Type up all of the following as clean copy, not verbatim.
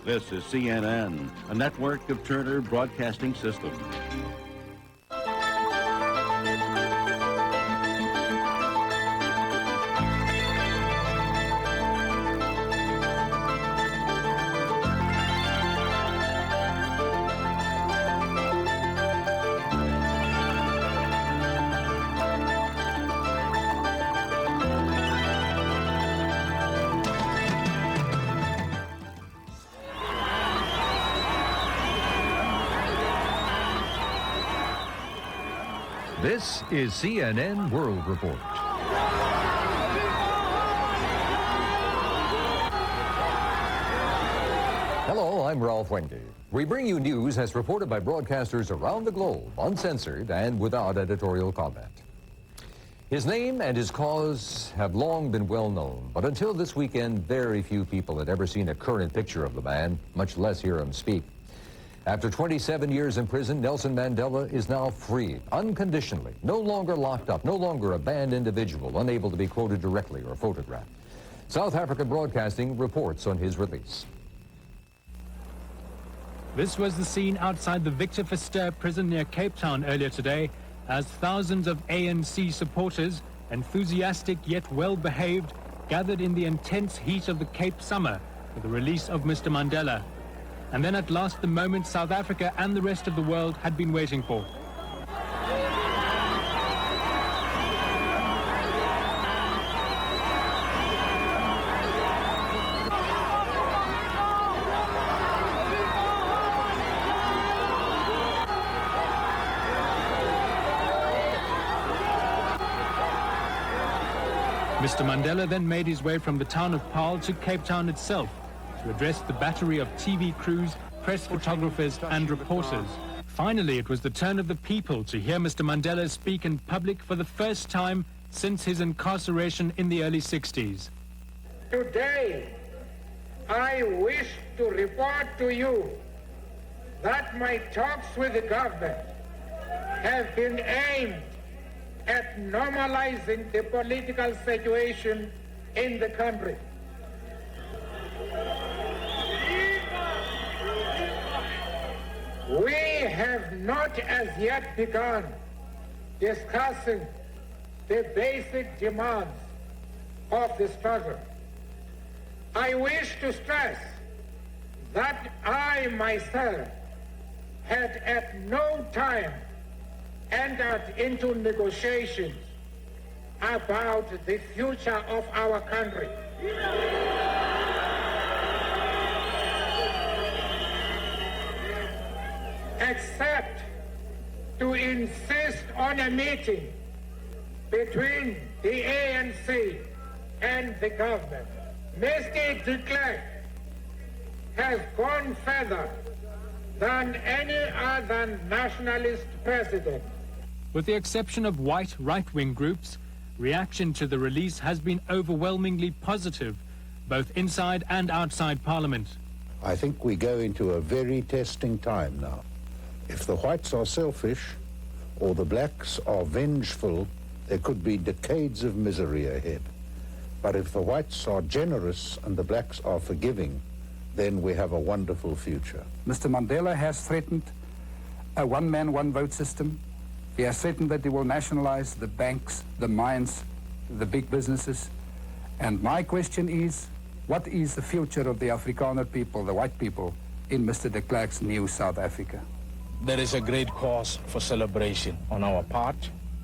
This is CNN, a network of Turner Broadcasting System. This is CNN World Report. Hello, I'm Ralph Wendy. We bring you news as reported by broadcasters around the globe, uncensored and without editorial comment. His name and his cause have long been well known, but until this weekend, very few people had ever seen a current picture of the man, much less hear him speak. After 27 years in prison, Nelson Mandela is now free, unconditionally, no longer locked up, no longer a banned individual, unable to be quoted directly or photographed. South African Broadcasting reports on his release. This was the scene outside the Victor Verster prison near Cape Town earlier today, as thousands of ANC supporters, enthusiastic yet well-behaved, gathered in the intense heat of the Cape summer for the release of Mr. Mandela. And then at last the moment South Africa and the rest of the world had been waiting for. Mr. Mandela then made his way from the town of Paarl to Cape Town itself to address the battery of TV crews, press photographers and reporters. Finally, it was the turn of the people to hear Mr. Mandela speak in public for the first time since his incarceration in the early 60s. Today, I wish to report to you that my talks with the government have been aimed at normalizing the political situation in the country. We have not as yet begun discussing the basic demands of the struggle. I wish to stress that I myself had at no time entered into negotiations about the future of our country. Except to insist on a meeting between the ANC and the government. Mr. de Klerk has gone further than any other nationalist president. With the exception of white right-wing groups, reaction to the release has been overwhelmingly positive, both inside and outside Parliament. I think we go into a very testing time now. If the whites are selfish or the blacks are vengeful, there could be decades of misery ahead. But if the whites are generous and the blacks are forgiving, then we have a wonderful future. Mr. Mandela has threatened a one-man, one-vote system. He has threatened that he will nationalize the banks, the mines, the big businesses. And my question is, what is the future of the Afrikaner people, the white people, in Mr. de Klerk's new South Africa? There is a great cause for celebration on our part,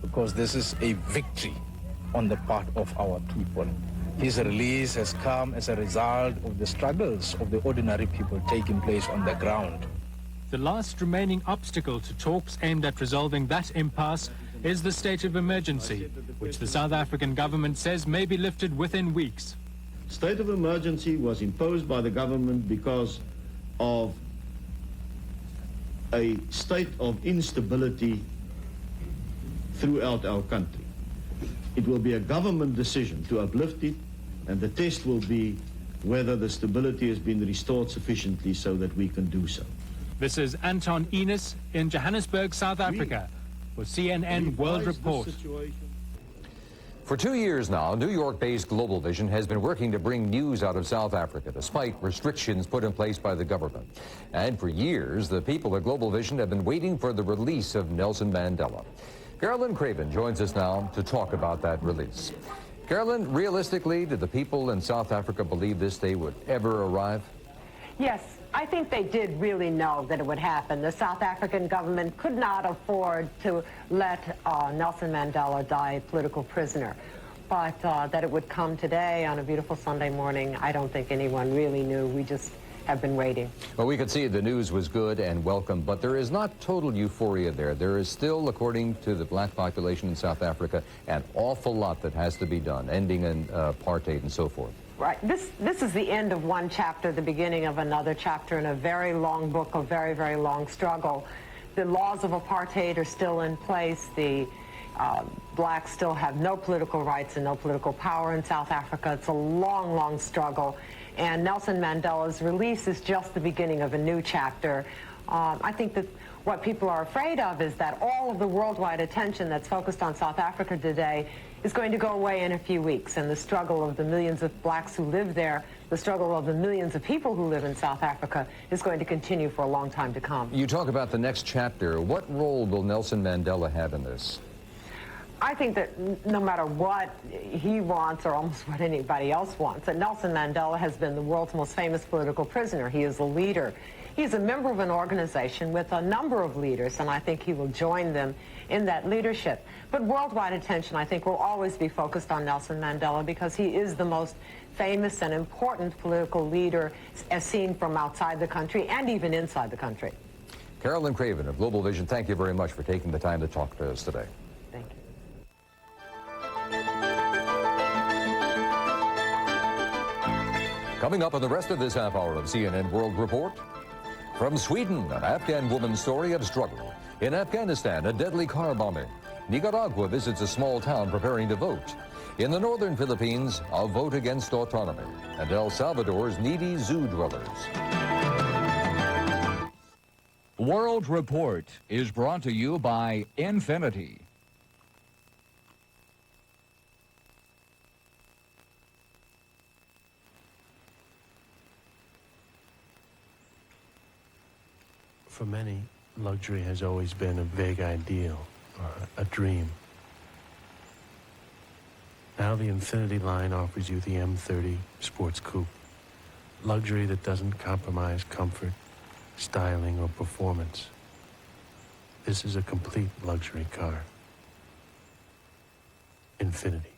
because this is a victory on the part of our people. His release has come as a result of the struggles of the ordinary people taking place on the ground. The last remaining obstacle to talks aimed at resolving that impasse is the state of emergency, which the South African government says may be lifted within weeks. State of emergency was imposed by the government because of a state of instability throughout our country. It will be a government decision to uplift it, and the test will be whether the stability has been restored sufficiently so that we can do so. This is Anton Enos in Johannesburg, South Africa, for CNN World Report. For 2 years now, New York-based Global Vision has been working to bring news out of South Africa despite restrictions put in place by the government. And for years, the people at Global Vision have been waiting for the release of Nelson Mandela. Carolyn Craven joins us now to talk about that release. Carolyn, realistically, did the people in South Africa believe this day would ever arrive? Yes, I think they did really know that it would happen. The South African government could not afford to let Nelson Mandela die a political prisoner. But that it would come today on a beautiful Sunday morning, I don't think anyone really knew. We just have been waiting. Well, we could see the news was good and welcome, but there is not total euphoria there. There is still, according to the black population in South Africa, an awful lot that has to be done, ending in apartheid and so forth. Right. This is the end of one chapter, the beginning of another chapter in a very long book, a very, very long struggle. The laws of apartheid are still in place. The blacks still have no political rights and no political power in South Africa. It's a long, long struggle. And Nelson Mandela's release is just the beginning of a new chapter. I think that what people are afraid of is that all of the worldwide attention that's focused on South Africa today is going to go away in a few weeks, and the struggle of the millions of blacks who live there, the struggle of the millions of people who live in South Africa is going to continue for a long time to come. You talk about the next chapter. What role will Nelson Mandela have in this? I think that no matter what he wants, or almost what anybody else wants, that Nelson Mandela has been the world's most famous political prisoner. He is a leader. He's a member of an organization with a number of leaders, and I think he will join them in that leadership. But worldwide attention, I think, will always be focused on Nelson Mandela because he is the most famous and important political leader as seen from outside the country and even inside the country. Carolyn Craven of Global Vision, thank you very much for taking the time to talk to us today. Thank you. Coming up on the rest of this half hour of CNN World Report, from Sweden, an Afghan woman's story of struggle. In Afghanistan, a deadly car bombing. Nicaragua visits a small town preparing to vote. In the northern Philippines, a vote against autonomy. And El Salvador's needy zoo dwellers. World Report is brought to you by Infinity. For many, luxury has always been a vague ideal, or a dream. Now the Infinity line offers you the M30 Sports Coupe. Luxury that doesn't compromise comfort, styling, or performance. This is a complete luxury car. Infinity.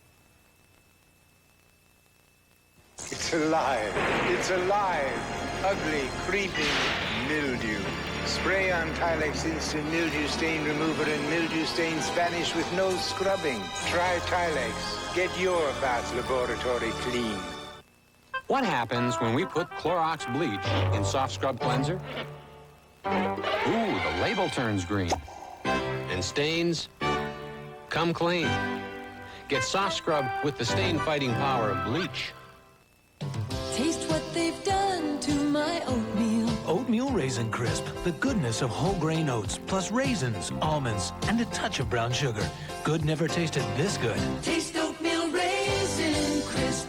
It's alive. It's alive. Ugly, creeping mildew. Spray on Tilex Instant Mildew Stain Remover and mildew stains vanish with no scrubbing. Try Tilex. Get your bath laboratory clean. What happens when we put Clorox bleach in Soft Scrub Cleanser? Ooh, the label turns green. And stains come clean. Get Soft Scrub with the stain-fighting power of bleach. Taste what they've done to my oatmeal. Oatmeal Raisin Crisp, the goodness of whole grain oats, plus raisins, almonds, and a touch of brown sugar. Good never tasted this good. Taste Oatmeal Raisin Crisp.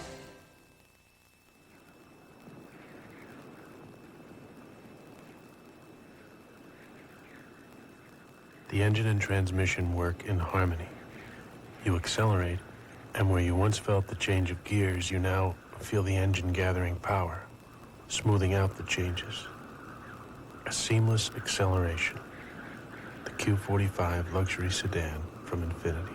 The engine and transmission work in harmony. You accelerate, and where you once felt the change of gears, you now feel the engine gathering power, smoothing out the changes. A seamless acceleration. The Q45 luxury sedan from Infinity.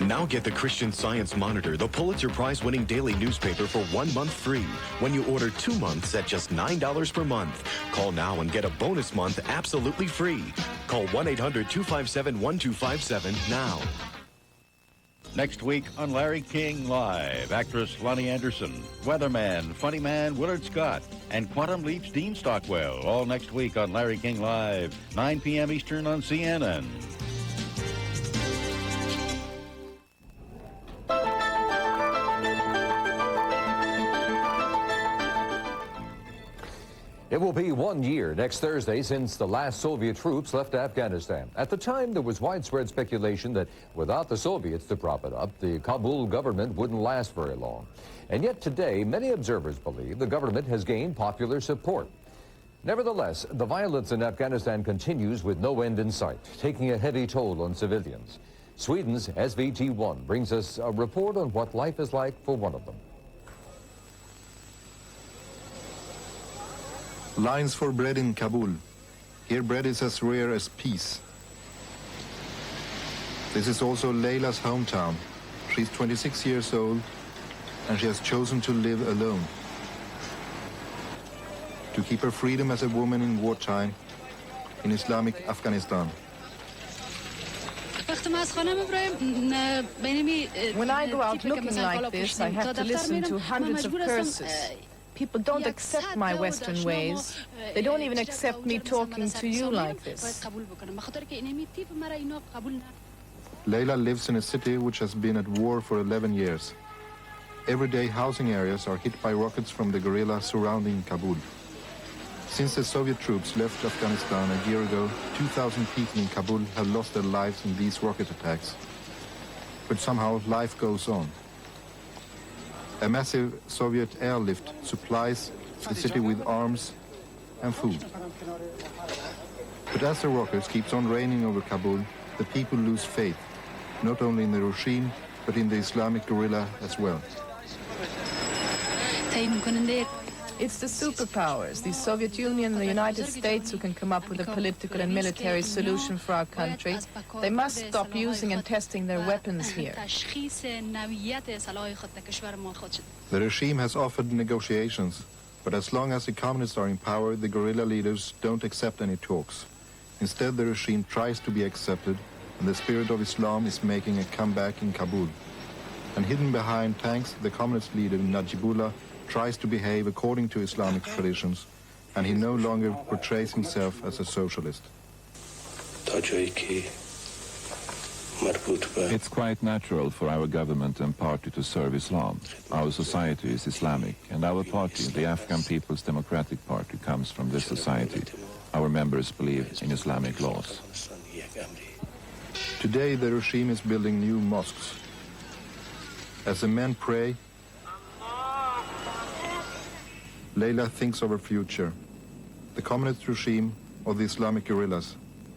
Now get the Christian Science Monitor, the Pulitzer Prize-winning daily newspaper for 1 month free when you order 2 months at just $9 per month. Call now and get a bonus month absolutely free. Call 1-800-257-1257 now. Next week on Larry King Live, actress Lonnie Anderson, weatherman, funny man Willard Scott, and Quantum Leap's Dean Stockwell. All next week on Larry King Live, 9 p.m. Eastern on CNN. It will be 1 year next Thursday since the last Soviet troops left Afghanistan. At the time, there was widespread speculation that without the Soviets to prop it up, the Kabul government wouldn't last very long. And yet today, many observers believe the government has gained popular support. Nevertheless, the violence in Afghanistan continues with no end in sight, taking a heavy toll on civilians. Sweden's SVT1 brings us a report on what life is like for one of them. Lines for bread in Kabul. Here bread is as rare as peace. This is also Leila's hometown. She's 26 years old and she has chosen to live alone. To keep her freedom as a woman in wartime in Islamic Afghanistan. When I go out looking like this, I have to listen to hundreds of curses. People don't accept my Western ways. They don't even accept me talking to you like this. Leila lives in a city which has been at war for 11 years. Everyday housing areas are hit by rockets from the guerrilla surrounding Kabul. Since the Soviet troops left Afghanistan a year ago, 2,000 people in Kabul have lost their lives in these rocket attacks. But somehow life goes on. A massive Soviet airlift supplies the city with arms and food. But as the rockets keeps on raining over Kabul, the people lose faith, not only in the regime, but in the Islamic guerrilla as well. It's the superpowers, the Soviet Union and the United States, who can come up with a political and military solution for our country. They must stop using and testing their weapons here. The regime has offered negotiations, but as long as the communists are in power, the guerrilla leaders don't accept any talks. Instead, the regime tries to be accepted, and the spirit of Islam is making a comeback in Kabul. And hidden behind tanks, the communist leader Najibullah tries to behave according to Islamic traditions, and he no longer portrays himself as a socialist. It's quite natural for our government and party to serve Islam. Our society is Islamic, and our party, the Afghan People's Democratic Party, comes from this society. Our members believe in Islamic laws. Today, the regime is building new mosques. As the men pray, Leila thinks of her future, the communist regime or the Islamic guerrillas.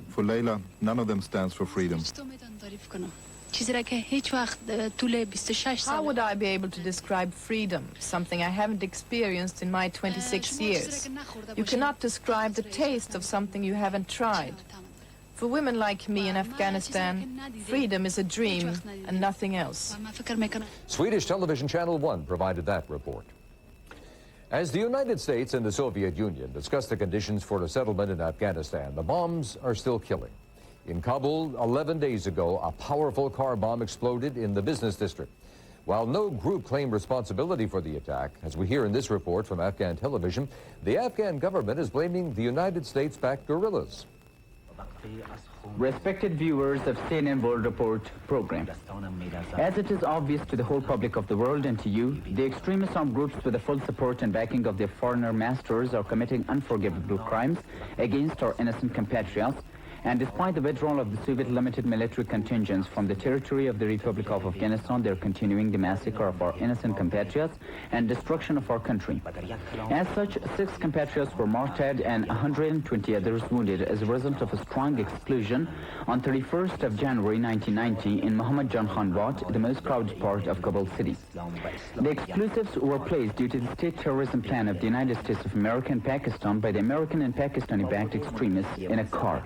For Leila, none of them stands for freedom. How would I be able to describe freedom, something I haven't experienced in my 26 years? You cannot describe the taste of something you haven't tried. For women like me in Afghanistan, freedom is a dream and nothing else. Swedish television channel 1 provided that report. As the United States and the Soviet Union discuss the conditions for a settlement in Afghanistan, the bombs are still killing. In Kabul, 11 days ago, a powerful car bomb exploded in the business district. While no group claimed responsibility for the attack, as we hear in this report from Afghan television, the Afghan government is blaming the United States-backed guerrillas. Respected viewers of CNN World Report program, as it is obvious to the whole public of the world and to you, the extremist armed groups with the full support and backing of their foreigner masters are committing unforgivable crimes against our innocent compatriots. And despite the withdrawal of the Soviet limited military contingents from the territory of the Republic of Afghanistan, they are continuing the massacre of our innocent compatriots and destruction of our country. As such, 6 compatriots were martyred and 120 others wounded as a result of a strong explosion on 31st of January 1990 in Muhammad Jan Khan Wat, the most crowded part of Kabul city. The explosives were placed due to the state terrorism plan of the United States of America and Pakistan by the American and Pakistani-backed extremists in a car.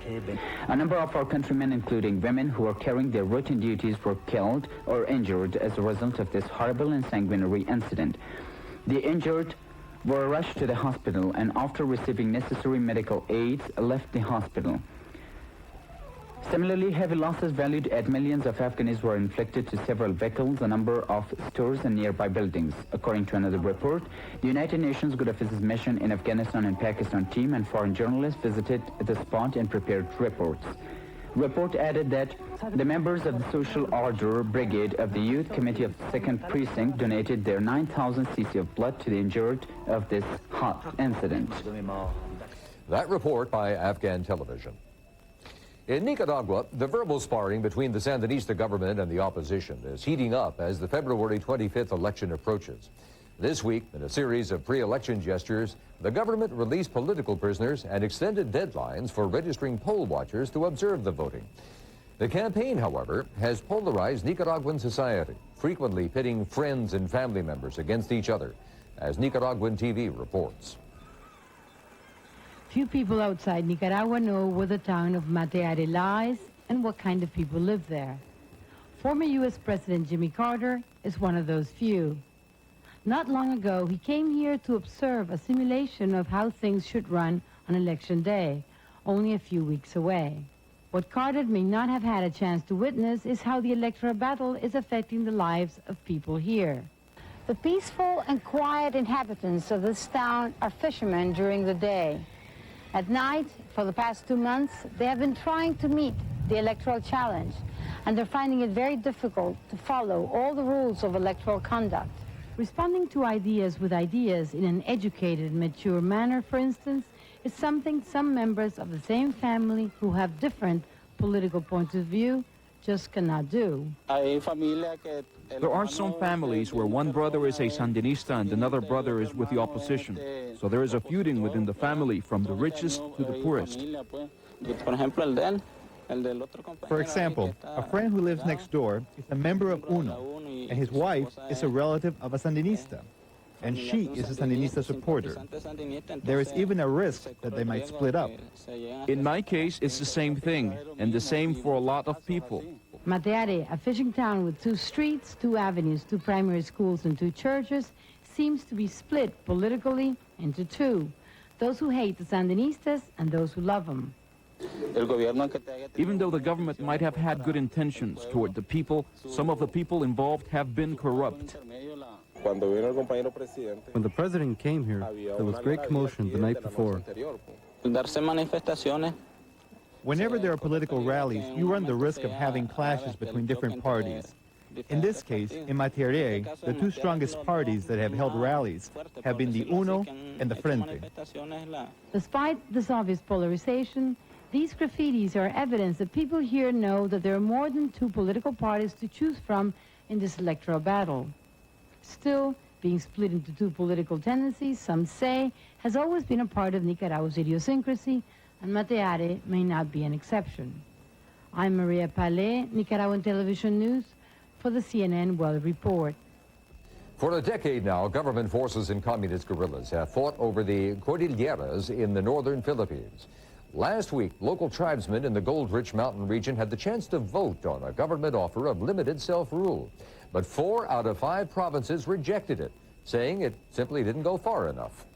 A number of our countrymen, including women who are carrying their routine duties, were killed or injured as a result of this horrible and sanguinary incident. The injured were rushed to the hospital and after receiving necessary medical aids, left the hospital. Similarly, heavy losses valued at millions of Afghans were inflicted to several vehicles, a number of stores and nearby buildings. According to another report, the United Nations Good Office's mission in Afghanistan and Pakistan team and foreign journalists visited the spot and prepared reports. Report added that the members of the Social Order Brigade of the Youth Committee of 2nd Precinct donated their 9,000 cc of blood to the injured of this hot incident. That report by Afghan television. In Nicaragua, the verbal sparring between the Sandinista government and the opposition is heating up as the February 25th election approaches. This week, in a series of pre-election gestures, the government released political prisoners and extended deadlines for registering poll watchers to observe the voting. The campaign, however, has polarized Nicaraguan society, frequently pitting friends and family members against each other, as Nicaraguan TV reports. Few people outside Nicaragua know where the town of Mateare lies and what kind of people live there. Former U.S. President Jimmy Carter is one of those few. Not long ago, he came here to observe a simulation of how things should run on Election Day, only a few weeks away. What Carter may not have had a chance to witness is how the electoral battle is affecting the lives of people here. The peaceful and quiet inhabitants of this town are fishermen during the day. At night, for the past 2 months, they have been trying to meet the electoral challenge, and they're finding it very difficult to follow all the rules of electoral conduct. Responding to ideas with ideas in an educated and mature manner, for instance, is something some members of the same family who have different political points of view just cannot do. There are some families where one brother is a Sandinista and another brother is with the opposition. So there is a feuding within the family from the richest to the poorest. For example, a friend who lives next door is a member of UNO, and his wife is a relative of a Sandinista, and she is a Sandinista supporter. There is even a risk that they might split up. In my case, it's the same thing, and the same for a lot of people. Mateare, a fishing town with 2 streets, 2 avenues, 2 primary schools, and 2 churches, seems to be split politically into 2. Those who hate the Sandinistas and those who love them. Even though the government might have had good intentions toward the people, some of the people involved have been corrupt. When the president came here, there was great commotion the night before. Whenever there are political rallies, you run the risk of having clashes between different parties. In this case, in Mateare, the 2 strongest parties that have held rallies have been the UNO and the Frente. Despite this obvious polarization, these graffitis are evidence that people here know that there are more than 2 political parties to choose from in this electoral battle. Still, being split into 2 political tendencies, some say, has always been a part of Nicaragua's idiosyncrasy, and Mateare may not be an exception. I'm Maria Palais, Nicaraguan Television News, for the CNN World Report. For a decade now, government forces and communist guerrillas have fought over the Cordilleras in the northern Philippines. Last week, local tribesmen in the gold-rich mountain region had the chance to vote on a government offer of limited self-rule. But 4 out of 5 provinces rejected it, saying it simply didn't go far enough.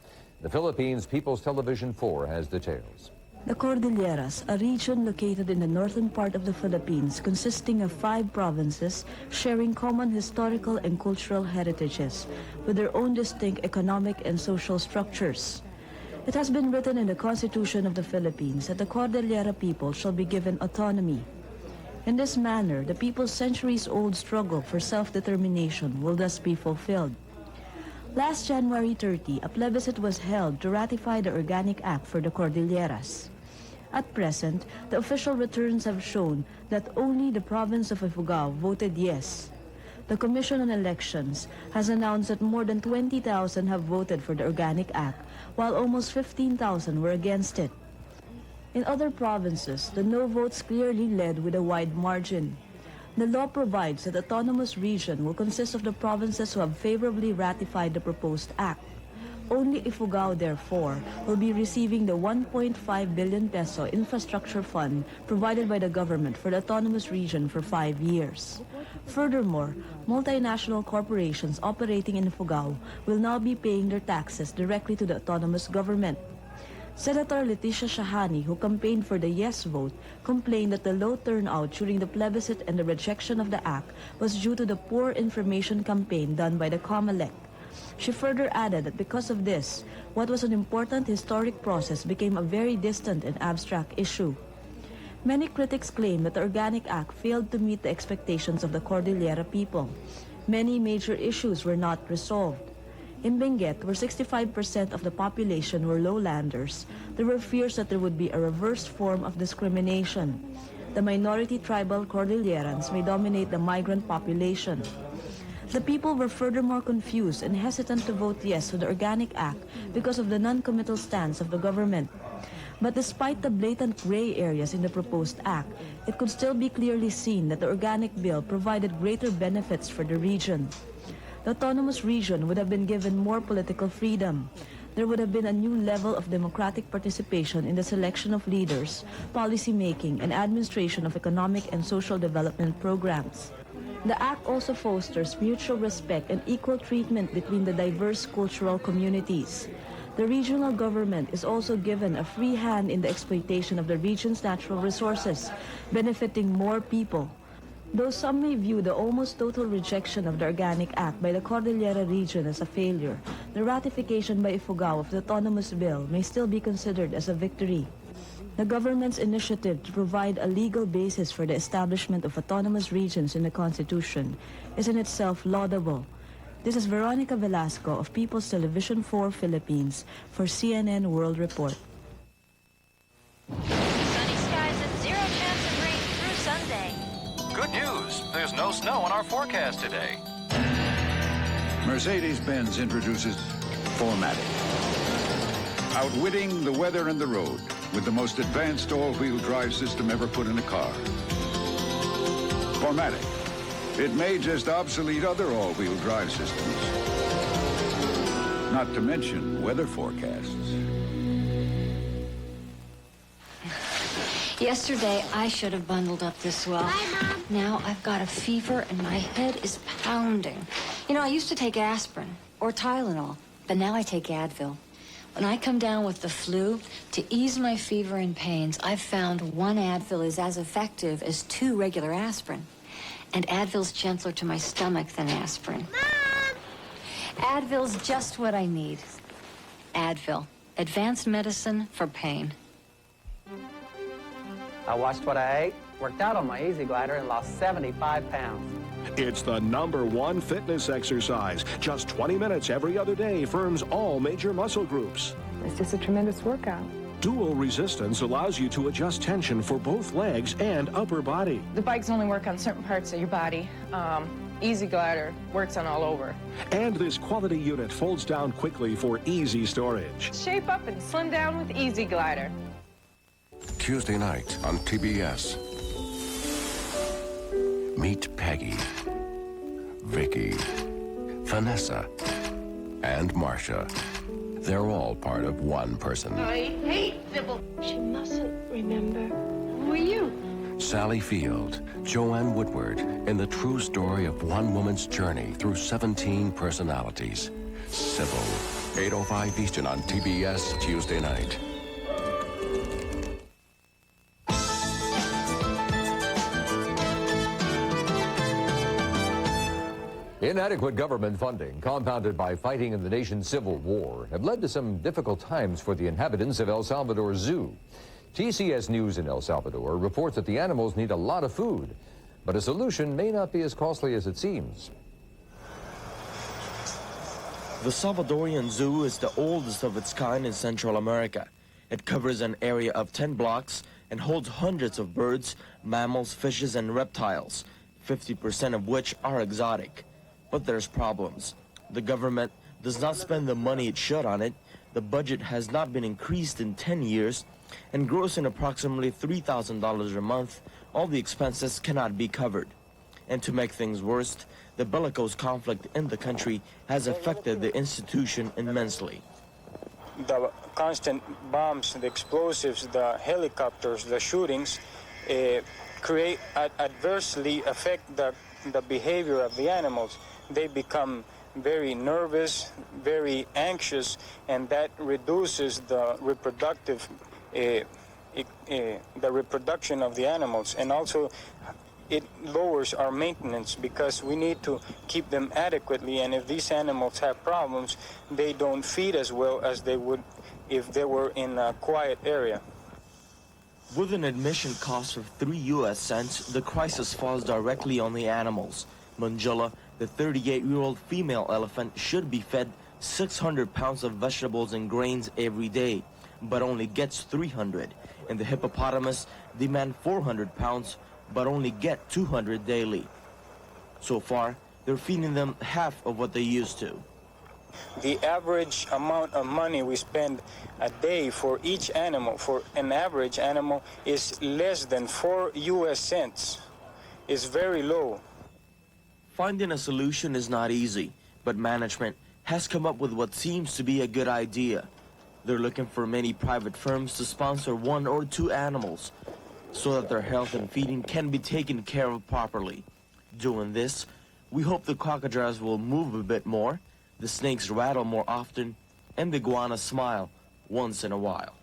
The Philippines People's Television 4 has details. The Cordilleras, a region located in the northern part of the Philippines consisting of 5 provinces sharing common historical and cultural heritages with their own distinct economic and social structures. It has been written in the Constitution of the Philippines that the Cordillera people shall be given autonomy. In this manner, the people's centuries-old struggle for self-determination will thus be fulfilled. Last January 30, a plebiscite was held to ratify the Organic Act for the Cordilleras. At present, the official returns have shown that only the province of Ifugao voted yes. The Commission on Elections has announced that more than 20,000 have voted for the Organic Act, while almost 15,000 were against it. In other provinces, the no votes clearly led with a wide margin. The law provides that the autonomous region will consist of the provinces who have favorably ratified the proposed act. Only Ifugao, therefore, will be receiving the 1.5 billion peso infrastructure fund provided by the government for the autonomous region for 5 years. Furthermore, multinational corporations operating in Ifugao will now be paying their taxes directly to the autonomous government. Senator Leticia Shahani, who campaigned for the yes vote, complained that the low turnout during the plebiscite and the rejection of the act was due to the poor information campaign done by the COMELEC. She further added that because of this, what was an important historic process became a very distant and abstract issue. Many critics claim that the Organic Act failed to meet the expectations of the Cordillera people. Many major issues were not resolved. In Benguet, where 65% of the population were lowlanders, there were fears that there would be a reversed form of discrimination. The minority tribal Cordillerans may dominate the migrant population. The people were furthermore confused and hesitant to vote yes to the Organic Act because of the non-committal stance of the government. But despite the blatant gray areas in the proposed act, it could still be clearly seen that the organic bill provided greater benefits for the region. The autonomous region would have been given more political freedom. There would have been a new level of democratic participation in the selection of leaders, policy making, and administration of economic and social development programs. The act also fosters mutual respect and equal treatment between the diverse cultural communities. The regional government is also given a free hand in the exploitation of the region's natural resources, benefiting more people. Though some may view the almost total rejection of the Organic Act by the Cordillera region as a failure, the ratification by Ifugao of the autonomous bill may still be considered as a victory. The government's initiative to provide a legal basis for the establishment of autonomous regions in the Constitution is in itself laudable. This is Veronica Velasco of People's Television 4 Philippines for CNN World Report. Sunny skies and zero chance of rain through Sunday. Good news, there's no snow on our forecast today. Mercedes-Benz introduces 4MATIC. Outwitting the weather and the road with the most advanced all-wheel drive system ever put in a car. 4MATIC. It may just obsolete other all-wheel drive systems. Not to mention weather forecasts. Yesterday, I should have bundled up this well. Hi, Mom. Now I've got a fever and my head is pounding. You know, I used to take aspirin or Tylenol, but now I take Advil. When I come down with the flu, to ease my fever and pains, I've found one Advil is as effective as 2 regular aspirin. And Advil's gentler to my stomach than aspirin. Mom! Advil's just what I need. Advil, advanced medicine for pain. I watched what I ate, worked out on my Easy Glider, and lost 75 pounds. It's the #1 fitness exercise. Just 20 minutes every other day firms all major muscle groups. It's just a tremendous workout. Dual resistance allows you to adjust tension for both legs and upper body. The bikes only work on certain parts of your body. Easy Glider works on all over. And this quality unit folds down quickly for easy storage. Shape up and slim down with Easy Glider. Tuesday night on TBS. Meet Peggy, Vicky, Vanessa, and Marcia. They're all part of one person. I hate Sybil. She mustn't remember. Who are you? Sally Field, Joanne Woodward, in the true story of one woman's journey through 17 personalities. Sybil, 8:05 Eastern on TBS Tuesday night. Inadequate government funding, compounded by fighting in the nation's civil war, have led to some difficult times for the inhabitants of El Salvador Zoo. TCS News in El Salvador reports that the animals need a lot of food, but a solution may not be as costly as it seems. The Salvadorian Zoo is the oldest of its kind in Central America. It covers an area of 10 blocks and holds hundreds of birds, mammals, fishes, and reptiles, 50% of which are exotic. But there's problems. The government does not spend the money it should on it. The budget has not been increased in 10 years, and grossing approximately $3,000 a month, all the expenses cannot be covered. And to make things worse, the bellicose conflict in the country has affected the institution immensely. The constant bombs, the explosives, the helicopters, the shootings adversely affect the behavior of the animals. They become very nervous, very anxious, and that reduces the reproduction of the animals, and also it lowers our maintenance because we need to keep them adequately, and if these animals have problems, they don't feed as well as they would if they were in a quiet area. With an admission cost of 3 US cents, the crisis falls directly on the animals. Mandela, the 38-year-old female elephant, should be fed 600 pounds of vegetables and grains every day, but only gets 300. And the hippopotamus demand 400 pounds, but only get 200 daily. So far, they're feeding them half of what they used to. The average amount of money we spend a day for each animal, for an average animal, is less than 4 US cents. It's very low. Finding a solution is not easy, but management has come up with what seems to be a good idea. They're looking for many private firms to sponsor 1 or 2 animals so that their health and feeding can be taken care of properly. Doing this, we hope the crocodiles will move a bit more, the snakes rattle more often, and the iguanas smile once in a while.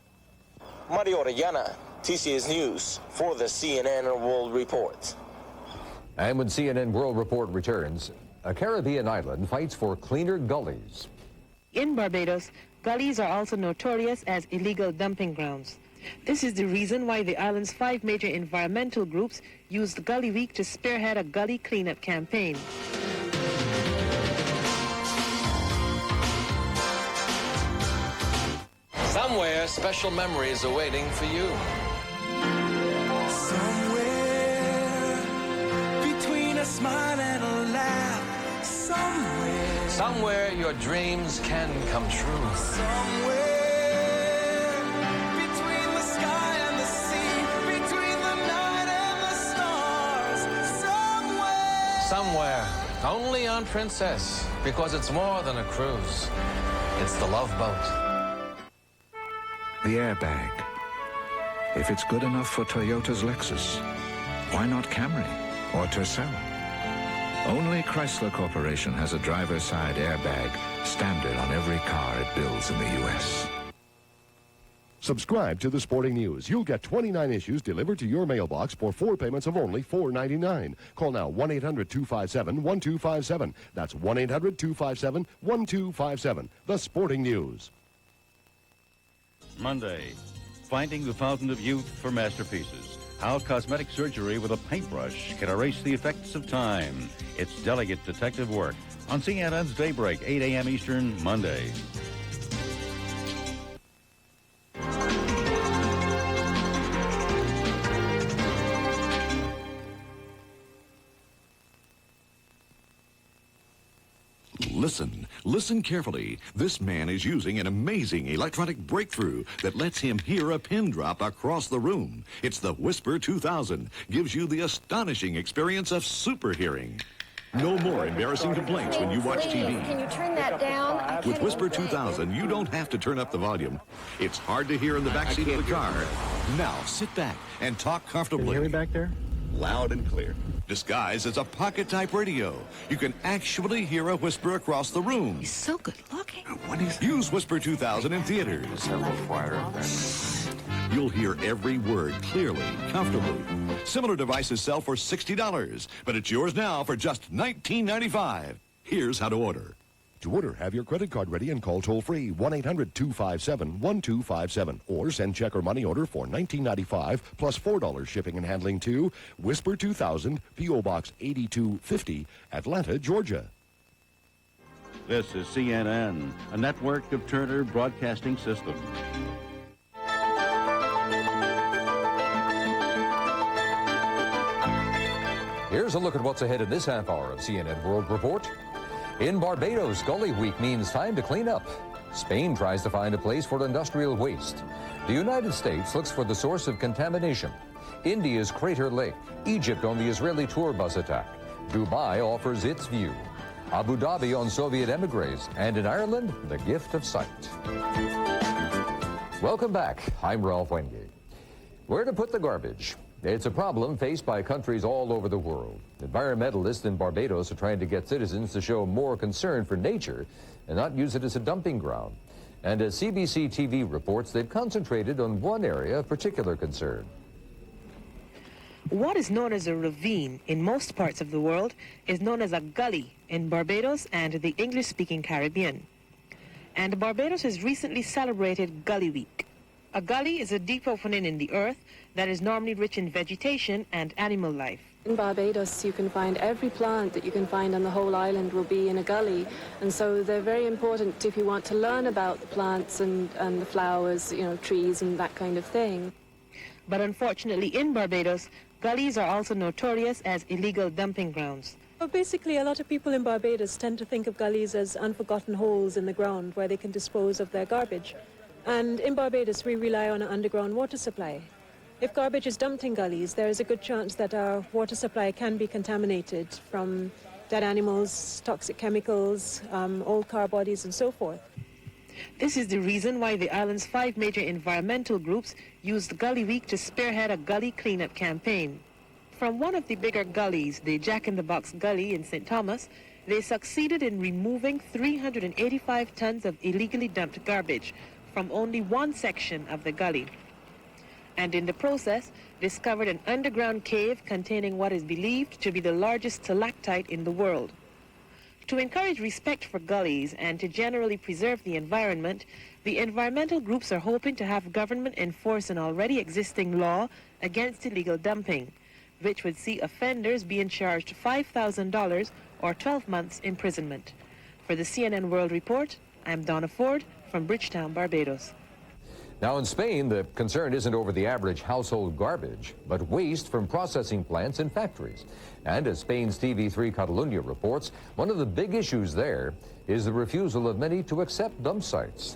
Mario Orellana, TCS News for the CNN World Report. And when CNN World Report returns, a Caribbean island fights for cleaner gullies. In Barbados, gullies are also notorious as illegal dumping grounds. This is the reason why the island's 5 major environmental groups used Gully Week to spearhead a gully cleanup campaign. Somewhere, special memories are waiting for you. Somewhere between a smile and a laugh. Somewhere your dreams can come true. Somewhere between the sky and the sea, between the night and the stars. Somewhere, only on Princess, because it's more than a cruise. It's the Love Boat. The airbag. If it's good enough for Toyota's Lexus, why not Camry or Tercel? Only Chrysler Corporation has a driver's side airbag standard on every car it builds in the U.S. Subscribe to the Sporting News. You'll get 29 issues delivered to your mailbox for 4 payments of only $4.99. Call now 1-800-257-1257. That's 1-800-257-1257. The Sporting News. Monday, finding the fountain of youth for masterpieces. How cosmetic surgery with a paintbrush can erase the effects of time. It's delicate detective work on CNN's Daybreak, 8 a.m. Eastern, Monday. Listen carefully. This man is using an amazing electronic breakthrough that lets him hear a pin drop across the room. It's the Whisper 2000. Gives you the astonishing experience of super hearing. No more embarrassing complaints when you watch TV. Can you turn that down? With Whisper 2000, you don't have to turn up the volume. It's hard to hear in the backseat of the car. Now sit back and talk comfortably. Can you hear me back there? Loud and clear. Disguised as a pocket-type radio, you can actually hear a whisper across the room. He's so good looking. Use Whisper 2000 in theaters. You'll hear every word clearly, comfortably. Similar devices sell for $60, but it's yours now for just $19.95. Here's how to order. To order, have your credit card ready and call toll-free 1-800-257-1257 or send check or money order for $19.95 plus $4 shipping and handling to Whisper 2000, P.O. Box 8250, Atlanta, Georgia. This is CNN, a network of Turner Broadcasting System. Here's a look at what's ahead in this half hour of CNN World Report. In Barbados, Gully Week means time to clean up. Spain tries to find a place for industrial waste. The United States looks for the source of contamination. India's Crater Lake. Egypt on the Israeli tour bus attack. Dubai offers its view. Abu Dhabi on Soviet emigres. And in Ireland, the gift of sight. Welcome back. I'm Ralph Wenge. Where to put the garbage? It's a problem faced by countries all over the world. Environmentalists in Barbados are trying to get citizens to show more concern for nature and not use it as a dumping ground. And as CBC TV reports, they've concentrated on one area of particular concern. What is known as a ravine in most parts of the world is known as a gully in Barbados and the English-speaking Caribbean. And Barbados has recently celebrated Gully Week. A gully is a deep opening in the earth that is normally rich in vegetation and animal life. In Barbados, you can find every plant that you can find on the whole island will be in a gully. And so they're very important if you want to learn about the plants and the flowers, you know, trees and that kind of thing. But unfortunately in Barbados, gullies are also notorious as illegal dumping grounds. Well, basically, a lot of people in Barbados tend to think of gullies as unforgotten holes in the ground where they can dispose of their garbage. And in Barbados, we rely on an underground water supply. If garbage is dumped in gullies, there is a good chance that our water supply can be contaminated from dead animals, toxic chemicals, old car bodies, and so forth. This is the reason why the island's 5 major environmental groups used Gully Week to spearhead a gully cleanup campaign. From one of the bigger gullies, the Jack-in-the-Box Gully in St. Thomas, they succeeded in removing 385 tons of illegally dumped garbage from only one section of the gully, and in the process discovered an underground cave containing what is believed to be the largest stalactite in the world. To encourage respect for gullies and to generally preserve the environment, the environmental groups are hoping to have government enforce an already existing law against illegal dumping, which would see offenders being charged $5,000 or 12 months imprisonment. For the CNN World Report, I'm Donna Ford from Bridgetown, Barbados. Now in Spain, the concern isn't over the average household garbage, but waste from processing plants and factories. And as Spain's TV3 Catalunya reports, one of the big issues there is the refusal of many to accept dump sites.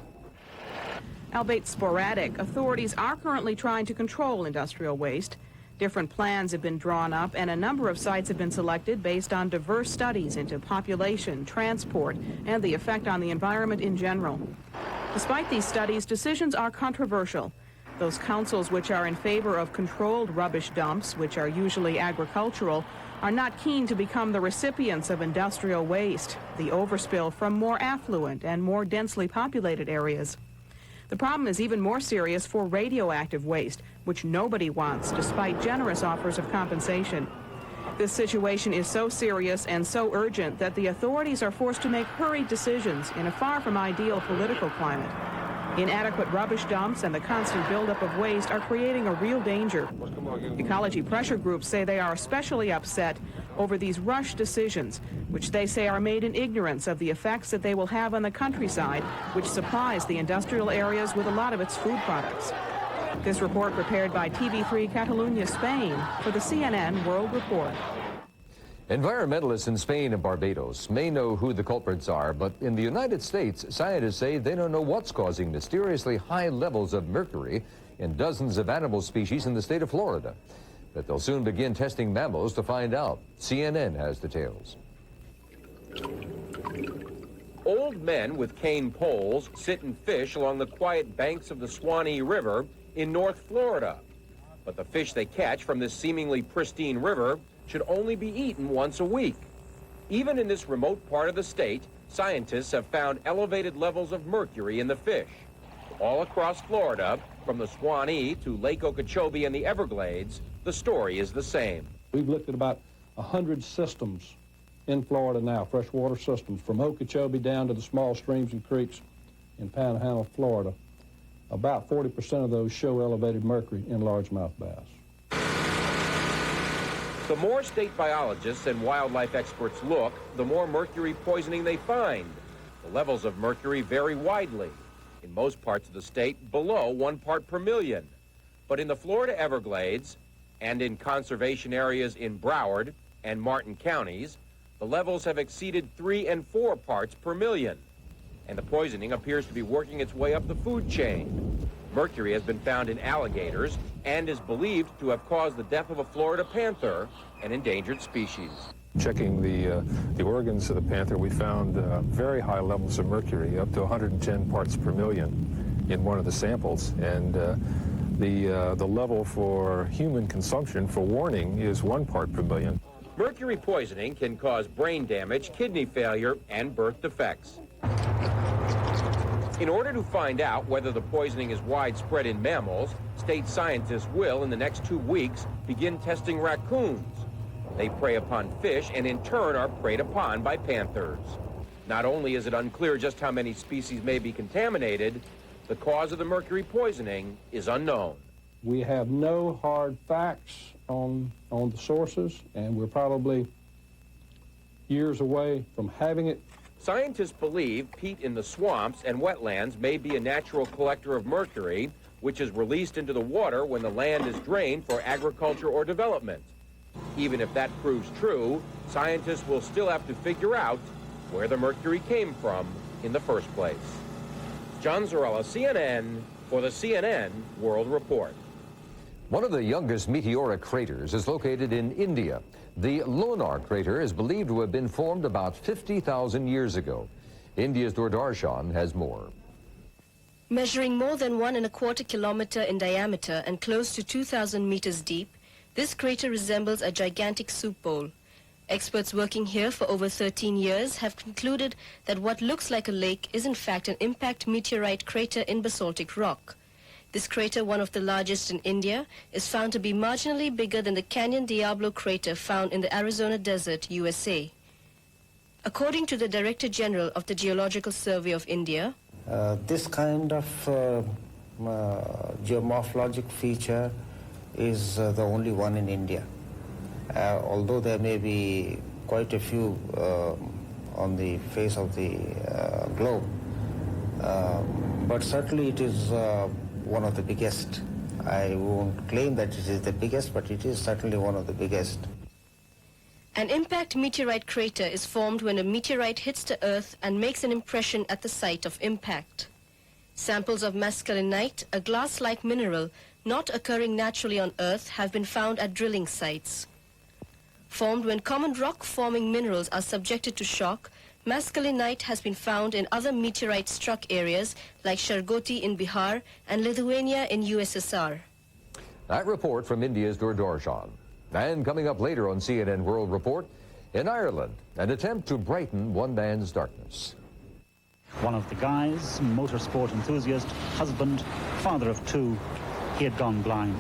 Albeit sporadic, authorities are currently trying to control industrial waste. Different plans have been drawn up, and a number of sites have been selected based on diverse studies into population, transport, and the effect on the environment in general. Despite these studies, decisions are controversial. Those councils which are in favor of controlled rubbish dumps, which are usually agricultural, are not keen to become the recipients of industrial waste, the overspill from more affluent and more densely populated areas. The problem is even more serious for radioactive waste, which nobody wants, despite generous offers of compensation. This situation is so serious and so urgent that the authorities are forced to make hurried decisions in a far from ideal political climate. Inadequate rubbish dumps and the constant buildup of waste are creating a real danger. Ecology pressure groups say they are especially upset over these rushed decisions, which they say are made in ignorance of the effects that they will have on the countryside, which supplies the industrial areas with a lot of its food products. This report prepared by TV3 Catalunya, Spain, for the CNN World Report. Environmentalists in Spain and Barbados may know who the culprits are, but in the United States, scientists say they don't know what's causing mysteriously high levels of mercury in dozens of animal species in the state of Florida. But they'll soon begin testing mammals to find out. CNN has details. Old men with cane poles sit and fish along the quiet banks of the Swanee River in North Florida. But the fish they catch from this seemingly pristine river should only be eaten once a week. Even in this remote part of the state, scientists have found elevated levels of mercury in the fish. All across Florida, from the Swanee to Lake Okeechobee and the Everglades, the story is the same. We've looked at about 100 systems in Florida now, freshwater systems, from Okeechobee down to the small streams and creeks in Panhandle, Florida. About 40% of those show elevated mercury in largemouth bass. The more state biologists and wildlife experts look, the more mercury poisoning they find. The levels of mercury vary widely. In most parts of the state, below 1 part per million. But in the Florida Everglades and in conservation areas in Broward and Martin counties, the levels have exceeded 3 and 4 parts per million. And the poisoning appears to be working its way up the food chain. Mercury has been found in alligators and is believed to have caused the death of a Florida panther, an endangered species. Checking the organs of the panther, we found very high levels of mercury, up to 110 parts per million in one of the samples. And the level for human consumption for warning is 1 part per million. Mercury poisoning can cause brain damage, kidney failure, and birth defects. In order to find out whether the poisoning is widespread in mammals, state scientists will, in the next 2 weeks, begin testing raccoons. They prey upon fish and in turn are preyed upon by panthers. Not only is it unclear just how many species may be contaminated, The cause of the mercury poisoning is unknown. We have no hard facts on the sources, and we're probably years away from having it. Scientists believe peat in the swamps and wetlands may be a natural collector of mercury, which is released into the water when the land is drained for agriculture or development. Even if that proves true, scientists will still have to figure out where the mercury came from in the first place. John Zarella, CNN, for the CNN World Report. One of the youngest meteoric craters is located in India. The Lunar crater is believed to have been formed about 50,000 years ago. India's Doordarshan has more. Measuring more than 1¼ kilometer in diameter and close to 2,000 meters deep, this crater resembles a gigantic soup bowl. Experts working here for over 13 years have concluded that what looks like a lake is in fact an impact meteorite crater in basaltic rock. This crater, one of the largest in India, is found to be marginally bigger than the Canyon Diablo crater found in the Arizona desert, USA. According to the Director General of the Geological Survey of India, this kind of geomorphologic feature is the only one in India. Although there may be quite a few on the face of the globe, but certainly it is one of the biggest. I won't claim that it is the biggest, but it is certainly one of the biggest. an impact meteorite crater is formed when a meteorite hits the Earth and makes an impression at the site of impact. Samples of masculinite, a glass-like mineral not occurring naturally on Earth, have been found at drilling sites. Formed when common rock-forming minerals are subjected to shock, masculinite has been found in other meteorite-struck areas like Shargoti in Bihar and Lithuania in USSR. That report from India's Doordarshan. And coming up later on CNN World Report, in Ireland, an attempt to brighten one man's darkness. One of the guys, motorsport enthusiast, husband, father of two, he had gone blind.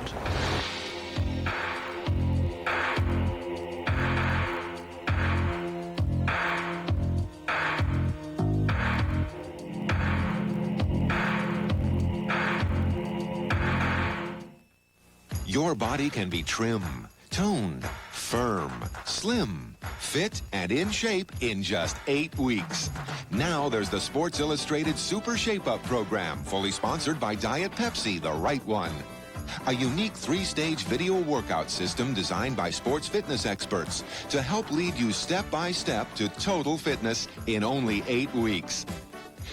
Your body can be trim, toned, firm, slim, fit, and in shape in just 8 weeks. Now there's the Sports Illustrated Super Shape Up program, fully sponsored by Diet Pepsi, the right one. A unique 3-stage video workout system designed by sports fitness experts to help lead you step by step to total fitness in only 8 weeks.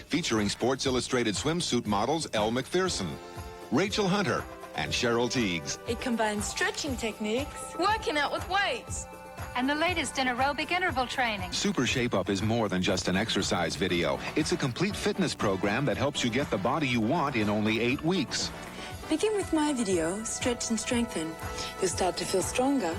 Featuring Sports Illustrated swimsuit models Elle Macpherson, Rachel Hunter, and Cheryl Teagues. It combines stretching techniques, working out with weights, and the latest in aerobic interval training. Super Shape Up is more than just an exercise video. It's a complete fitness program that helps you get the body you want in only 8 weeks. Begin with my video, Stretch and Strengthen. You'll start to feel stronger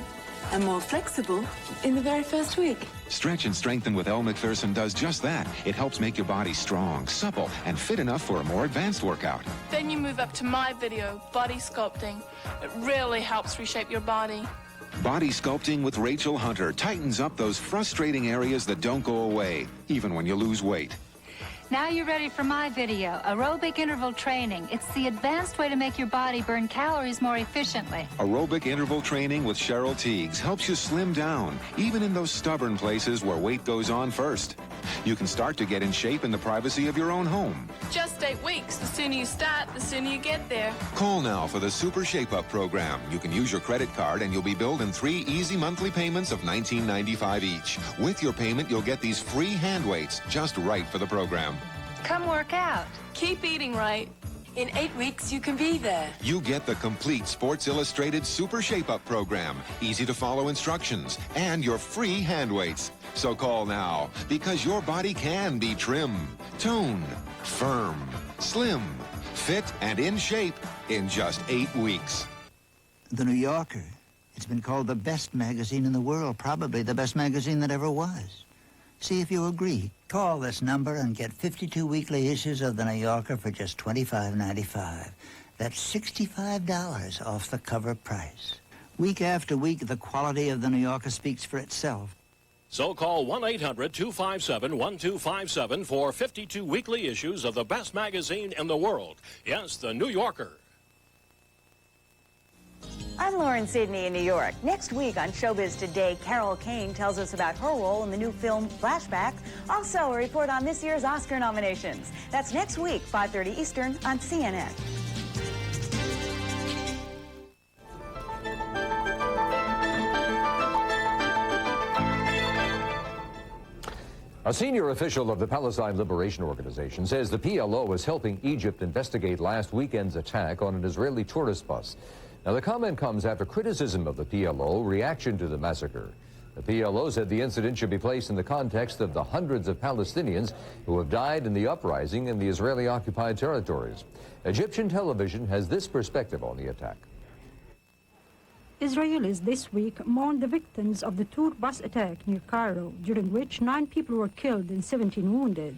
and more flexible in the very first week. Stretch and Strengthen with Elle Macpherson does just that. It helps make your body strong, supple, and fit enough for a more advanced workout. Then you move up to my video, Body Sculpting. It really helps reshape your body. Body Sculpting with Rachel Hunter tightens up those frustrating areas that don't go away, even when you lose weight. Now you're ready for my video, Aerobic Interval Training. It's the advanced way to make your body burn calories more efficiently. Aerobic Interval Training with Cheryl Teagues helps you slim down, even in those stubborn places where weight goes on first. You can start to get in shape in the privacy of your own home. Just 8 weeks. The sooner you start, the sooner you get there. Call now for the Super Shape Up program. You can use your credit card and you'll be billed in 3 easy monthly payments of $19.95 each. With your payment, you'll get these free hand weights just right for the program. Come work out. Keep eating right. In 8 weeks, you can be there. You get the complete Sports Illustrated Super Shape Up program, easy to follow instructions, and your free hand weights. So call now, because your body can be trim, toned, firm, slim, fit, and in shape in just 8 weeks. The New Yorker. It's been called the best magazine in the world, probably the best magazine that ever was. See if you agree. Call this number and get 52 weekly issues of The New Yorker for just $25.95. That's $65 off the cover price. Week after week, the quality of The New Yorker speaks for itself. So call 1-800-257-1257 for 52 weekly issues of the best magazine in the world. Yes, The New Yorker. I'm Lauren Sidney in New York. Next week on Showbiz Today, Carol Kane tells us about her role in the new film Flashback. Also, a report on this year's Oscar nominations. That's next week, 5:30 Eastern on CNN. A senior official of the Palestine Liberation Organization says the PLO is helping Egypt investigate last weekend's attack on an Israeli tourist bus. Now, the comment comes after criticism of the PLO reaction to the massacre. The PLO said the incident should be placed in the context of the hundreds of Palestinians who have died in the uprising in the Israeli-occupied territories. Egyptian television has this perspective on the attack. Israelis this week mourned the victims of the tour bus attack near Cairo, during which 9 people were killed and 17 wounded.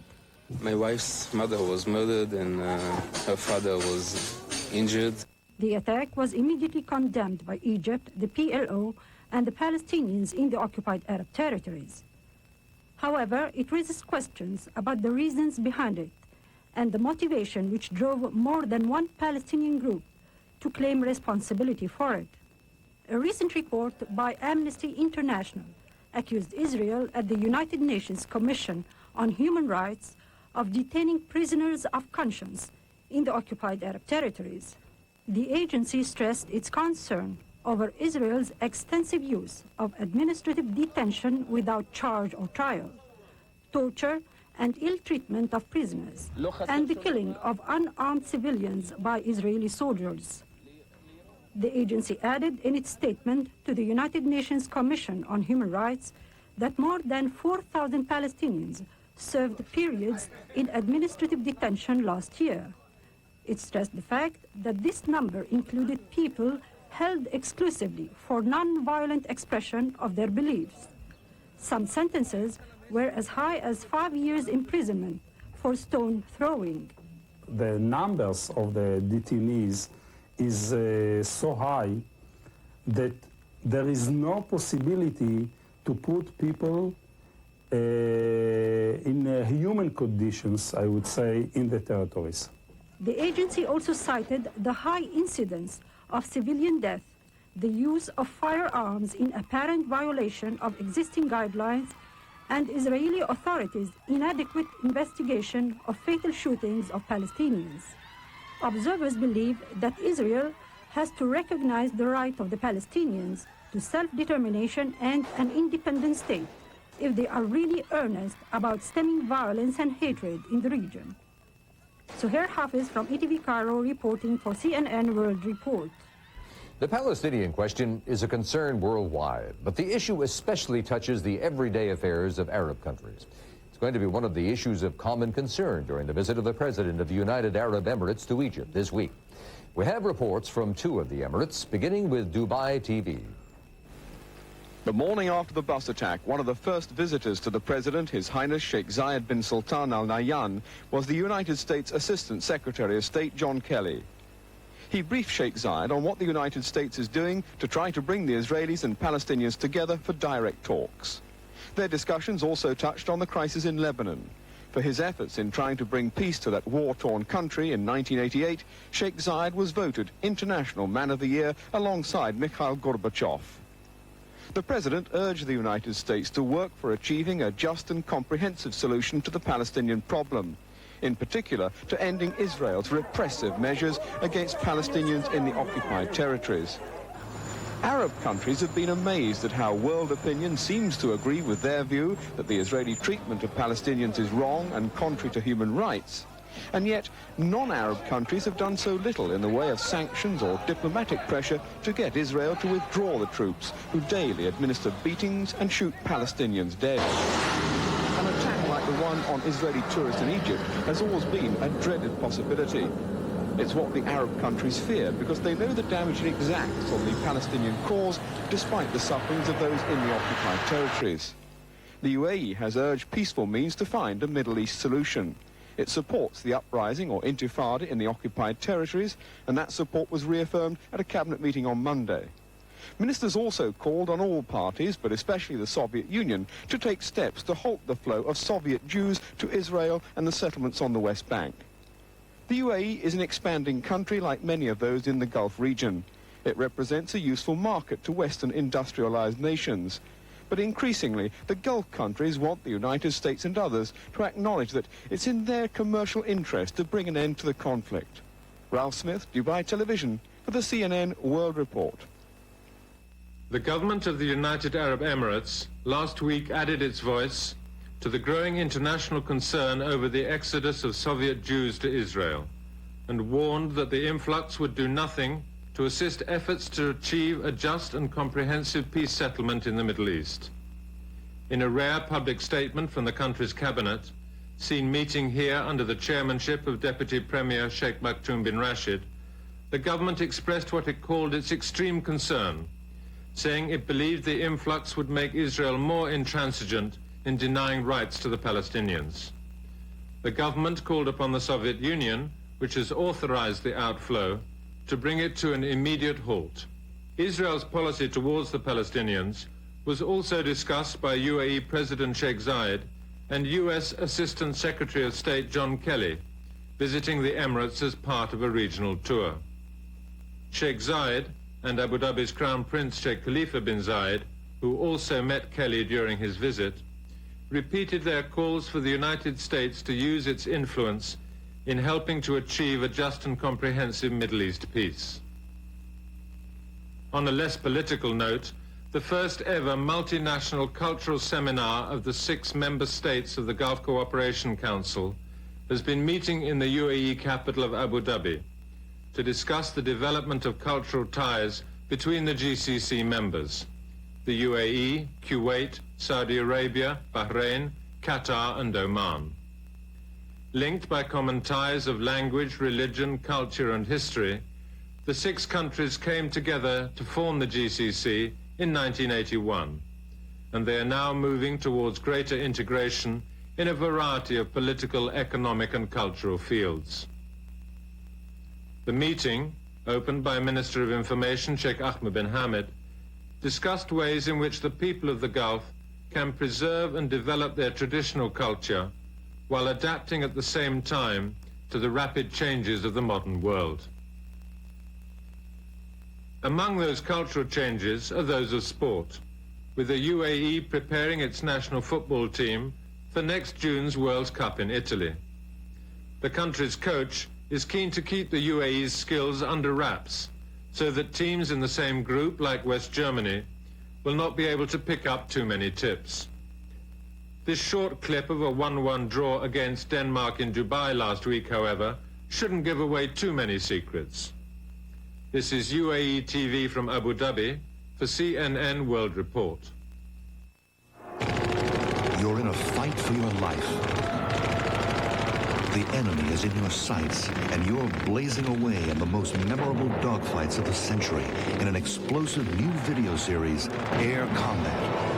My wife's mother was murdered and her father was injured. The attack was immediately condemned by Egypt, the PLO, and the Palestinians in the occupied Arab territories. However, it raises questions about the reasons behind it and the motivation which drove more than one Palestinian group to claim responsibility for it. A recent report by Amnesty International accused Israel at the United Nations Commission on Human Rights of detaining prisoners of conscience in the occupied Arab territories. The agency stressed its concern over Israel's extensive use of administrative detention without charge or trial, torture and ill treatment of prisoners, and the killing of unarmed civilians by Israeli soldiers. The agency added in its statement to the United Nations Commission on Human Rights that more than 4,000 Palestinians served periods in administrative detention last year. It stressed the fact that this number included people held exclusively for non-violent expression of their beliefs. Some sentences were as high as 5 years imprisonment for stone throwing. The numbers of the detainees is so high that there is no possibility to put people in human conditions, I would say, in the territories. The agency also cited the high incidence of civilian death, the use of firearms in apparent violation of existing guidelines, and Israeli authorities' inadequate investigation of fatal shootings of Palestinians. Observers believe that Israel has to recognize the right of the Palestinians to self-determination and an independent state if they are really earnest about stemming violence and hatred in the region. Suhair Hafiz from ETV Cairo reporting for CNN World Report. The Palestinian question is a concern worldwide, but the issue especially touches the everyday affairs of Arab countries. It's going to be one of the issues of common concern during the visit of the President of the United Arab Emirates to Egypt this week. We have reports from 2 of the Emirates, beginning with Dubai TV. The morning after the bus attack, one of the first visitors to the President, His Highness Sheikh Zayed bin Sultan Al Nahyan, was the United States Assistant Secretary of State John Kelly. He briefed Sheikh Zayed on what the United States is doing to try to bring the Israelis and Palestinians together for direct talks. Their discussions also touched on the crisis in Lebanon. For his efforts in trying to bring peace to that war-torn country in 1988, Sheikh Zayed was voted International Man of the Year alongside Mikhail Gorbachev. The President urged the United States to work for achieving a just and comprehensive solution to the Palestinian problem, in particular to ending Israel's repressive measures against Palestinians in the occupied territories. Arab countries have been amazed at how world opinion seems to agree with their view that the Israeli treatment of Palestinians is wrong and contrary to human rights. And yet, non-Arab countries have done so little in the way of sanctions or diplomatic pressure to get Israel to withdraw the troops who daily administer beatings and shoot Palestinians dead. An attack like the one on Israeli tourists in Egypt has always been a dreaded possibility. It's what the Arab countries fear because they know the damage it exacts on the Palestinian cause despite the sufferings of those in the occupied territories. The UAE has urged peaceful means to find a Middle East solution. It supports the uprising or intifada in the occupied territories, and that support was reaffirmed at a cabinet meeting on Monday. Ministers also called on all parties, but especially the Soviet Union, to take steps to halt the flow of Soviet Jews to Israel and the settlements on the West Bank. The UAE is an expanding country like many of those in the Gulf region. It represents a useful market to Western industrialized nations. But increasingly, the Gulf countries want the United States and others to acknowledge that it's in their commercial interest to bring an end to the conflict. Ralph Smith, Dubai Television, for the CNN World Report. The government of the United Arab Emirates last week added its voice to the growing international concern over the exodus of Soviet Jews to Israel and warned that the influx would do nothing to assist efforts to achieve a just and comprehensive peace settlement in the Middle East. In a rare public statement from the country's cabinet, seen meeting here under the chairmanship of Deputy Premier Sheikh Maktoum bin Rashid, the government expressed what it called its extreme concern, saying it believed the influx would make Israel more intransigent in denying rights to the Palestinians. The government called upon the Soviet Union, which has authorized the outflow, to bring it to an immediate halt. Israel's policy towards the Palestinians was also discussed by UAE President Sheikh Zayed and US Assistant Secretary of State John Kelly, visiting the Emirates as part of a regional tour. Sheikh Zayed and Abu Dhabi's Crown Prince Sheikh Khalifa bin Zayed, who also met Kelly during his visit, repeated their calls for the United States to use its influence in helping to achieve a just and comprehensive Middle East peace. On a less political note, the first ever multinational cultural seminar of the 6 member states of the Gulf Cooperation Council has been meeting in the UAE capital of Abu Dhabi to discuss the development of cultural ties between the GCC members, the UAE, Kuwait, Saudi Arabia, Bahrain, Qatar and Oman. Linked by common ties of language, religion, culture and history, the 6 countries came together to form the GCC in 1981, and they are now moving towards greater integration in a variety of political, economic and cultural fields. The meeting, opened by Minister of Information Sheikh Ahmed bin Hamid, discussed ways in which the people of the Gulf can preserve and develop their traditional culture while adapting at the same time to the rapid changes of the modern world. Among those cultural changes are those of sport, with the UAE preparing its national football team for next June's World Cup in Italy. The country's coach is keen to keep the UAE's skills under wraps so that teams in the same group, like West Germany, will not be able to pick up too many tips. This short clip of a 1-1 draw against Denmark in Dubai last week, however, shouldn't give away too many secrets. This is UAE TV from Abu Dhabi for CNN World Report. You're in a fight for your life. The enemy is in your sights, and you're blazing away in the most memorable dogfights of the century in an explosive new video series, Air Combat.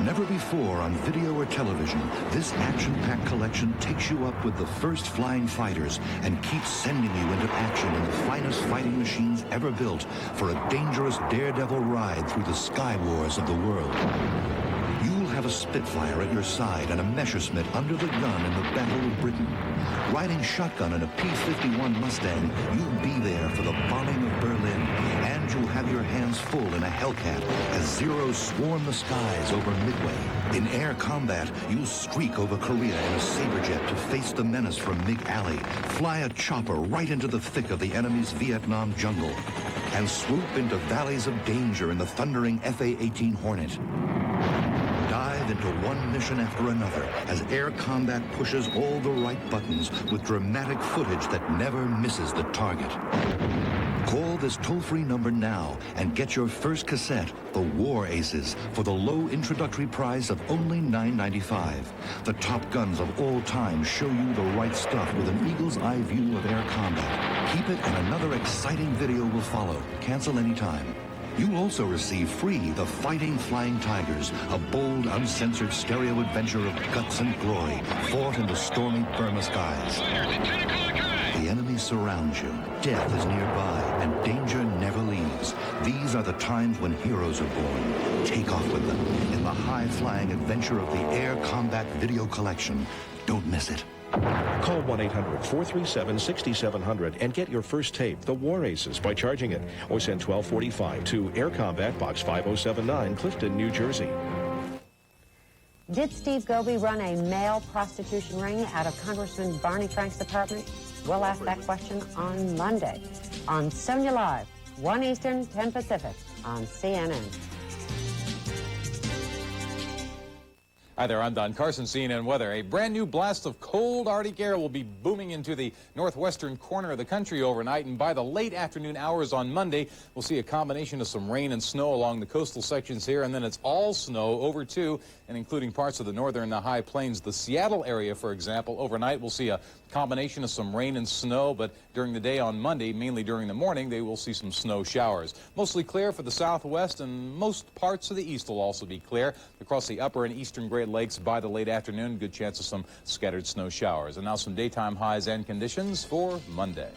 Never before on video or television, this action-packed collection takes you up with the first flying fighters and keeps sending you into action in the finest fighting machines ever built for a dangerous daredevil ride through the sky wars of the world. You'll have a Spitfire at your side and a Messerschmitt under the gun in the Battle of Britain. Riding shotgun in a P-51 Mustang, you'll be there for the bombing of Berlin, and you'll have your hands full in a Hellcat as Zeros swarm the skies over Midway. In air combat, you'll streak over Korea in a Saberjet to face the menace from Mig Alley, fly a chopper right into the thick of the enemy's Vietnam jungle, and swoop into valleys of danger in the thundering Fa-18 Hornet. Dive into one mission after another as air combat pushes all the right buttons with dramatic footage that never misses the target. Call this toll-free number now and get your first cassette, The War Aces, for the low introductory price of only $9.95. The top guns of all time show you the right stuff with an eagle's eye view of air combat. Keep it and another exciting video will follow. Cancel anytime. You'll also receive free The Fighting Flying Tigers, a bold, uncensored stereo adventure of guts and glory, fought in the stormy Burma skies. The enemy surrounds you. Death is nearby, and danger never leaves. These are the times when heroes are born. Take off with them in the high-flying adventure of the Air Combat Video Collection. Don't miss it. Call 1-800-437-6700 and get your first tape, The War Aces, by charging it, or send 1245 to Air Combat Box 5079, Clifton, New Jersey. Did Steve Goby run a male prostitution ring out of Congressman Barney Frank's apartment? We'll ask that question on Monday on Sonia Live, 1 Eastern, 10 Pacific on CNN. Hi there, I'm Don Carson, CNN Weather. A brand new blast of cold Arctic air will be booming into the northwestern corner of the country overnight, and by the late afternoon hours on Monday, we'll see a combination of some rain and snow along the coastal sections here, and then it's all snow over to and including parts of the northern and the high plains. The Seattle area, for example, overnight we'll see a combination of some rain and snow, but during the day on Monday, mainly during the morning, they will see some snow showers. Mostly clear for the southwest, and most parts of the east will also be clear. Across the upper and eastern Great Lakes by the late afternoon, good chance of some scattered snow showers. And now some daytime highs and conditions for Monday.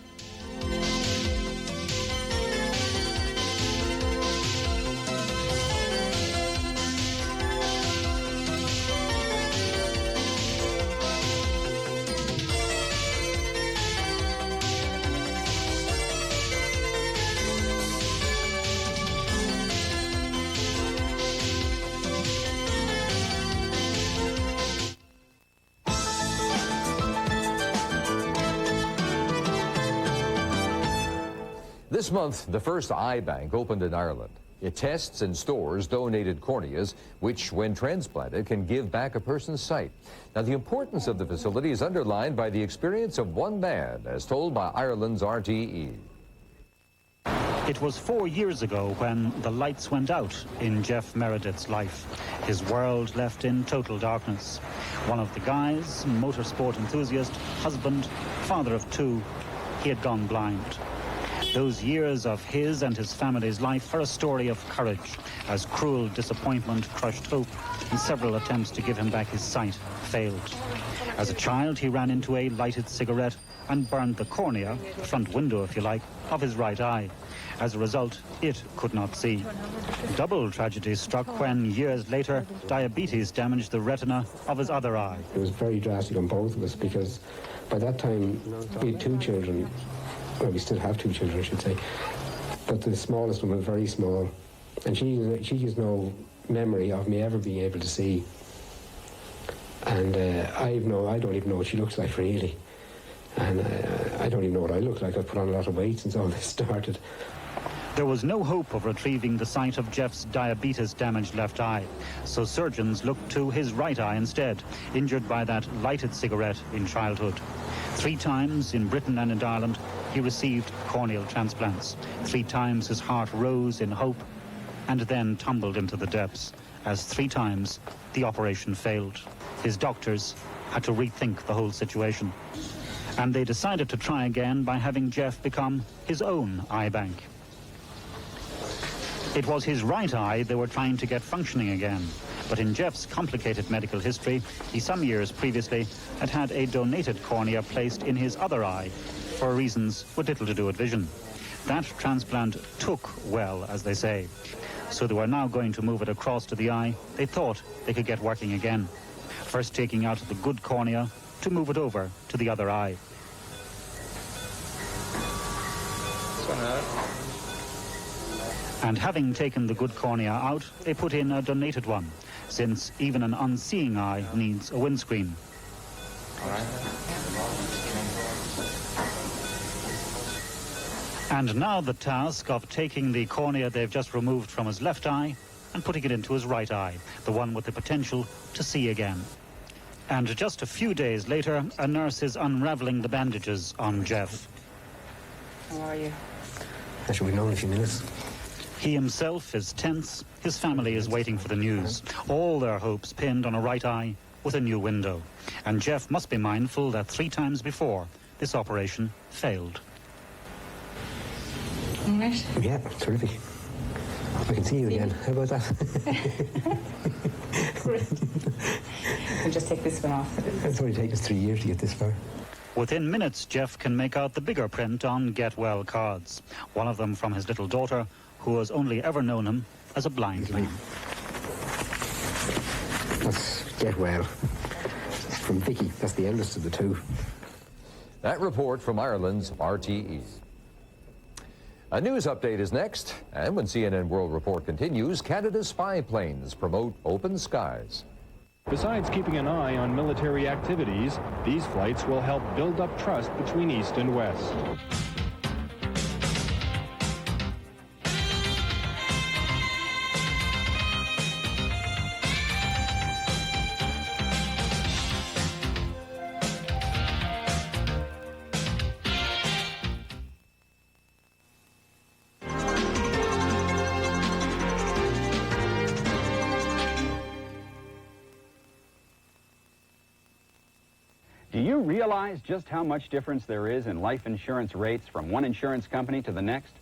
This month, the first eye bank opened in Ireland. It tests and stores donated corneas, which, when transplanted, can give back a person's sight. Now, the importance of the facility is underlined by the experience of one man, as told by Ireland's RTE. It was 4 years ago when the lights went out in Jeff Meredith's life. His world left in total darkness. One of the guys, motorsport enthusiast, husband, father of two, he had gone blind. Those years of his and his family's life are a story of courage, as cruel disappointment crushed hope, and several attempts to give him back his sight failed. As a child, he ran into a lighted cigarette and burned the cornea, the front window if you like, of his right eye. As a result, it could not see. Double tragedy struck when, years later, diabetes damaged the retina of his other eye. It was very drastic on both of us, because by that time we had 2 children. Well, we still have 2 children, I should say. But the smallest one was very small. And she has no memory of me ever being able to see. And I don't even know what she looks like, really. And I don't even know what I look like. I've put on a lot of weight since all this started. There was no hope of retrieving the sight of Jeff's diabetes-damaged left eye, so surgeons looked to his right eye instead, injured by that lighted cigarette in childhood. 3 times in Britain and in Ireland, he received corneal transplants. 3 times his heart rose in hope and then tumbled into the depths, as 3 times the operation failed. His doctors had to rethink the whole situation. And they decided to try again by having Jeff become his own eye bank. It was his right eye they were trying to get functioning again. But in Jeff's complicated medical history, he some years previously had had a donated cornea placed in his other eye for reasons with little to do with vision. That transplant took well, as they say. So they were now going to move it across to the eye they thought they could get working again. First taking out the good cornea to move it over to the other eye. And having taken the good cornea out, they put in a donated one, since even an unseeing eye needs a windscreen. And now the task of taking the cornea they've just removed from his left eye and putting it into his right eye, the one with the potential to see again. And just a few days later, a nurse is unraveling the bandages on Jeff. How are you? I should be known in a few minutes. He himself is tense. His family is waiting for the news. All their hopes pinned on a right eye with a new window. And Jeff must be mindful that 3 times before, this operation failed. All right. Yeah, terrific. I can see you again. How about that? We'll just take this one off. It's only taken us 3 years to get this far. Within minutes, Jeff can make out the bigger print on Get Well cards. One of them from his little daughter, who has only ever known him as a blind man. That's Get Well. From Vicky, that's the eldest of the two. That report from Ireland's RTE. A news update is next, and when CNN World Report continues, Canada's spy planes promote open skies. Besides keeping an eye on military activities, these flights will help build up trust between East and West. Do you realize just how much difference there is in life insurance rates from one insurance company to the next?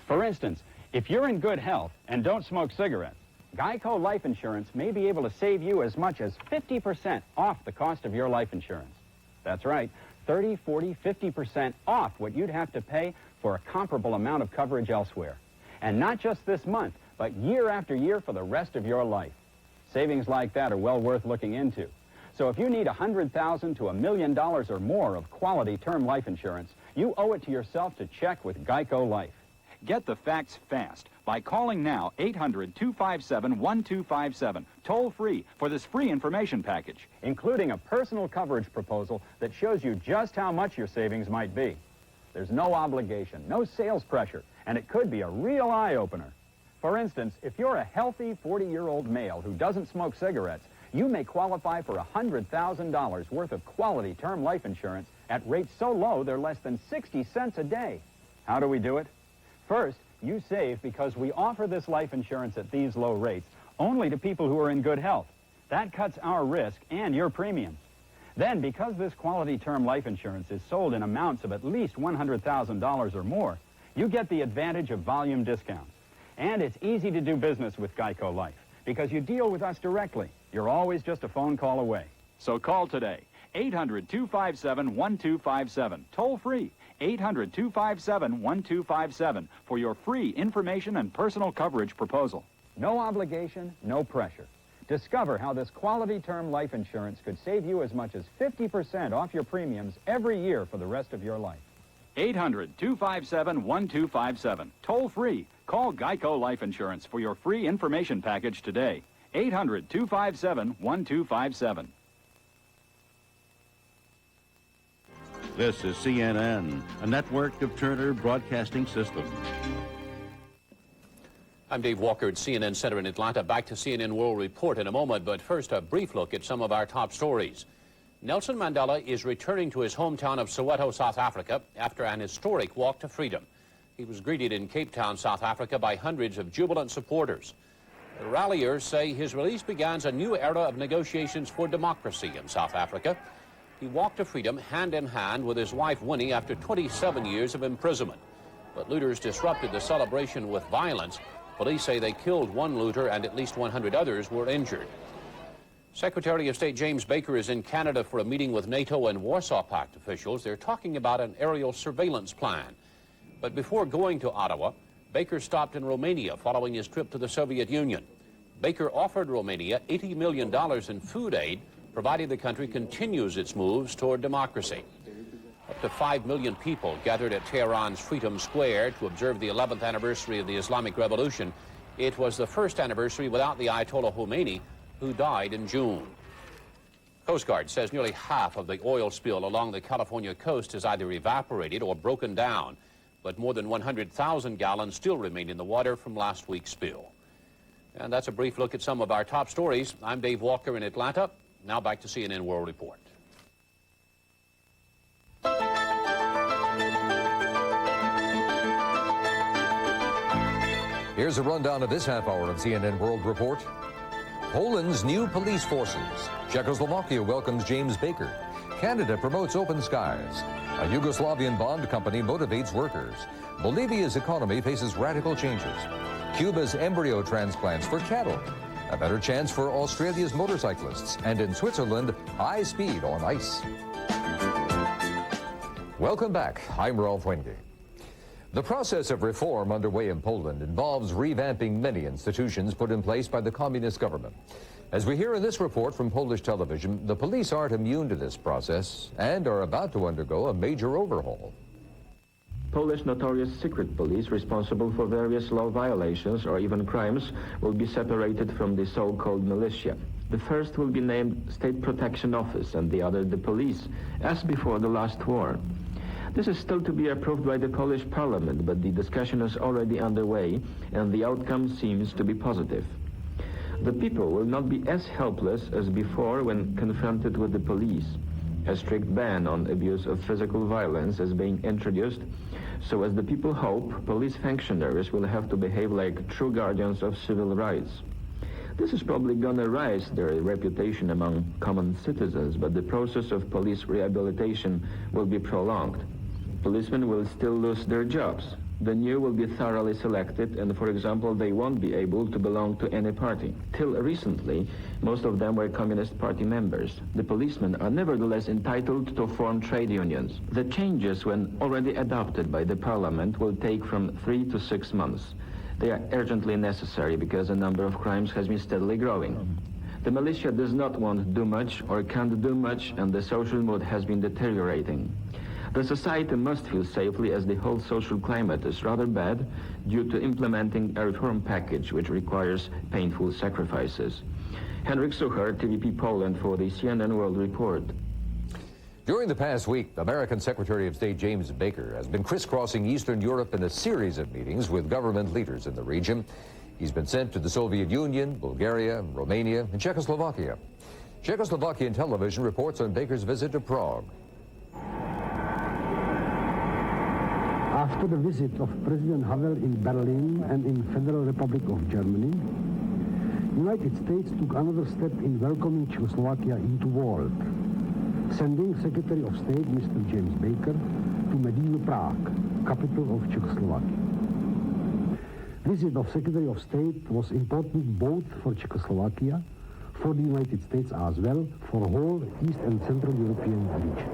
For instance, if you're in good health and don't smoke cigarettes, Geico Life Insurance may be able to save you as much as 50% off the cost of your life insurance. That's right, 30, 40, 50% off what you'd have to pay for a comparable amount of coverage elsewhere. And not just this month, but year after year for the rest of your life. Savings like that are well worth looking into. So if you need $100,000 to $1 million or more of quality term life insurance, you owe it to yourself to check with Geico Life. Get the facts fast by calling now 800-257-1257, toll-free, for this free information package, including a personal coverage proposal that shows you just how much your savings might be. There's no obligation, no sales pressure, and it could be a real eye-opener. For instance, if you're a healthy 40-year-old male who doesn't smoke cigarettes, you may qualify for $100,000 worth of quality term life insurance at rates so low they're less than 60 cents a day. How do we do it? First, you save because we offer this life insurance at these low rates only to people who are in good health. That cuts our risk and your premiums. Then, because this quality term life insurance is sold in amounts of at least $100,000 or more, you get the advantage of volume discounts. And it's easy to do business with Geico Life because you deal with us directly. You're always just a phone call away. So call today, 800-257-1257, toll-free, 800-257-1257, for your free information and personal coverage proposal. No obligation, no pressure. Discover how this quality term life insurance could save you as much as 50% off your premiums every year for the rest of your life. 800-257-1257, toll-free. Call Geico Life Insurance for your free information package today. 800-257-1257. This is CNN, a network of Turner Broadcasting System. I'm Dave Walker at CNN Center in Atlanta. Back to CNN World Report in a moment, but first a brief look at some of our top stories. Nelson Mandela is returning to his hometown of Soweto, South Africa, after an historic walk to freedom. He was greeted in Cape Town, South Africa, by hundreds of jubilant supporters. The ralliers say his release begins a new era of negotiations for democracy in South Africa. He walked to freedom hand in hand with his wife Winnie after 27 years of imprisonment. But looters disrupted the celebration with violence. Police say they killed one looter and at least 100 others were injured. Secretary of State James Baker is in Canada for a meeting with NATO and Warsaw Pact officials. They're talking about an aerial surveillance plan. But before going to Ottawa, Baker stopped in Romania following his trip to the Soviet Union. Baker offered Romania $80 million in food aid, provided the country continues its moves toward democracy. Up to 5 million people gathered at Tehran's Freedom Square to observe the 11th anniversary of the Islamic Revolution. It was the first anniversary without the Ayatollah Khomeini, who died in June. Coast Guard says nearly half of the oil spill along the California coast has either evaporated or broken down, but more than 100,000 gallons still remain in the water from last week's spill. And that's a brief look at some of our top stories. I'm Dave Walker in Atlanta. Now back to CNN World Report. Here's a rundown of this half hour on CNN World Report. Poland's new police forces. Czechoslovakia welcomes James Baker. Canada promotes open skies. A Yugoslavian bond company motivates workers. Bolivia's economy faces radical changes. Cuba's embryo transplants for cattle. A better chance for Australia's motorcyclists. And in Switzerland, high speed on ice. Welcome back. I'm Rolf Wenge. The process of reform underway in Poland involves revamping many institutions put in place by the communist government. As we hear in this report from Polish television, the police aren't immune to this process and are about to undergo a major overhaul. Polish notorious secret police responsible for various law violations or even crimes will be separated from the so-called militia. The first will be named State Protection Office and the other the police, as before the last war. This is still to be approved by the Polish parliament, but the discussion is already underway and the outcome seems to be positive. The people will not be as helpless as before when confronted with the police. A strict ban on abuse of physical violence is being introduced, so as the people hope, police functionaries will have to behave like true guardians of civil rights. This is probably gonna raise their reputation among common citizens, but the process of police rehabilitation will be prolonged. Policemen will still lose their jobs. The new will be thoroughly selected, and for example, they won't be able to belong to any party. Till recently, most of them were Communist Party members. The policemen are nevertheless entitled to form trade unions. The changes, when already adopted by the parliament, will take from 3 to 6 months. They are urgently necessary because the number of crimes has been steadily growing. The militia does not want to do much or can't do much, and the social mood has been deteriorating. The society must feel safely as the whole social climate is rather bad due to implementing a reform package which requires painful sacrifices. Henryk Suchar, TVP Poland for the CNN World Report. During the past week, American Secretary of State James Baker has been crisscrossing Eastern Europe in a series of meetings with government leaders in the region. He's been sent to the Soviet Union, Bulgaria, Romania, and Czechoslovakia. Czechoslovakian television reports on Baker's visit to Prague. After the visit of President Havel in Berlin and in Federal Republic of Germany, United States took another step in welcoming Czechoslovakia into world, sending Secretary of State Mr. James Baker to medieval Prague, capital of Czechoslovakia. Visit of Secretary of State was important both for Czechoslovakia, for the United States as well, for whole East and Central European region.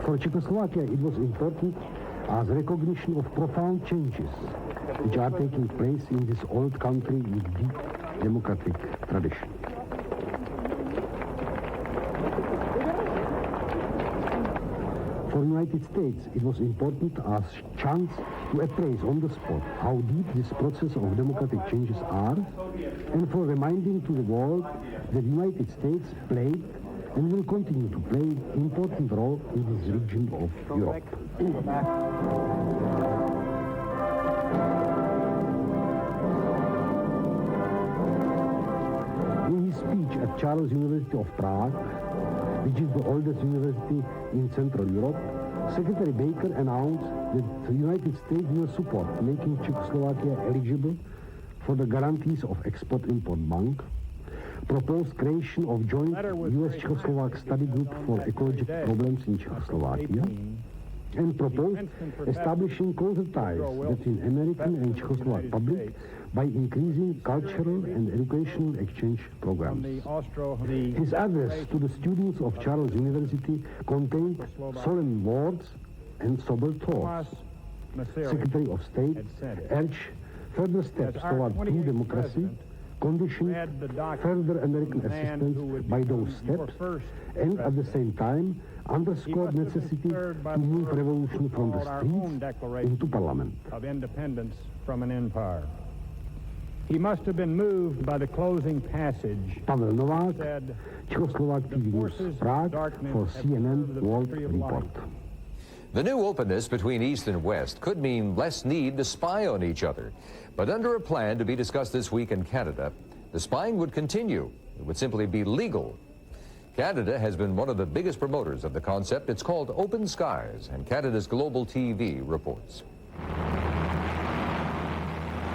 For Czechoslovakia it was important as recognition of profound changes which are taking place in this old country with deep democratic tradition. For the United States, it was important as chance to appraise on the spot how deep this process of democratic changes are, and for reminding to the world that the United States played and will continue to play an important role in this region of Europe. In his speech at Charles University of Prague, which is the oldest university in Central Europe, Secretary Baker announced that the United States will support making Czechoslovakia eligible for the guarantees of Export-Import Bank, proposed creation of joint U.S.-Czechoslovak study group for ecological problems in Czechoslovakia, and proposed establishing closer ties between American and Czechoslovak public by increasing cultural and educational exchange programs. His address to the students of Charles University contained solemn words and sober thoughts. Secretary of State urged further steps toward true democracy, conditioned further American assistance by those steps, and at the same time underscored necessity to move revolution from the streets into parliament. Of independence from an empire. He must have been moved by the closing passage. Pavel Novák, Czechoslovak TV News, Prague, for CNN World Report. The new openness between East and West could mean less need to spy on each other. But under a plan to be discussed this week in Canada, the spying would continue. It would simply be legal. Canada has been one of the biggest promoters of the concept. It's called Open Skies, and Canada's Global TV reports.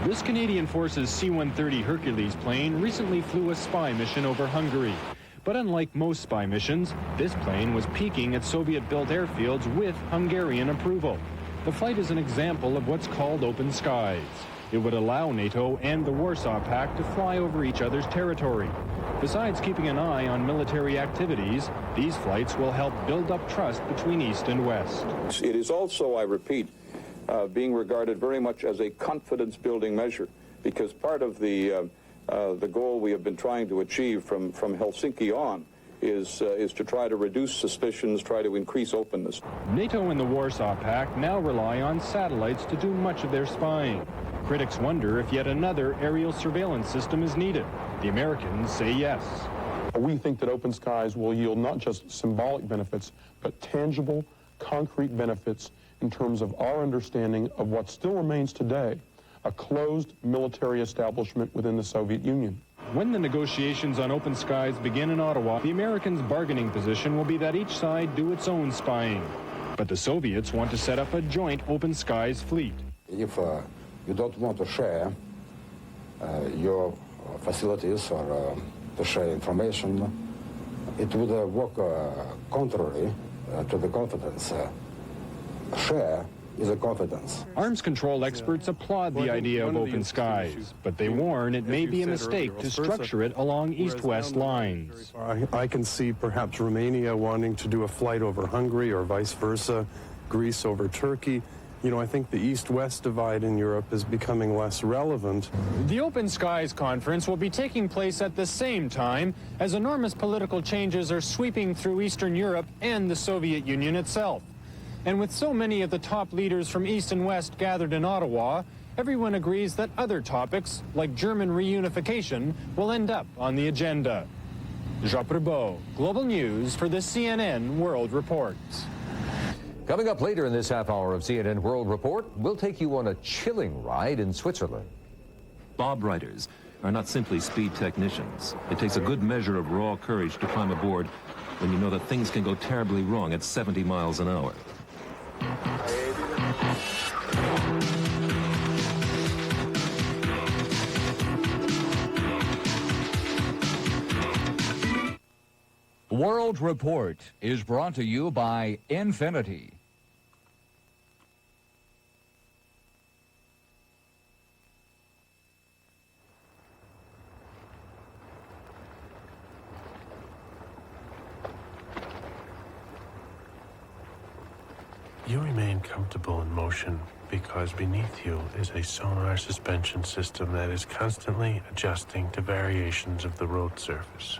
This Canadian Forces C-130 Hercules plane recently flew a spy mission over Hungary. But unlike most spy missions, this plane was peaking at Soviet-built airfields with Hungarian approval. The flight is an example of what's called open skies. It would allow NATO and the Warsaw Pact to fly over each other's territory. Besides keeping an eye on military activities, these flights will help build up trust between East and West. It is also, I repeat, being regarded very much as a confidence-building measure, because part of the goal we have been trying to achieve from Helsinki on is to try to reduce suspicions, try to increase openness. NATO and the Warsaw Pact now rely on satellites to do much of their spying. Critics wonder if yet another aerial surveillance system is needed. The Americans say yes. We think that open skies will yield not just symbolic benefits, but tangible, concrete benefits in terms of our understanding of what still remains today a closed military establishment within the Soviet Union. When the negotiations on open skies begin in Ottawa, the Americans' bargaining position will be that each side do its own spying. But the Soviets want to set up a joint open skies fleet. If you don't want to share your facilities or to share information, it would work contrary to the confidence. Share is a confidence. Arms control experts applaud the idea of open skies, but they warn it may be a mistake to structure it along east-west lines. I can see perhaps Romania wanting to do a flight over Hungary or vice versa, Greece over Turkey. You know, I think the east-west divide in Europe is becoming less relevant. The Open Skies Conference will be taking place at the same time as enormous political changes are sweeping through Eastern Europe and the Soviet Union itself. And with so many of the top leaders from East and West gathered in Ottawa, everyone agrees that other topics, like German reunification, will end up on the agenda. Jacques Ribaud, Global News for the CNN World Report. Coming up later in this half hour of CNN World Report, we'll take you on a chilling ride in Switzerland. Bob riders are not simply speed technicians. It takes a good measure of raw courage to climb aboard when you know that things can go terribly wrong at 70 miles an hour. World Report is brought to you by Infinity. You remain comfortable in motion because beneath you is a sonar suspension system that is constantly adjusting to variations of the road surface.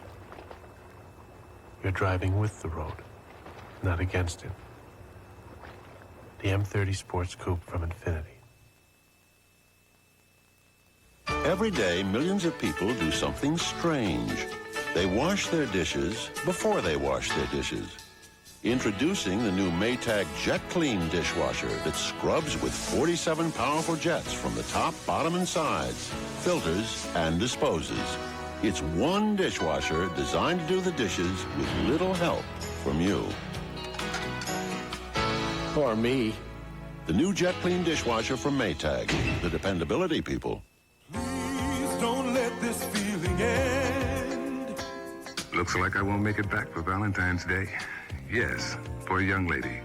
You're driving with the road, not against it. The M30 Sports Coupe from Infinity. Every day, millions of people do something strange. They wash their dishes before they wash their dishes. Introducing the new Maytag Jet Clean dishwasher that scrubs with 47 powerful jets from the top, bottom, and sides, filters, and disposes. It's one dishwasher designed to do the dishes with little help from you. Or me. The new Jet Clean dishwasher from Maytag, the dependability people. Please don't let this feeling end. Looks like I won't make it back for Valentine's Day. Yes, for a young lady.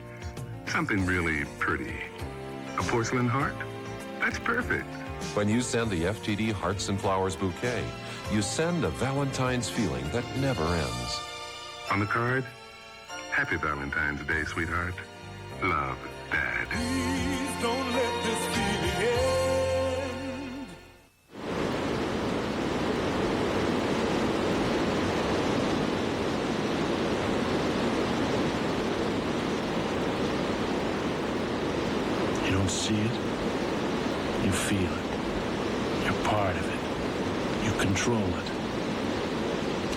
Something really pretty. A porcelain heart? That's perfect. When you send the FTD Hearts and Flowers bouquet, you send a Valentine's feeling that never ends. On the card, Happy Valentine's Day, sweetheart. Love, Dad. Please don't let this feeling end. You don't see it, you feel it. You're part of it. You control it.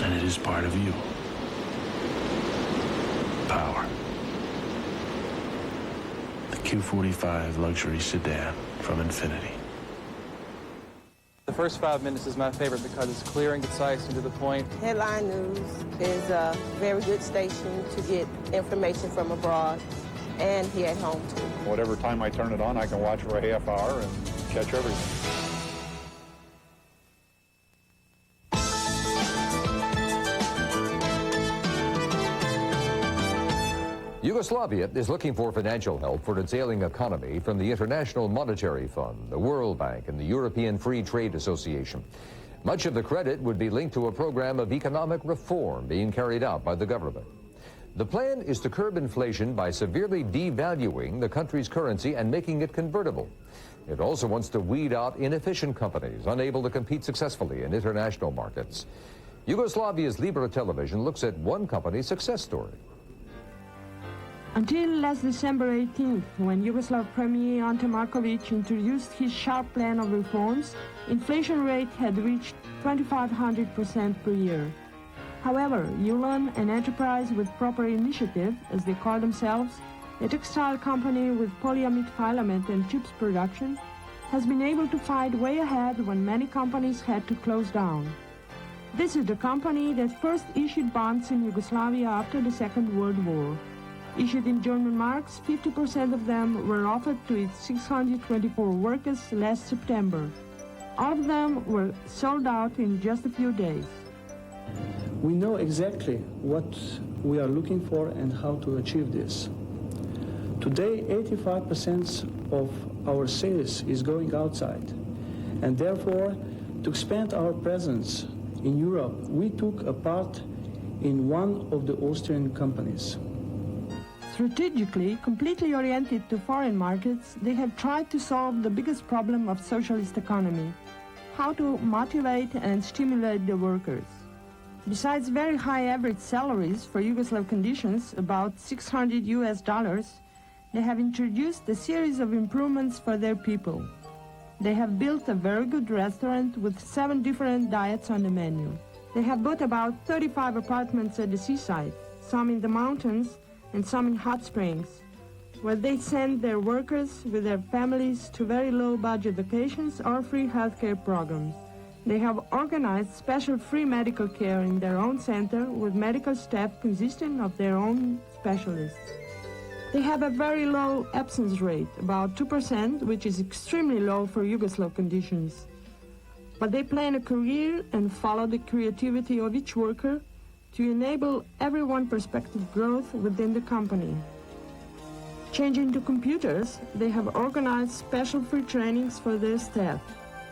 And it is part of you. Power. The Q45 luxury sedan from Infinity. The first 5 minutes is my favorite because it's clear and concise and to the point. Headline News is a very good station to get information from abroad and here at home too. Whatever time I turn it on, I can watch for a half hour and catch everything. Yugoslavia is looking for financial help for its ailing economy from the International Monetary Fund, the World Bank, and the European Free Trade Association. Much of the credit would be linked to a program of economic reform being carried out by the government. The plan is to curb inflation by severely devaluing the country's currency and making it convertible. It also wants to weed out inefficient companies unable to compete successfully in international markets. Yugoslavia's Libra television looks at one company's success story. Until last December 18th, when Yugoslav Premier Ante Markovic introduced his sharp plan of reforms, inflation rate had reached 2,500% per year. However, Ulan, an enterprise with proper initiative, as they call themselves, a textile company with polyamide filament and chips production, has been able to fight way ahead when many companies had to close down. This is the company that first issued bonds in Yugoslavia after the Second World War. Issued in German marks, 50% of them were offered to its 624 workers last September. All of them were sold out in just a few days. We know exactly what we are looking for and how to achieve this. Today, 85% of our sales is going outside, and therefore, to expand our presence in Europe, we took a part in one of the Austrian companies. Strategically, completely oriented to foreign markets, they have tried to solve the biggest problem of socialist economy: how to motivate and stimulate the workers. Besides very high average salaries for Yugoslav conditions, about $600, they have introduced a series of improvements for their people. They have built a very good restaurant with 7 different diets on the menu. They have bought about 35 apartments at the seaside, some in the mountains and some in hot springs, where they send their workers with their families to very low-budget vacations or free healthcare programs. They have organized special free medical care in their own center with medical staff consisting of their own specialists. They have a very low absence rate, about 2%, which is extremely low for Yugoslav conditions. But they plan a career and follow the creativity of each worker to enable everyone prospective growth within the company. Changing to computers, they have organized special free trainings for their staff.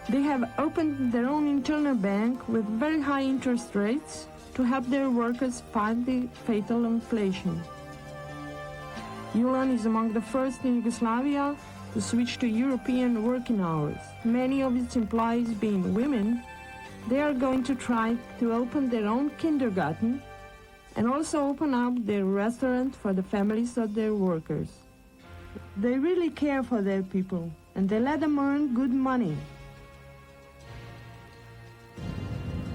They have opened their own internal bank with very high interest rates to help their workers fight the fatal inflation. Ulan is among the first in Yugoslavia to switch to European working hours. Many of its employees being women, they are going to try to open their own kindergarten and also open up their restaurant for the families of their workers. They really care for their people and they let them earn good money.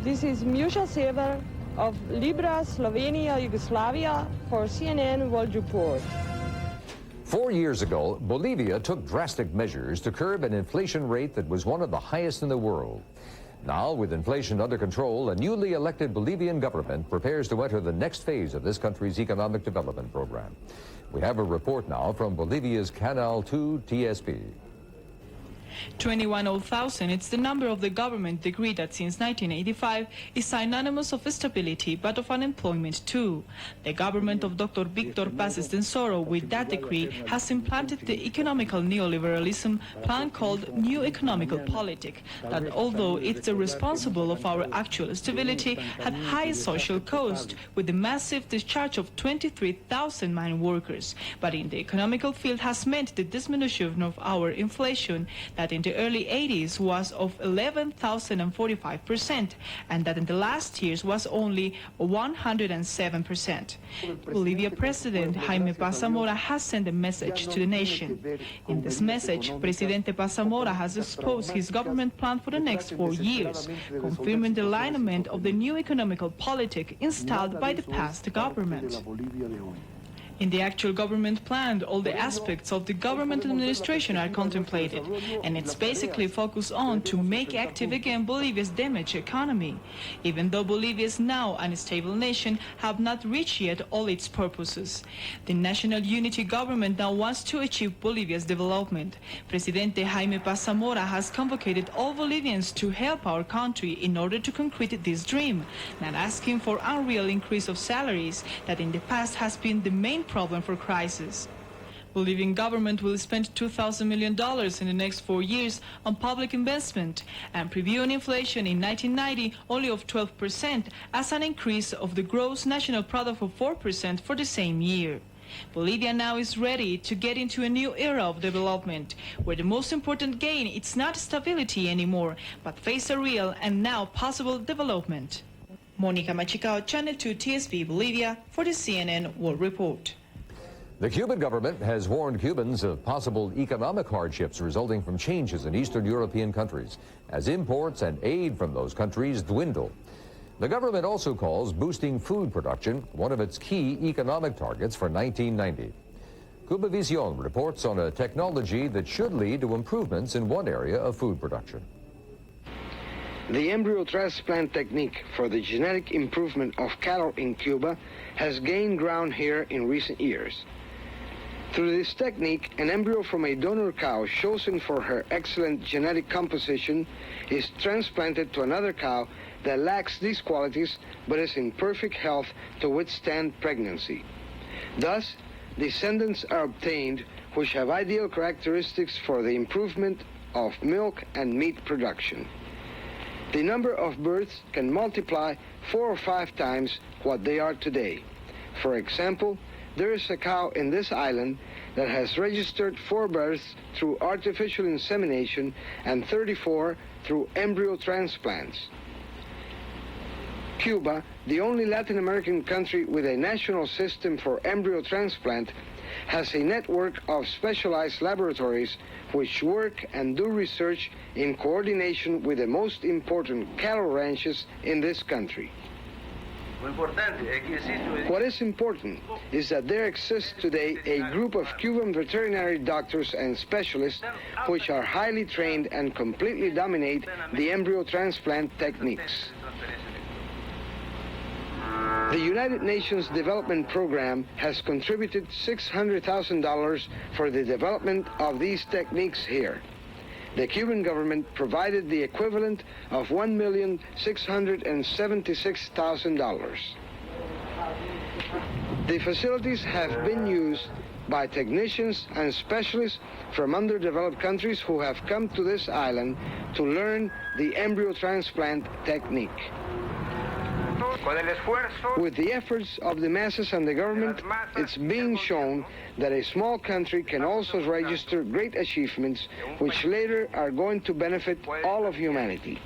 This is Miusha Sever of Libra, Slovenia, Yugoslavia for CNN World Report. 4 years ago, Bolivia took drastic measures to curb an inflation rate that was one of the highest in the world. Now, with inflation under control, a newly elected Bolivian government prepares to enter the next phase of this country's economic development program. We have a report now from Bolivia's Canal 2 TSP. 21,000, it's the number of the government decree that since 1985 is synonymous of stability but of unemployment too. The government of Dr. Victor Paz Estensoro with that decree has implanted the economical neoliberalism plan called New Economical Politic that, although it's the responsible of our actual stability, had high social cost with the massive discharge of 23,000 mine workers. But in the economical field has meant the diminution of our inflation that in the early 80s was of 11,045% and that in the last years was only 107%. Bolivia President Jaime Paz Zamora has sent a message to the nation. In this message, Presidente Paz Zamora has exposed his government plan for the next 4 years, confirming the alignment of the new economical politic installed by the past government. In the actual government plan, all the aspects of the government administration are contemplated, and it's basically focused on to make active again Bolivia's damaged economy. Even though Bolivia is now an unstable nation, have not reached yet all its purposes. The national unity government now wants to achieve Bolivia's development. Presidente Jaime Paz Zamora has convocated all Bolivians to help our country in order to concrete this dream, not asking for unreal increase of salaries that in the past has been the main problem for crisis. Bolivian government will spend $2,000 million in the next 4 years on public investment and previewing inflation in 1990 only of 12% as an increase of the gross national product of 4% for the same year. Bolivia now is ready to get into a new era of development, where the most important gain is not stability anymore, but face a real and now possible development. Monica Machicao, Channel 2 TSB Bolivia for the CNN World Report. The Cuban government has warned Cubans of possible economic hardships resulting from changes in Eastern European countries as imports and aid from those countries dwindle. The government also calls boosting food production one of its key economic targets for 1990. Cuba Visión reports on a technology that should lead to improvements in one area of food production. The embryo transplant technique for the genetic improvement of cattle in Cuba has gained ground here in recent years. Through this technique, an embryo from a donor cow chosen for her excellent genetic composition is transplanted to another cow that lacks these qualities but is in perfect health to withstand pregnancy. Thus, descendants are obtained which have ideal characteristics for the improvement of milk and meat production. The number of births can multiply 4 or 5 times what they are today. For example, there is a cow in this island that has registered 4 births through artificial insemination and 34 through embryo transplants. Cuba, the only Latin American country with a national system for embryo transplant, has a network of specialized laboratories which work and do research in coordination with the most important cattle ranches in this country. What is important is that there exists today a group of Cuban veterinary doctors and specialists which are highly trained and completely dominate the embryo transplant techniques. The United Nations Development Program has contributed $600,000 for the development of these techniques here. The Cuban government provided the equivalent of $1,676,000. The facilities have been used by technicians and specialists from underdeveloped countries who have come to this island to learn the embryo transplant technique. With the efforts of the masses and the government, it's being shown that a small country can also register great achievements which later are going to benefit all of humanity.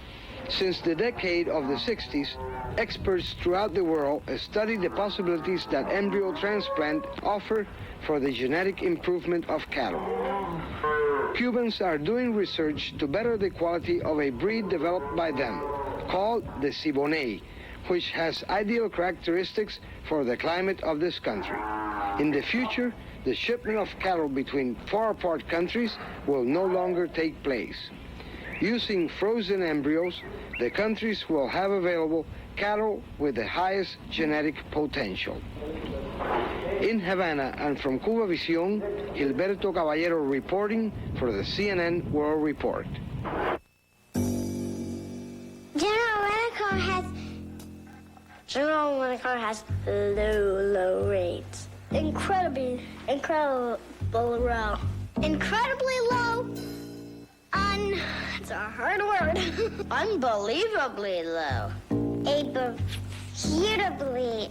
Since the decade of the 60s, experts throughout the world study the possibilities that embryo transplant offer for the genetic improvement of cattle. Cubans are doing research to better the quality of a breed developed by them, called the Siboney, which has ideal characteristics for the climate of this country. In the future, the shipment of cattle between far-apart countries will no longer take place. Using frozen embryos, the countries will have available cattle with the highest genetic potential. In Havana and from Cuba Visión, Gilberto Caballero reporting for the CNN World Report. General Rent-A-Car has low rates. Incredibly low. Incredibly low? It's a hard word. Unbelievably low. Irrefutably.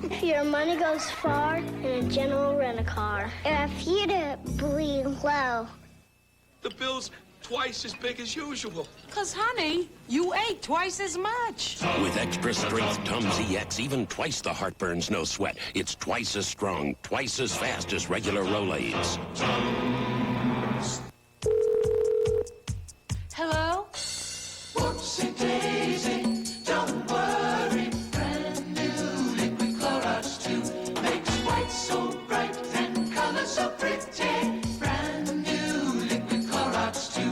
If your money goes far in a General Rent-A-Car. Irrefutably low. The bill's twice as big as usual. 'Cause, honey, you ate twice as much. With extra strength Tums EX, even twice the heartburn's no sweat. It's twice as strong, twice as fast as regular Rolaids. Hello? Whoopsie daisy, don't worry. Brand new liquid Clorox 2 makes white so bright and color so pretty. Brand new liquid Clorox 2.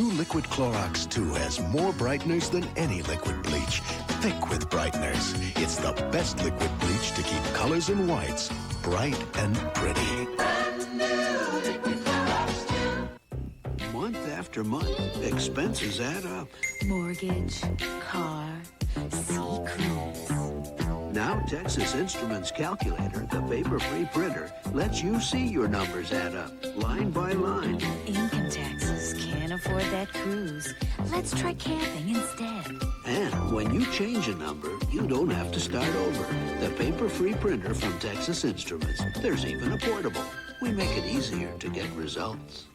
New Liquid Clorox 2 has more brighteners than any liquid bleach. Thick with brighteners. It's the best liquid bleach to keep colors and whites bright and pretty. Brand new liquid Clorox 2. Month after month, expenses add up. Mortgage, car, secrets. Now Texas Instruments Calculator, the paper-free printer, lets you see your numbers add up, line by line. Income taxes can't afford that cruise. Let's try camping instead. And when you change a number, you don't have to start over. The paper-free printer from Texas Instruments. There's even a portable. We make it easier to get results.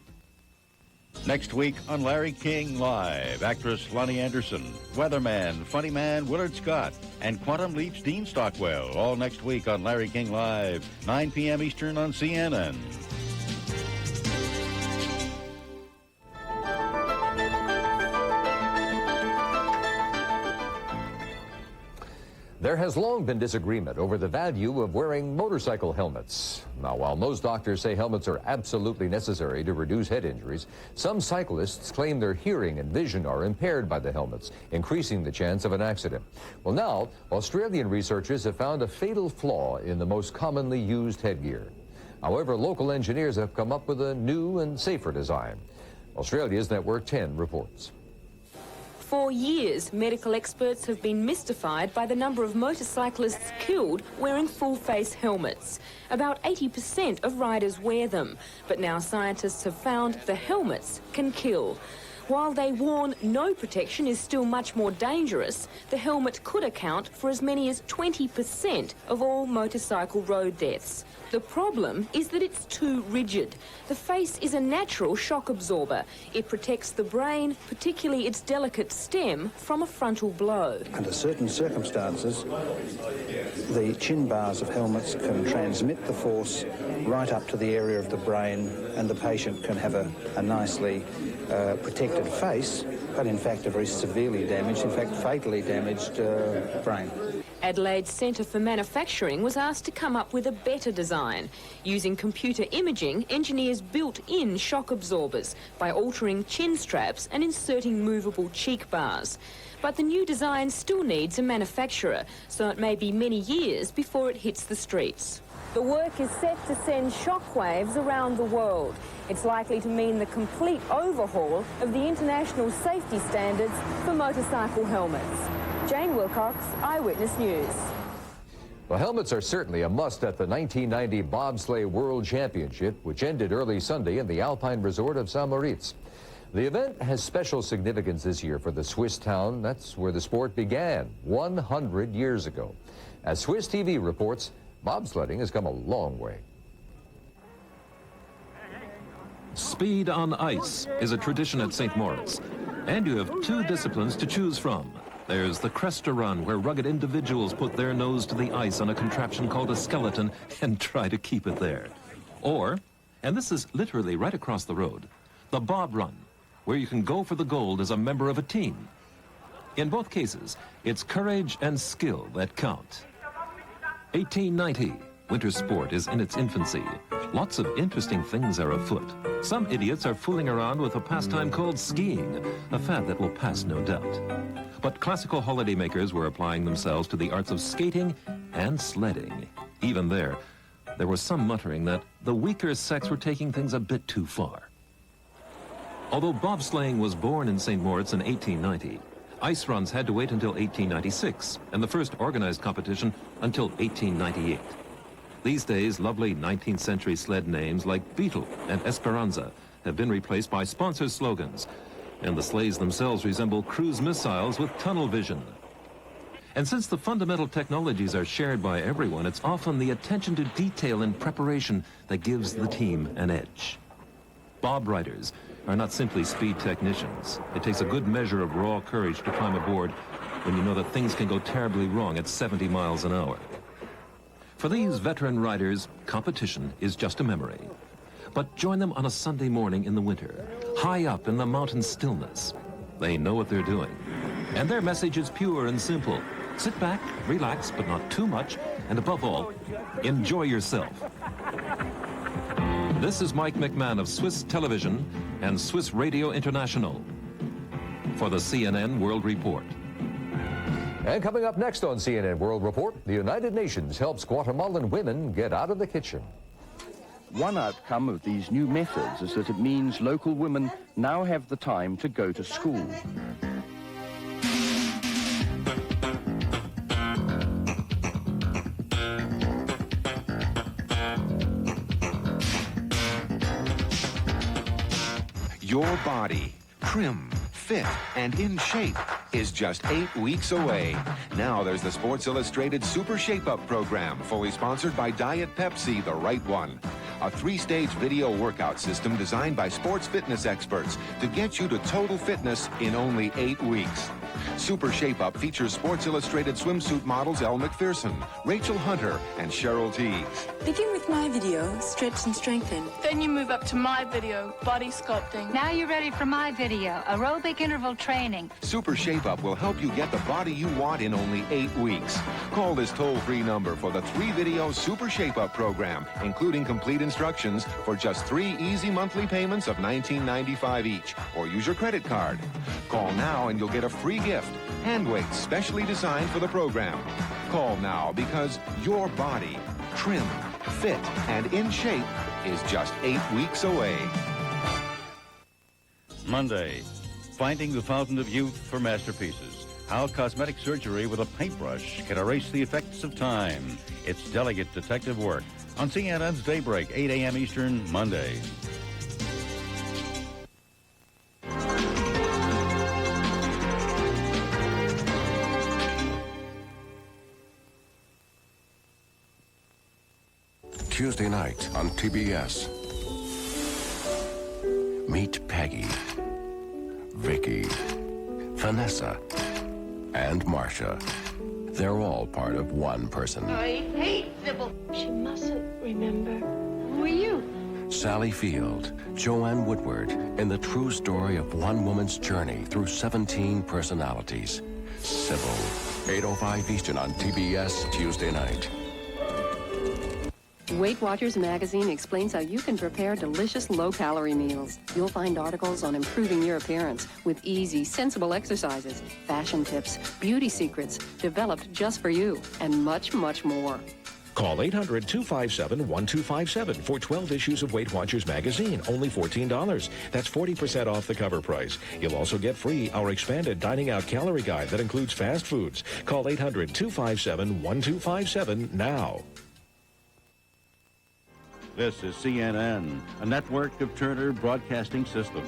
Next week on Larry King Live, actress Lonnie Anderson, weatherman, funny man Willard Scott, and Quantum Leap's Dean Stockwell. All next week on Larry King Live, 9 p.m. Eastern on CNN. There has long been disagreement over the value of wearing motorcycle helmets. Now, while most doctors say helmets are absolutely necessary to reduce head injuries, some cyclists claim their hearing and vision are impaired by the helmets, increasing the chance of an accident. Well, now, Australian researchers have found a fatal flaw in the most commonly used headgear. However, local engineers have come up with a new and safer design. Australia's Network 10 reports. For years, medical experts have been mystified by the number of motorcyclists killed wearing full-face helmets. About 80% of riders wear them, but now scientists have found the helmets can kill. While they warn no protection is still much more dangerous, the helmet could account for as many as 20% of all motorcycle road deaths. The problem is that it's too rigid. The face is a natural shock absorber. It protects the brain, particularly its delicate stem, from a frontal blow. Under certain circumstances, the chin bars of helmets can transmit the force right up to the area of the brain, and the patient can have a nicely protected face, but in fact a very severely damaged, in fact fatally damaged brain. Adelaide's Centre for Manufacturing was asked to come up with a better design. Using computer imaging, engineers built in shock absorbers by altering chin straps and inserting movable cheek bars. But the new design still needs a manufacturer, so it may be many years before it hits the streets. The work is set to send shockwaves around the world. It's likely to mean the complete overhaul of the international safety standards for motorcycle helmets. Jane Wilcox, Eyewitness News. Well, helmets are certainly a must at the 1990 Bobsleigh World Championship, which ended early Sunday in the Alpine resort of St. Moritz. The event has special significance this year for the Swiss town. That's where the sport began 100 years ago. As Swiss TV reports, bobsledding has come a long way. Speed on ice is a tradition at St. Moritz, and you have two disciplines to choose from. There's the Cresta Run, where rugged individuals put their nose to the ice on a contraption called a skeleton and try to keep it there. Or, and this is literally right across the road, the Bob Run, where you can go for the gold as a member of a team. In both cases, it's courage and skill that count. 1890, winter sport is in its infancy. Lots of interesting things are afoot. Some idiots are fooling around with a pastime called skiing, a fad that will pass, no doubt. But classical holidaymakers were applying themselves to the arts of skating and sledding. Even there was some muttering that the weaker sex were taking things a bit too far. Although bobsleighing was born in St. Moritz in 1890, ice runs had to wait until 1896, and the first organized competition until 1898. These days, lovely 19th century sled names like Beetle and Esperanza have been replaced by sponsor slogans, and the sleighs themselves resemble cruise missiles with tunnel vision. And since the fundamental technologies are shared by everyone, it's often the attention to detail and preparation that gives the team an edge. Bob riders are not simply speed technicians. It takes a good measure of raw courage to climb aboard when you know that things can go terribly wrong at 70 miles an hour. For these veteran riders, competition is just a memory. But join them on a Sunday morning in the winter, high up in the mountain stillness. They know what they're doing. And their message is pure and simple. Sit back, relax, but not too much, and above all, enjoy yourself. This is Mike McMahon of Swiss Television and Swiss Radio International for the CNN World Report. And coming up next on CNN World Report, the United Nations helps Guatemalan women get out of the kitchen. One outcome of these new methods is that it means local women now have the time to go to school. Your body, trim, fit, and in shape, is just 8 weeks away. Now there's the Sports Illustrated Super Shape-Up program, fully sponsored by Diet Pepsi, the right one. A 3-stage video workout system designed by sports fitness experts to get you to total fitness in only 8 weeks. Super Shape-Up features Sports Illustrated swimsuit models Elle Macpherson, Rachel Hunter, and Cheryl Teagues. Begin with my video, Stretch and Strengthen. Then you move up to my video, Body Sculpting. Now you're ready for my video, Aerobic Interval Training. Super Shape-Up will help you get the body you want in only 8 weeks. Call this toll-free number for the 3-video Super Shape-Up program, including complete instructions for just 3 easy monthly payments of $19.95 each, or use your credit card. Call now and you'll get a free gift, hand weights specially designed for the program. Call now because your body, trim, fit, and in shape, is just 8 weeks away. Monday, finding the fountain of youth for masterpieces. How cosmetic surgery with a paintbrush can erase the effects of time. It's delicate detective work on CNN's Daybreak, 8 a.m. Eastern, Monday. Tuesday night on TBS. Meet Peggy, Vicky, Vanessa, and Marcia. They're all part of one person. I hate Sybil. She mustn't remember. Who are you? Sally Field, Joanne Woodward, in the true story of one woman's journey through 17 personalities. Sybil, 8:05 Eastern on TBS Tuesday night. Weight Watchers magazine explains how you can prepare delicious low-calorie meals. You'll find articles on improving your appearance with easy, sensible exercises, fashion tips, beauty secrets developed just for you, and much, much more. Call 800-257-1257 for 12 issues of Weight Watchers magazine, only $14. That's 40% off the cover price. You'll also get free our expanded dining out calorie guide that includes fast foods. Call 800-257-1257 now. This is CNN, a network of Turner Broadcasting System.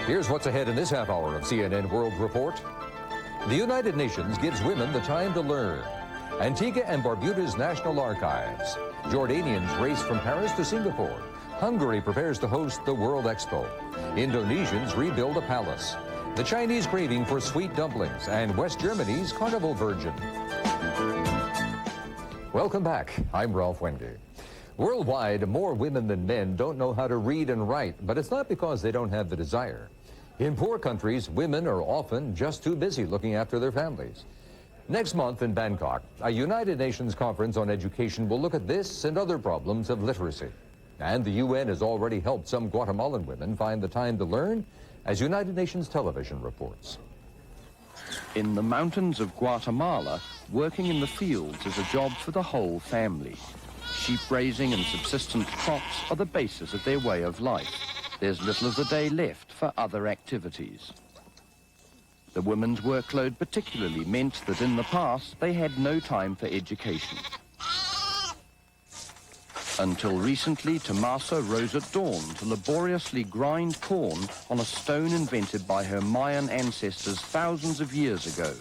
Here's what's ahead in this half hour of CNN World Report. The United Nations gives women the time to learn. Antigua and Barbuta's National Archives. Jordanians race from Paris to Singapore. Hungary prepares to host the World Expo. Indonesians rebuild a palace. The Chinese craving for sweet dumplings, and West Germany's Carnival Virgin. Welcome back. I'm Ralph Wenge. Worldwide, more women than men don't know how to read and write, but it's not because they don't have the desire. In poor countries, women are often just too busy looking after their families. Next month in Bangkok, a United Nations conference on education will look at this and other problems of literacy. And the UN has already helped some Guatemalan women find the time to learn, as United Nations Television reports. In the mountains of Guatemala, working in the fields is a job for the whole family. Sheep raising and subsistence crops are the basis of their way of life. There's little of the day left for other activities. The women's workload particularly meant that in the past they had no time for education. Until recently, Tomasa rose at dawn to laboriously grind corn on a stone invented by her Mayan ancestors thousands of years ago.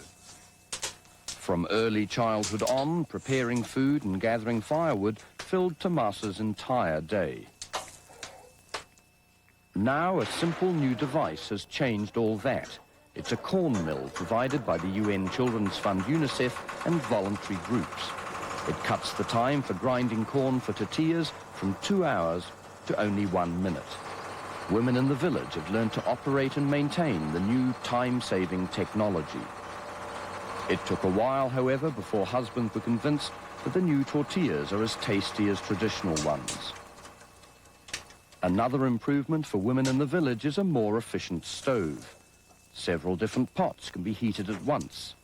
From early childhood on, preparing food and gathering firewood filled Tomasa's entire day. Now a simple new device has changed all that. It's a corn mill provided by the UN Children's Fund UNICEF and voluntary groups. It cuts the time for grinding corn for tortillas from 2 hours to only 1 minute. Women in the village have learned to operate and maintain the new time-saving technology. It took a while, however, before husbands were convinced that the new tortillas are as tasty as traditional ones. Another improvement for women in the village is a more efficient stove. Several different pots can be heated at once.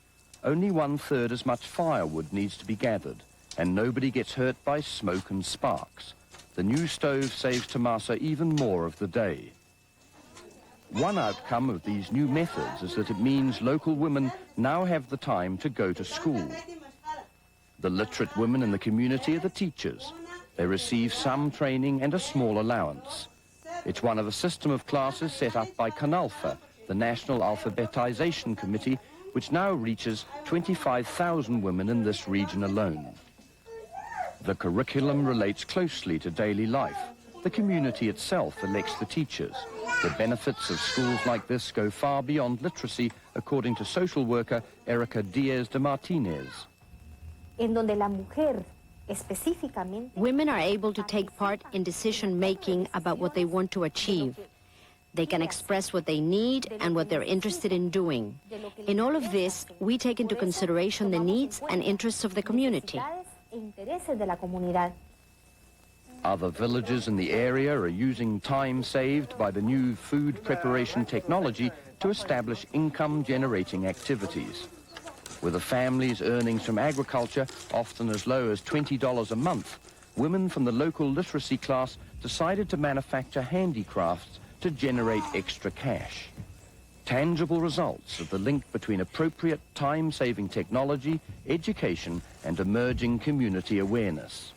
Only 1/3 as much firewood needs to be gathered, and nobody gets hurt by smoke and sparks. The new stove saves Tomasa even more of the day. One outcome of these new methods is that it means local women now have the time to go to school. The literate women in the community are the teachers. They receive some training and a small allowance. It's one of a system of classes set up by CANALFA, the National Alphabetization Committee, which now reaches 25,000 women in this region alone. The curriculum relates closely to daily life. The community itself elects the teachers. The benefits of schools like this go far beyond literacy, according to social worker Erica Diaz de Martinez. Women are able to take part in decision-making about what they want to achieve. They can express what they need and what they're interested in doing. In all of this, we take into consideration the needs and interests of the community. Other villages in the area are using time saved by the new food preparation technology to establish income-generating activities. With the family's earnings from agriculture often as low as $20 a month, women from the local literacy class decided to manufacture handicrafts to generate extra cash. Tangible results of the link between appropriate time-saving technology, education, and emerging community awareness.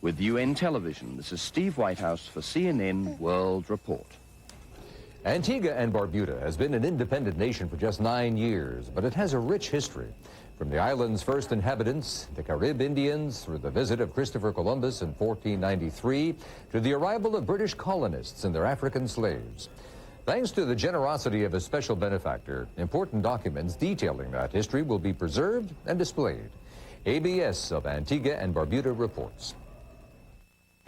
With UN Television, this is Steve Whitehouse for CNN World Report. Antigua and Barbuda has been an independent nation for just 9 years, but it has a rich history. From the island's first inhabitants, the Carib Indians, through the visit of Christopher Columbus in 1493, to the arrival of British colonists and their African slaves. Thanks to the generosity of a special benefactor, important documents detailing that history will be preserved and displayed. ABS of Antigua and Barbuda reports.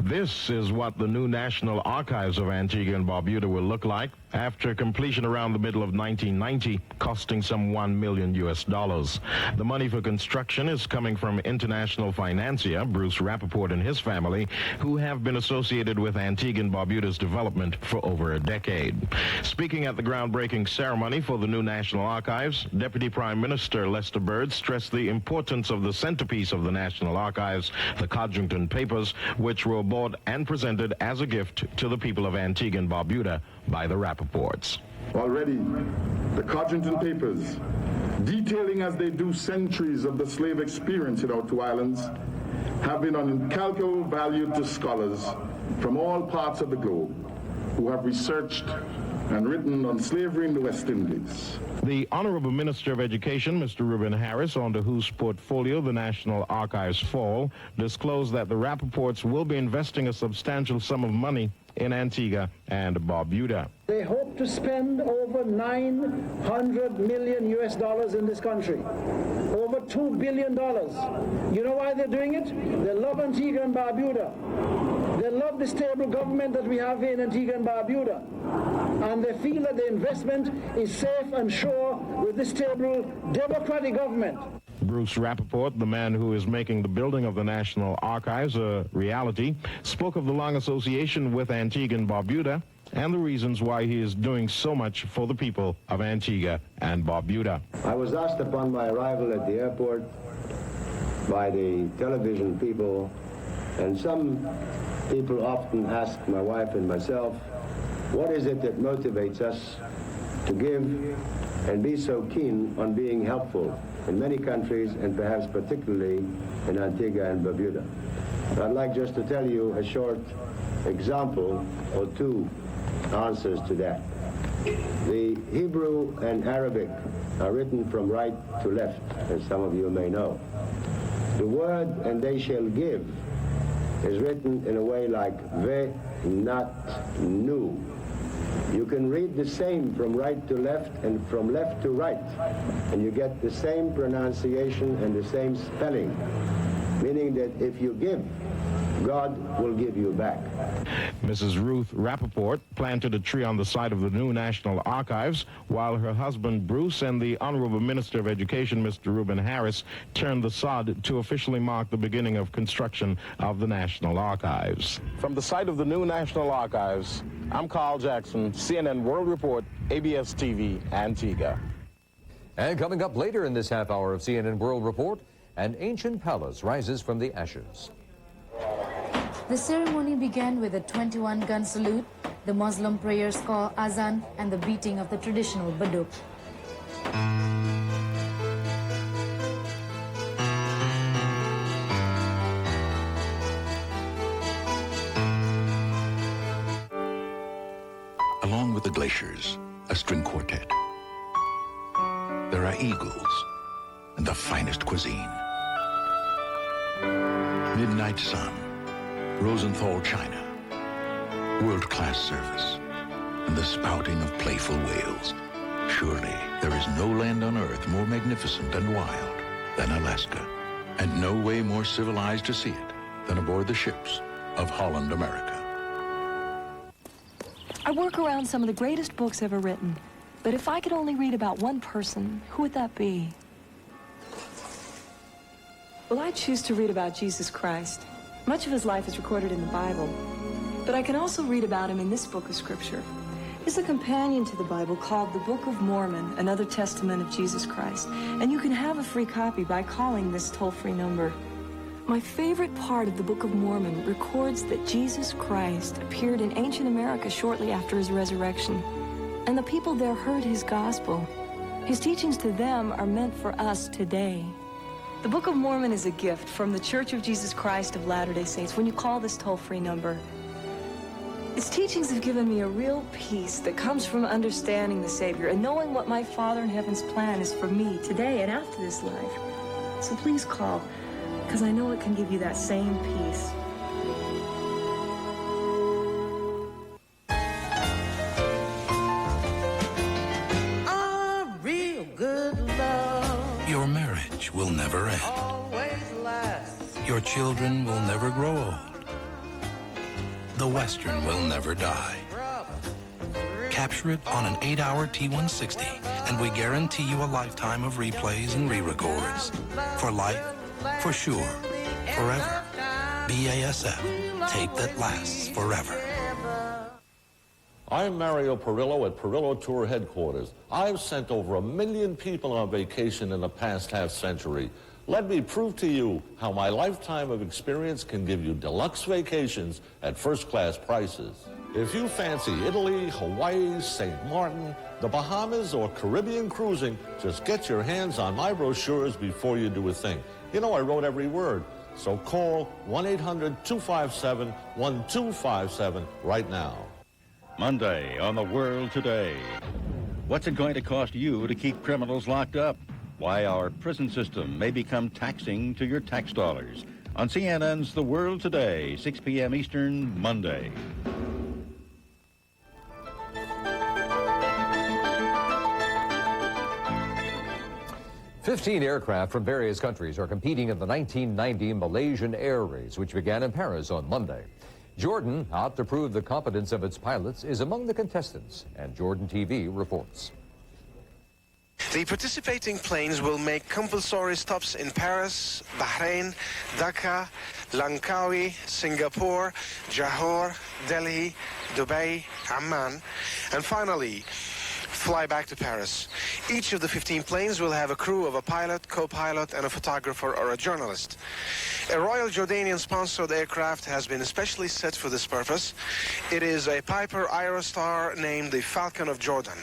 This is what the new National Archives of Antigua and Barbuda will look like after completion around the middle of 1990, costing some $1 million. The money for construction is coming from international financier Bruce Rappaport and his family, who have been associated with Antigua and Barbuda's development for over a decade. Speaking at the groundbreaking ceremony for the new National Archives, Deputy Prime Minister Lester Bird stressed the importance of the centerpiece of the National Archives, the Codrington Papers, which were bought and presented as a gift to the people of Antigua and Barbuda by the Rappaports. Already, the Codrington Papers, detailing as they do centuries of the slave experience in our two islands, have been of incalculable value to scholars from all parts of the globe who have researched and written on slavery in the West Indies. The Honorable Minister of Education, Mr. Reuben Harris, under whose portfolio the National Archives fall, disclosed that the Rappaports will be investing a substantial sum of money in Antigua and Barbuda. They hope to spend over $900 million in this country. Over $2 billion. You know why they're doing it? They love Antigua and Barbuda. They love the stable government that we have in Antigua and Barbuda. And they feel that the investment is safe and sure with this stable democratic government. Bruce Rappaport, the man who is making the building of the National Archives a reality, spoke of the long association with Antigua and Barbuda and the reasons why he is doing so much for the people of Antigua and Barbuda. I was asked upon my arrival at the airport by the television people, and some people often ask my wife and myself, what is it that motivates us to give and be so keen on being helpful in many countries, and perhaps particularly in Antigua and Barbuda? I'd like just to tell you a short example or two answers to that. The Hebrew and Arabic are written from right to left, as some of you may know. The word "and they shall give" is written in a way like ve not nu. You can read the same from right to left and from left to right, and you get the same pronunciation and the same spelling, meaning that if you give, God will give you back. Mrs. Ruth Rappaport planted a tree on the site of the new National Archives, while her husband Bruce and the Honorable Minister of Education, Mr. Reuben Harris, turned the sod to officially mark the beginning of construction of the National Archives. From the site of the new National Archives, I'm Carl Jackson, CNN World Report, ABS TV, Antigua. And coming up later in this half hour of CNN World Report, an ancient palace rises from the ashes. The ceremony began with a 21-gun salute, the Muslim prayers called azan, and the beating of the traditional baduk. the glaciers, a string quartet. There are eagles and the finest cuisine. Midnight sun, Rosenthal china, world-class service, and the spouting of playful whales. Surely there is no land on earth more magnificent and wild than Alaska, and no way more civilized to see it than aboard the ships of Holland America. I work around some of the greatest books ever written, but if I could only read about one person, who would that be? Well, I choose to read about Jesus Christ. Much of his life is recorded in the Bible, but I can also read about him in this book of scripture. It's a companion to the Bible called the Book of Mormon, another testament of Jesus Christ, and you can have a free copy by calling this toll-free number. My favorite part of the Book of Mormon records that Jesus Christ appeared in ancient America shortly after his resurrection, and the people there heard his gospel. His teachings to them are meant for us today. The Book of Mormon is a gift from the Church of Jesus Christ of Latter-day Saints when you call this toll-free number. Its teachings have given me a real peace that comes from understanding the Savior and knowing what my Father in Heaven's plan is for me today and after this life. So please call, because I know it can give you that same peace. A real good love. Your marriage will never end. Always lasts. Your children will never grow old. The Western will never die. Capture it on an 8-hour T160, and we guarantee you a lifetime of replays and re-records. For life, for sure, forever. BASF, tape that lasts forever. I'm Mario Perillo at Perillo Tour Headquarters. I've sent over 1 million people on vacation in the past half-century. Let me prove to you how my lifetime of experience can give you deluxe vacations at first-class prices. If you fancy Italy, Hawaii, St. Martin, the Bahamas, or Caribbean cruising, just get your hands on my brochures before you do a thing. You know, I wrote every word. So call 1-800-257-1257 right now. Monday on The World Today. What's it going to cost you to keep criminals locked up? Why our prison system may become taxing to your tax dollars. On CNN's The World Today, 6 p.m. Eastern, Monday. "15 aircraft from various countries are competing in the 1990 Malaysian Air Race, which began in Paris on Monday. Jordan, out to prove the competence of its pilots, is among the contestants, and Jordan TV reports. The participating planes will make compulsory stops in Paris, Bahrain, Dhaka, Langkawi, Singapore, Johor, Delhi, Dubai, Amman, and finally fly back to Paris. Each of the 15 planes will have a crew of a pilot, co-pilot, and a photographer or a journalist. A Royal Jordanian-sponsored aircraft has been especially set for this purpose. It is a Piper Aerostar named the Falcon of Jordan.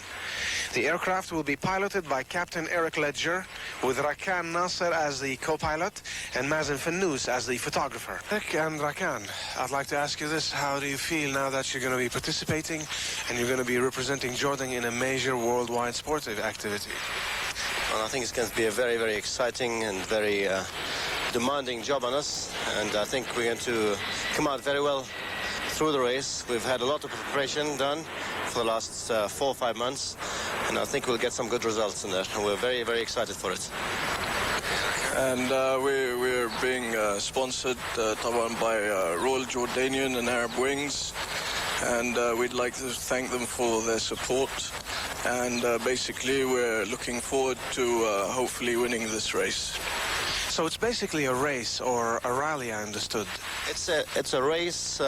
The aircraft will be piloted by Captain Eric Ledger, with Rakan Nasser as the co-pilot and Mazen Fannous as the photographer. Eric and Rakan, I'd like to ask you this. How do you feel now that you're going to be participating and you're going to be representing Jordan in a major worldwide sportive activity? Well, I think it's going to be a very, very exciting and very demanding job on us, and I think we're going to come out very well through the race. We've had a lot of preparation done for the last 4 or 5 months, and I think we'll get some good results in there, and we're very, very excited for it. And we're being sponsored by Royal Jordanian and Arab Wings, and we'd like to thank them for their support, and basically we're looking forward to hopefully winning this race. So it's basically a race or a rally, I understood. It's a race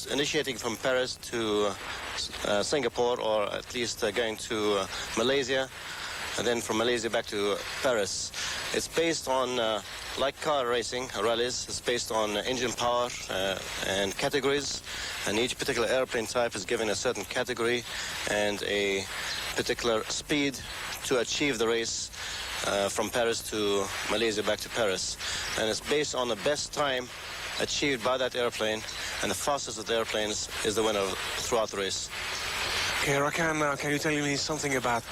initiating from Paris to Singapore, or at least going to Malaysia, and then from Malaysia back to Paris. It's based on, like car racing, rallies, it's based on engine power and categories, and each particular airplane type is given a certain category and a particular speed to achieve the race from Paris to Malaysia back to Paris. And it's based on the best time achieved by that airplane, and the fastest of the airplanes is the winner throughout the race. Okay, Rakan, can you tell me something about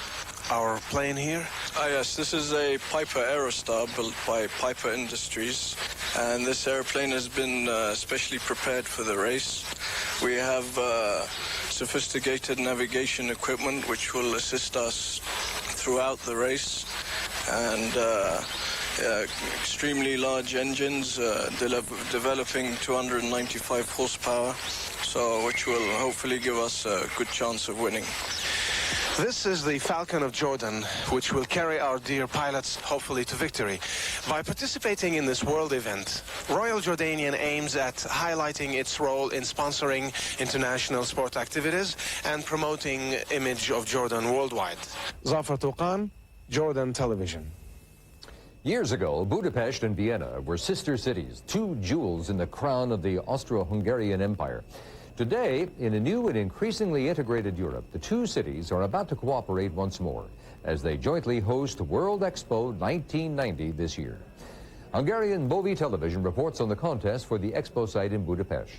our plane here? Yes, this is a Piper Aerostar built by Piper Industries, and this airplane has been specially prepared for the race. We have sophisticated navigation equipment which will assist us throughout the race, and extremely large engines developing 295 horsepower, which will hopefully give us a good chance of winning. This is the Falcon of Jordan, which will carry our dear pilots, hopefully, to victory. By participating in this world event, Royal Jordanian aims at highlighting its role in sponsoring international sport activities and promoting image of Jordan worldwide. Zafar Touqan, Jordan Television. Years ago, Budapest and Vienna were sister cities, two jewels in the crown of the Austro-Hungarian Empire. Today, in a new and increasingly integrated Europe, the two cities are about to cooperate once more as they jointly host World Expo 1990 this year. Hungarian Bovi Television reports on the contest for the Expo site in Budapest.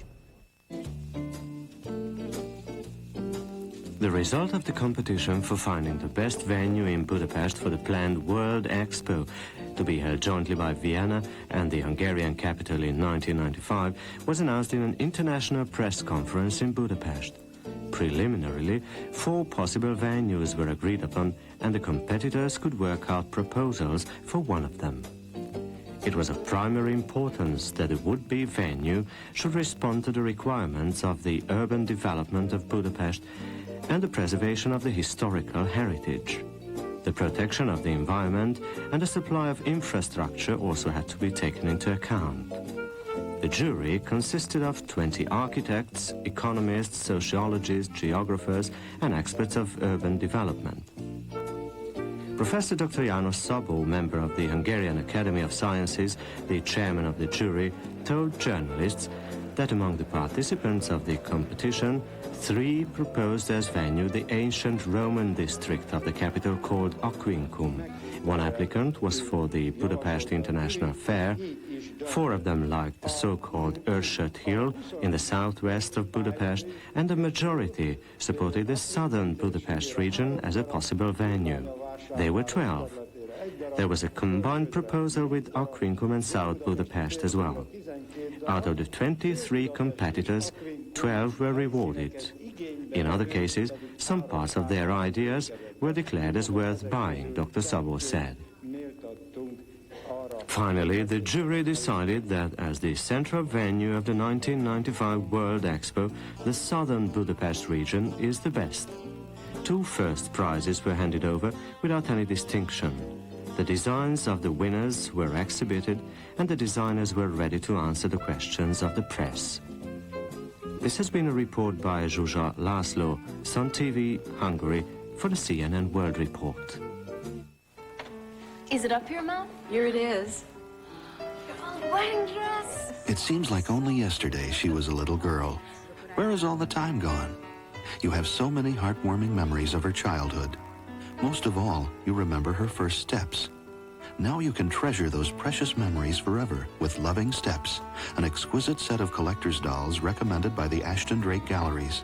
The result of the competition for finding the best venue in Budapest for the planned World Expo, to be held jointly by Vienna and the Hungarian capital in 1995, was announced in an international press conference in Budapest. Preliminarily, 4 possible venues were agreed upon, and the competitors could work out proposals for one of them. It was of primary importance that the would-be venue should respond to the requirements of the urban development of Budapest and the preservation of the historical heritage. The protection of the environment and the supply of infrastructure also had to be taken into account. The jury consisted of 20 architects, economists, sociologists, geographers, and experts of urban development. Professor Dr. János Szabó, member of the Hungarian Academy of Sciences, the chairman of the jury, told journalists that among the participants of the competition, 3 proposed as venue the ancient Roman district of the capital called Aquincum. 1 applicant was for the Budapest International Fair. 4 of them liked the so-called Ersert Hill in the southwest of Budapest, and the majority supported the southern Budapest region as a possible venue. They were 12. There was a combined proposal with Aquincum and South Budapest as well. Out of the 23 competitors, 12 were rewarded. In other cases, some parts of their ideas were declared as worth buying, Dr. Szabó said. Finally, the jury decided that as the central venue of the 1995 World Expo, the southern Budapest region is the best. 2 first prizes were handed over without any distinction. The designs of the winners were exhibited, and the designers were ready to answer the questions of the press. This has been a report by Zsuzsa László, Sun TV, Hungary, for the CNN World Report. Is it up here, Mom? Here it is. Your wedding dress. It seems like only yesterday she was a little girl. Where has all the time gone? You have so many heartwarming memories of her childhood. Most of all, you remember her first steps. Now you can treasure those precious memories forever with Loving Steps, an exquisite set of collector's dolls recommended by the Ashton Drake Galleries.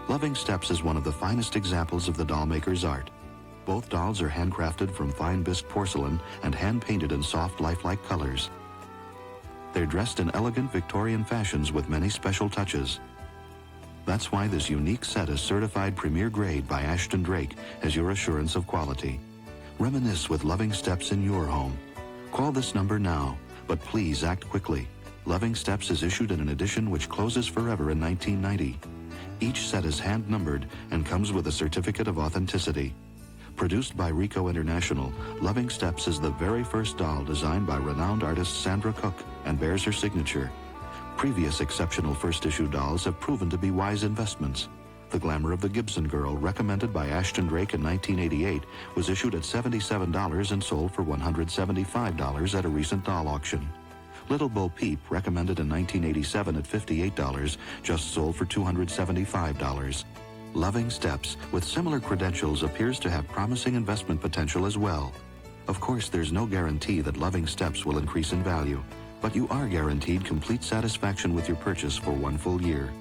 Loving Steps is one of the finest examples of the doll maker's art. Both dolls are handcrafted from fine bisque porcelain and hand-painted in soft, lifelike colors. They're dressed in elegant Victorian fashions with many special touches. That's why this unique set is certified premier grade by Ashton Drake as your assurance of quality. Reminisce with Loving Steps in your home. Call this number now, but please act quickly. Loving Steps is issued in an edition which closes forever in 1990. Each set is hand-numbered and comes with a certificate of authenticity. Produced by Ricoh International, Loving Steps is the very first doll designed by renowned artist Sandra Cook and bears her signature. Previous exceptional first-issue dolls have proven to be wise investments. The Glamour of the Gibson Girl, recommended by Ashton Drake in 1988, was issued at $77 and sold for $175 at a recent doll auction. Little Bo Peep, recommended in 1987 at $58, just sold for $275. Loving Steps, with similar credentials, appears to have promising investment potential as well. Of course, there's no guarantee that Loving Steps will increase in value, but you are guaranteed complete satisfaction with your purchase for 1 full year.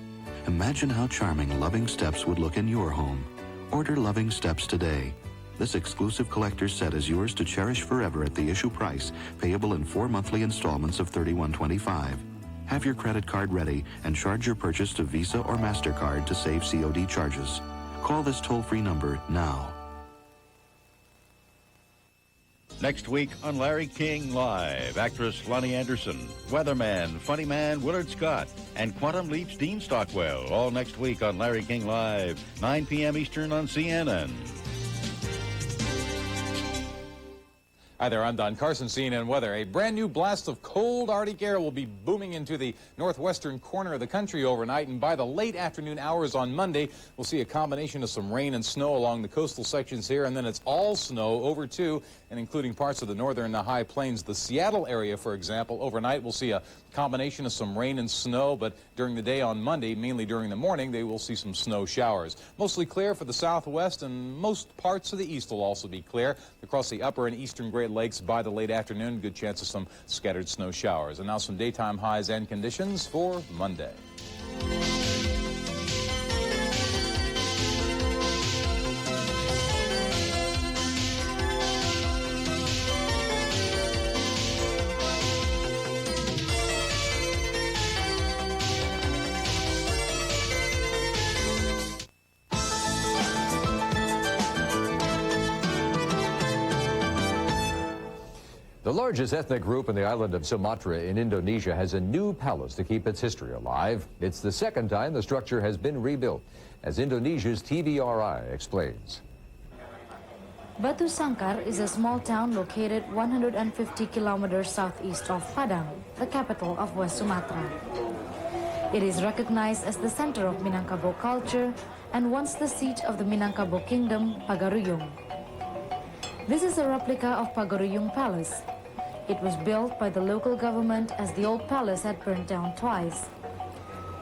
Imagine how charming Loving Steps would look in your home. Order Loving Steps today. This exclusive collector's set is yours to cherish forever at the issue price, payable in 4 monthly installments of $31.25. Have your credit card ready and charge your purchase to Visa or MasterCard to save COD charges. Call this toll-free number now. Next week on Larry King Live, actress Lonnie Anderson, weatherman, funny man Willard Scott, and Quantum Leap's Dean Stockwell. All next week on Larry King Live, 9 p.m. Eastern on CNN. Hi there, I'm Don Carson, CNN Weather. A brand new blast of cold Arctic air will be booming into the northwestern corner of the country overnight, and by the late afternoon hours on Monday, we'll see a combination of some rain and snow along the coastal sections here, and then it's all snow over to and including parts of the northern high plains. The Seattle area, for example, overnight we'll see a combination of some rain and snow, but during the day on Monday, mainly during the morning, they will see some snow showers. Mostly clear for the southwest, and most parts of the east will also be clear. Across the upper and eastern Great Lakes by the late afternoon, good chance of some scattered snow showers. And now some daytime highs and conditions for Monday. The largest ethnic group in the island of Sumatra in Indonesia has a new palace to keep its history alive. It's the second time the structure has been rebuilt, as Indonesia's TVRI explains. Batu Sangkar is a small town located 150 kilometers southeast of Padang, the capital of West Sumatra. It is recognized as the center of Minangkabau culture and once the seat of the Minangkabau kingdom, Pagaruyung. This is a replica of Pagaruyung Palace. It was built by the local government as the old palace had burnt down twice.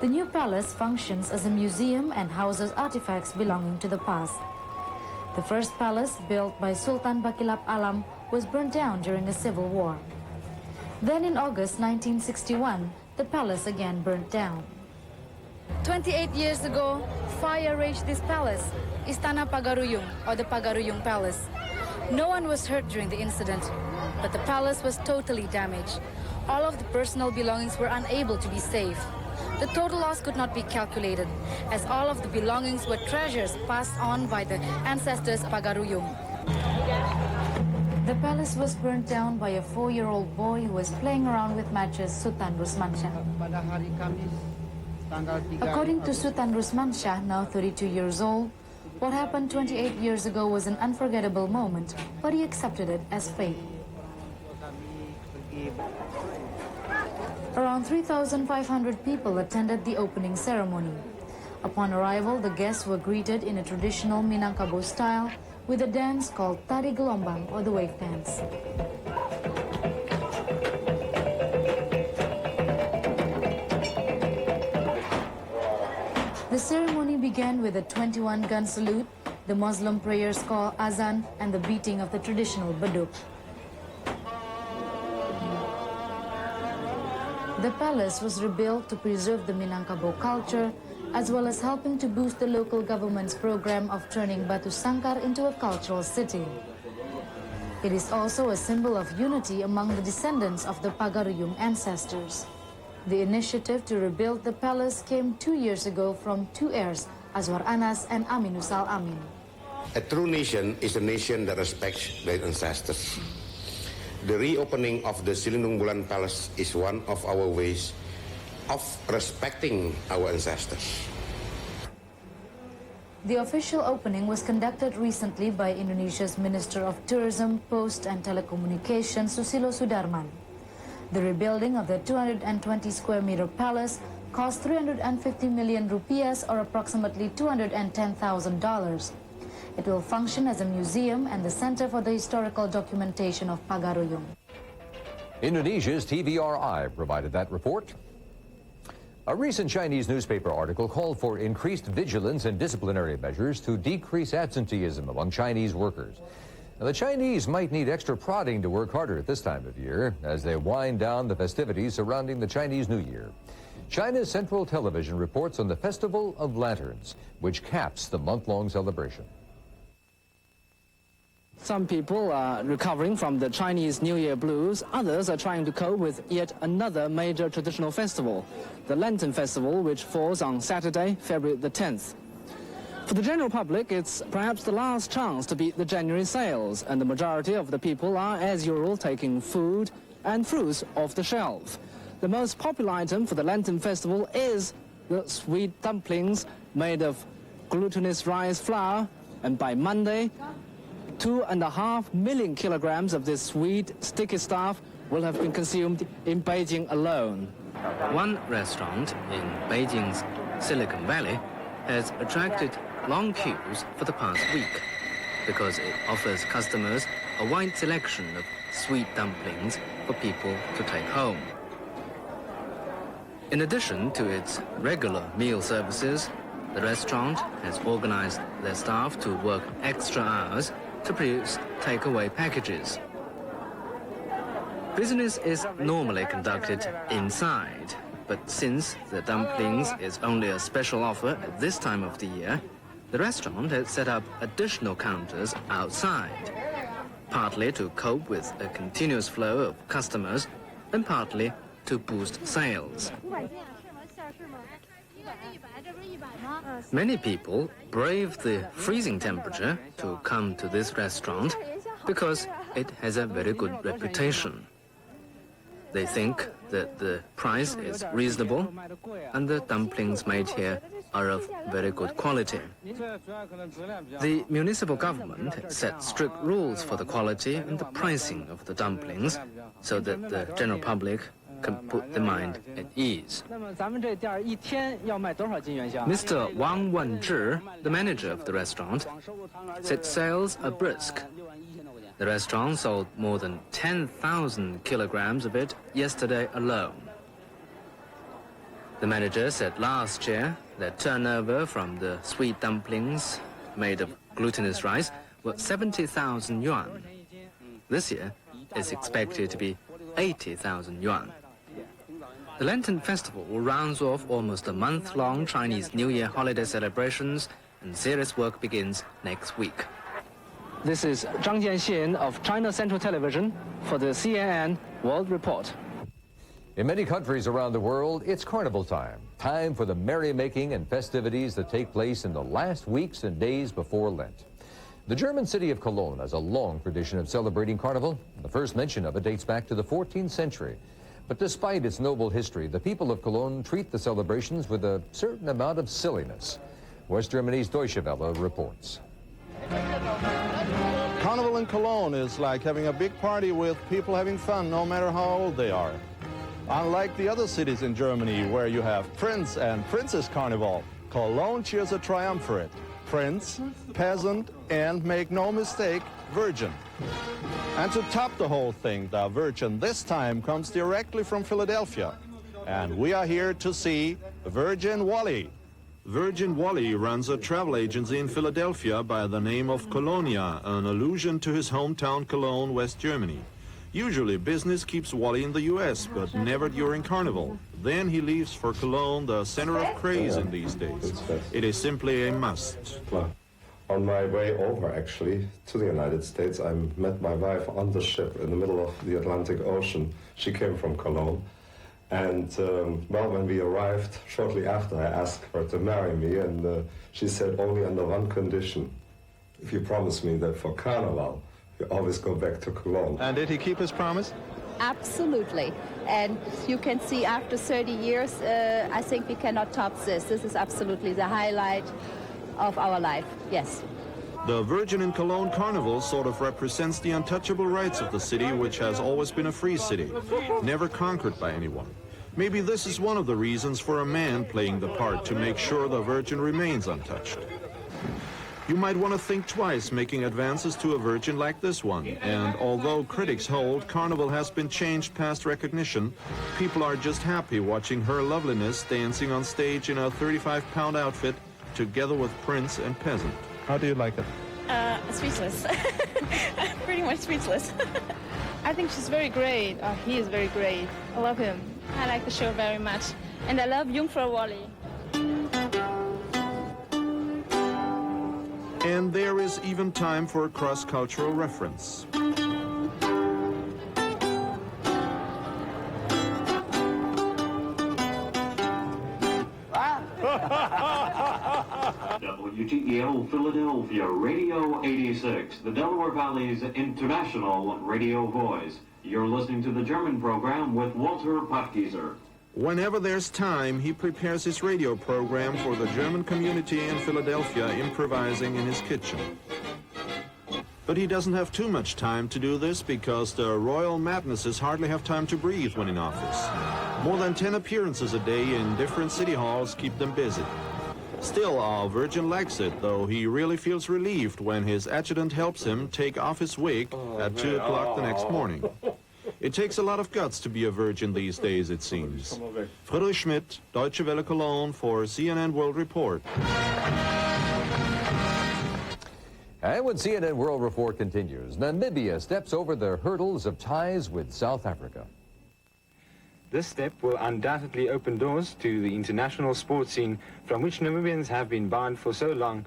The new palace functions as a museum and houses artifacts belonging to the past. The first palace, built by Sultan Bakilap Alam, was burnt down during a civil war. Then in August 1961, the palace again burnt down. 28 years ago, fire raged this palace, Istana Pagaruyung, or the Pagaruyung Palace. No one was hurt during the incident, but the palace was totally damaged. All of the personal belongings were unable to be saved. The total loss could not be calculated, as all of the belongings were treasures passed on by the ancestors Pagaruyung. The palace was burnt down by a 4-year-old boy who was playing around with matches, Sultan Rusmansyah. According to Sultan Rusmansyah, now 32 years old, what happened 28 years ago was an unforgettable moment, but he accepted it as fate. Around 3,500 people attended the opening ceremony. Upon arrival, the guests were greeted in a traditional Minangkabau style with a dance called Tari Gelombang, or the wave dance. The ceremony began with a 21-gun salute, the Muslim prayers called azan, and the beating of the traditional baduk. The palace was rebuilt to preserve the Minangkabau culture, as well as helping to boost the local government's program of turning Batu Sangkar into a cultural city. It is also a symbol of unity among the descendants of the Pagaruyung ancestors. The initiative to rebuild the palace came 2 years ago from two heirs, Azwar Anas and Aminus Al-Amin. A true nation is a nation that respects their ancestors. The reopening of the Silindung Bulan Palace is one of our ways of respecting our ancestors. The official opening was conducted recently by Indonesia's Minister of Tourism, Post and Telecommunications, Susilo Sudarman. The rebuilding of the 220 square meter palace cost 350 million rupiahs, or approximately $210,000. It will function as a museum and the center for the historical documentation of Pagaruyung. Indonesia's TVRI provided that report. A recent Chinese newspaper article called for increased vigilance and disciplinary measures to decrease absenteeism among Chinese workers. Now, the Chinese might need extra prodding to work harder at this time of year as they wind down the festivities surrounding the Chinese New Year. China's Central Television reports on the Festival of Lanterns, which caps the month-long celebration. Some people are recovering from the Chinese New Year blues. Others are trying to cope with yet another major traditional festival, the Lenten Festival, which falls on Saturday, February the 10th. For the general public, it's perhaps the last chance to beat the January sales, and the majority of the people are, as usual, taking food and fruits off the shelf. The most popular item for the Lenten Festival is the sweet dumplings made of glutinous rice flour, and by Monday, 2.5 million kilograms of this sweet, sticky stuff will have been consumed in Beijing alone. One restaurant in Beijing's Silicon Valley has attracted long queues for the past week because it offers customers a wide selection of sweet dumplings for people to take home. In addition to its regular meal services, the restaurant has organized their staff to work extra hours to produce takeaway packages. Business is normally conducted inside, but since the dumplings is only a special offer at this time of the year, the restaurant has set up additional counters outside, partly to cope with a continuous flow of customers and partly to boost sales. Many people brave the freezing temperature to come to this restaurant because it has a very good reputation. They think that the price is reasonable and the dumplings made here are of very good quality. The municipal government set strict rules for the quality and the pricing of the dumplings so that the general public can put the mind at ease. Mr. Wang Wenzhi, the manager of the restaurant, said sales are brisk. The restaurant sold more than 10,000 kilograms of it yesterday alone. The manager said last year that turnover from the sweet dumplings made of glutinous rice was 70,000 yuan. This year is expected to be 80,000 yuan. The Lenten Festival rounds off almost a month-long Chinese New Year holiday celebrations, and serious work begins next week. This is Zhang Jianxian of China Central Television for the CNN World Report. In many countries around the world, it's carnival time. Time for the merrymaking and festivities that take place in the last weeks and days before Lent. The German city of Cologne has a long tradition of celebrating carnival. The first mention of it dates back to the 14th century. But despite its noble history, the people of Cologne treat the celebrations with a certain amount of silliness. West Germany's Deutsche Welle reports. Carnival in Cologne is like having a big party with people having fun no matter how old they are. Unlike the other cities in Germany where you have Prince and Princess Carnival, Cologne cheers a triumvirate. Prince, peasant, and make no mistake, virgin. And to top the whole thing, the virgin this time comes directly from Philadelphia. And we are here to see Virgin Wally. Virgin Wally runs a travel agency in Philadelphia by the name of Colonia, an allusion to his hometown Cologne, West Germany. Usually business keeps Wally in the US, but never during Carnival. Then he leaves for Cologne, the center of craze in these days. It is simply a must. On my way over, actually, to the United States, I met my wife on the ship in the middle of the Atlantic Ocean. She came from Cologne. And, well, when we arrived, shortly after, I asked her to marry me, and she said only under one condition. If you promise me that for Carnival, you always go back to Cologne. And did he keep his promise? Absolutely. And you can see after 30 years, I think we cannot top this. This is absolutely the highlight of our life, yes. The Virgin in Cologne Carnival sort of represents the untouchable rights of the city, which has always been a free city, never conquered by anyone. Maybe this is one of the reasons for a man playing the part to make sure the Virgin remains untouched. You might want to think twice making advances to a Virgin like this one. And although critics hold Carnival has been changed past recognition, people are just happy watching her loveliness dancing on stage in a 35-pound outfit together with Prince and Peasant. How do you like it? Speechless. Pretty much speechless. I think she's very great. He is very great. I love him. I like the show very much. And I love Jungfrau Wally. And there is even time for a cross-cultural reference. WTEL Philadelphia, Radio 86, the Delaware Valley's international radio voice. You're listening to the German program with Walter Pottgieser. Whenever there's time, he prepares his radio program for the German community in Philadelphia, improvising in his kitchen. But he doesn't have too much time to do this because the Royal Madnesses hardly have time to breathe when in office. More than 10 appearances a day in different city halls keep them busy. Still, our Virgin likes it, though he really feels relieved when his adjutant helps him take off his wig at 2 o'clock the next morning. It takes a lot of guts to be a virgin these days, it seems. Friedrich Schmidt, Deutsche Welle Cologne for CNN World Report. And when CNN World Report continues, Namibia steps over the hurdles of ties with South Africa. This step will undoubtedly open doors to the international sports scene from which Namibians have been barred for so long.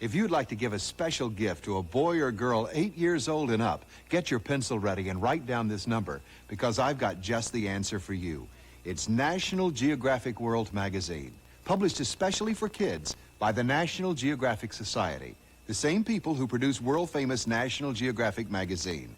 If you'd like to give a special gift to a boy or girl 8 years old and up, get your pencil ready and write down this number, because I've got just the answer for you. It's National Geographic World Magazine, published especially for kids by the National Geographic Society, the same people who produce world-famous National Geographic magazine.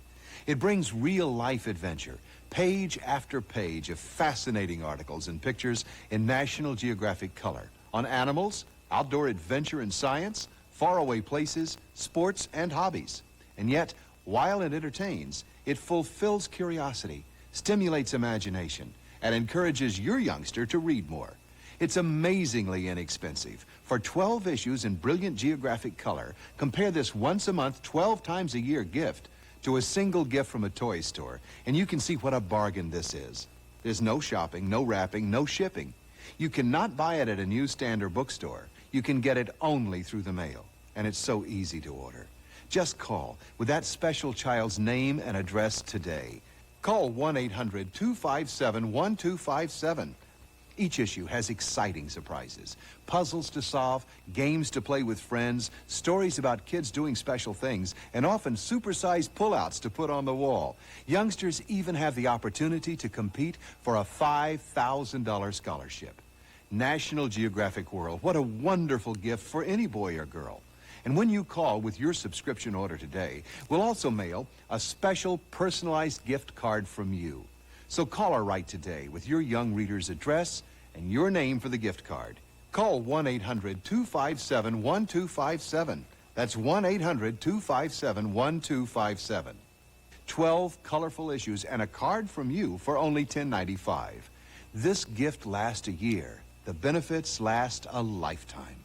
It brings real-life adventure, page after page of fascinating articles and pictures in National Geographic color, on animals, outdoor adventure and science, faraway places, sports, and hobbies. And yet, while it entertains, it fulfills curiosity, stimulates imagination, and encourages your youngster to read more. It's amazingly inexpensive. For 12 issues in brilliant geographic color, compare this once a month, 12 times a year gift to a single gift from a toy store, and you can see what a bargain this is. There's no shopping, no wrapping, no shipping. You cannot buy it at a newsstand or bookstore. You can get it only through the mail, and it's so easy to order. Just call with that special child's name and address today. Call 1-800-257-1257. Each issue has exciting surprises, puzzles to solve, games to play with friends, stories about kids doing special things, and often supersized pullouts to put on the wall. Youngsters even have the opportunity to compete for a $5,000 scholarship. National Geographic World, what a wonderful gift for any boy or girl. And when you call with your subscription order today, we'll also mail a special personalized gift card from you. So call or write today with your young reader's address and your name for the gift card. Call 1-800-257-1257. That's 1-800-257-1257. 12 colorful issues and a card from you for only $10.95. This gift lasts a year. The benefits last a lifetime.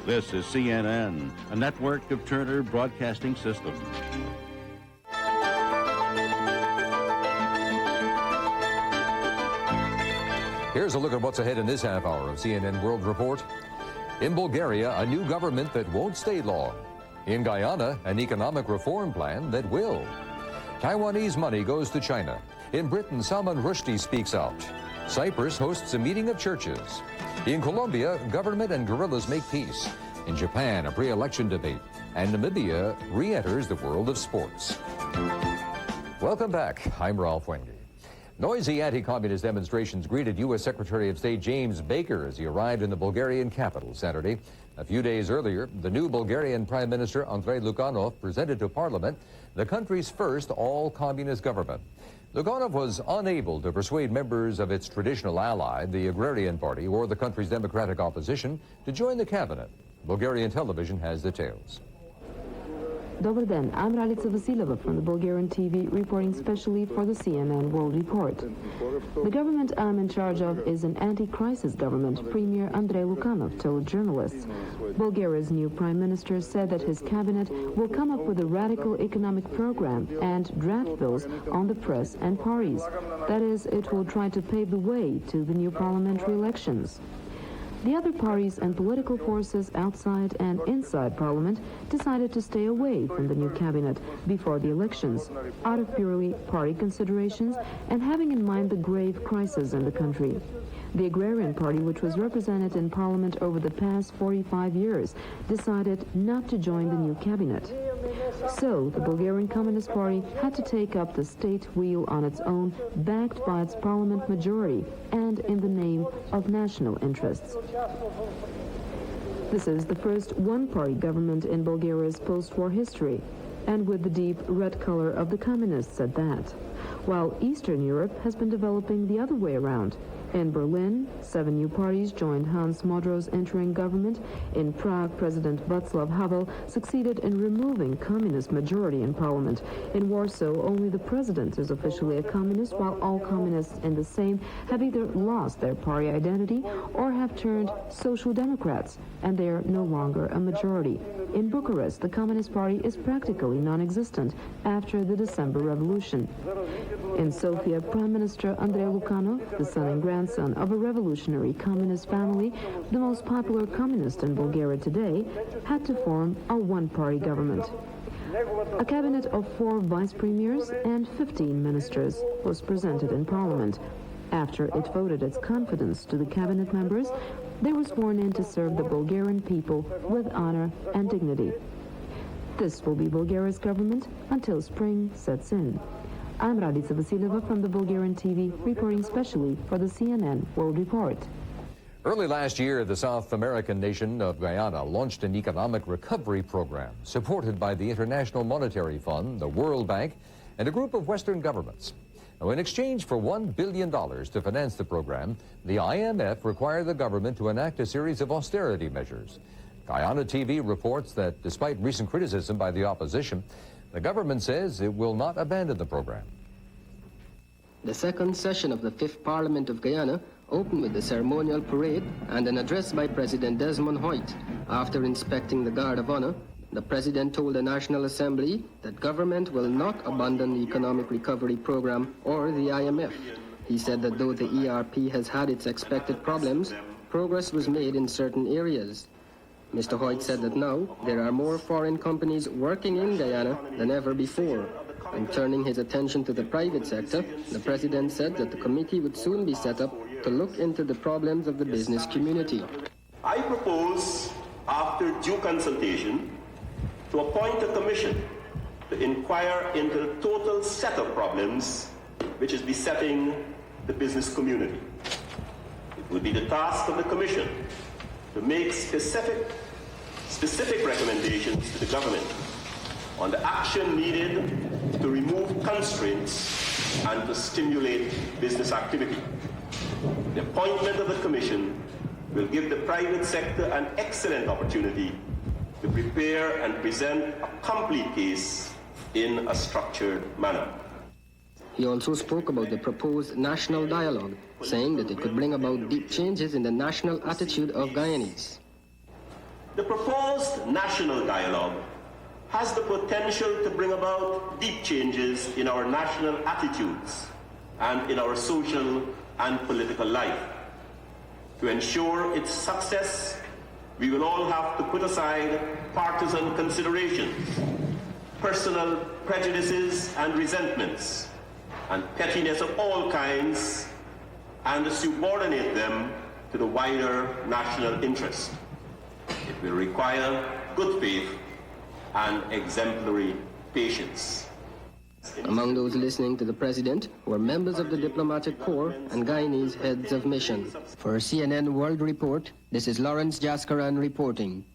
This is CNN, a network of Turner Broadcasting System. Here's a look at what's ahead in this half hour of CNN World Report. In Bulgaria, a new government that won't stay long. In Guyana, an economic reform plan that will. Taiwanese money goes to China. In Britain, Salman Rushdie speaks out. Cyprus hosts a meeting of churches. In Colombia, government and guerrillas make peace. In Japan, a pre-election debate. And Namibia re-enters the world of sports. Welcome back. I'm Ralph Wenge. Noisy anti-communist demonstrations greeted U.S. Secretary of State James Baker as he arrived in the Bulgarian capital Saturday. A few days earlier, the new Bulgarian Prime Minister Andrei Luganov presented to Parliament the country's first all-communist government. Luganov was unable to persuade members of its traditional ally, the Agrarian Party, or the country's democratic opposition, to join the cabinet. Bulgarian television has details. Dobar den, I'm Ralica Vasileva from the Bulgarian TV, reporting specially for the CNN World Report. The government I'm in charge of is an anti-crisis government, Premier Andrei Lukanov told journalists. Bulgaria's new prime minister said that his cabinet will come up with a radical economic program and draft bills on the press and parties. That is, it will try to pave the way to the new parliamentary elections. The other parties and political forces outside and inside Parliament decided to stay away from the new cabinet before the elections, out of purely party considerations and having in mind the grave crisis in the country. The Agrarian Party, which was represented in Parliament over the past 45 years, decided not to join the new cabinet. So, the Bulgarian Communist Party had to take up the state wheel on its own, backed by its parliament majority, and in the name of national interests. This is the first one-party government in Bulgaria's post-war history, and with the deep red color of the communists at that, while Eastern Europe has been developing the other way around. In Berlin, 7 new parties joined Hans Modro's interim government. In Prague, President Václav Havel succeeded in removing communist majority in parliament. In Warsaw, only the president is officially a communist, while all communists in the Sejm have either lost their party identity or have turned social democrats, and they are no longer a majority. In Bucharest, the Communist Party is practically non-existent after the December Revolution. In Sofia, Prime Minister Andrei Lukanov, the son and grandson of a revolutionary communist family, the most popular communist in Bulgaria today, had to form a one-party government. A cabinet of 4 vice premiers and 15 ministers was presented in Parliament. After it voted its confidence to the cabinet members, they were sworn in to serve the Bulgarian people with honor and dignity. This will be Bulgaria's government until spring sets in. I'm Ralica Vasileva from the Bulgarian TV, reporting specially for the CNN World Report. Early last year, the South American nation of Guyana launched an economic recovery program supported by the International Monetary Fund, the World Bank, and a group of Western governments. Now, in exchange for $1 billion to finance the program, the IMF required the government to enact a series of austerity measures. Guyana TV reports that despite recent criticism by the opposition, the government says it will not abandon the program. The second session of the 5th Parliament of Guyana opened with a ceremonial parade and an address by President Desmond Hoyt. After inspecting the Guard of Honor, the President told the National Assembly that government will not abandon the Economic Recovery Program or the IMF. He said that though the ERP has had its expected problems, progress was made in certain areas. Mr. Hoyt said that now there are more foreign companies working in Guyana than ever before. And turning his attention to the private sector, the President said that the committee would soon be set up to look into the problems of the business community. I propose, after due consultation, to appoint a commission to inquire into the total set of problems which is besetting the business community. It would be the task of the commission to make specific recommendations to the government on the action needed to remove constraints and to stimulate business activity. The appointment of the commission will give the private sector an excellent opportunity to prepare and present a complete case in a structured manner. He also spoke about the proposed national dialogue, saying that it could bring about deep changes in the national attitude of Guyanese. The proposed national dialogue has the potential to bring about deep changes in our national attitudes and in our social and political life. To ensure its success, we will all have to put aside partisan considerations, personal prejudices and resentments, and pettiness of all kinds, and subordinate them to the wider national interest. It will require good faith and exemplary patience. Among those listening to the President were members of the diplomatic corps and Guyanese heads of mission. For CNN World Report, this is Lawrence Jaskaran reporting.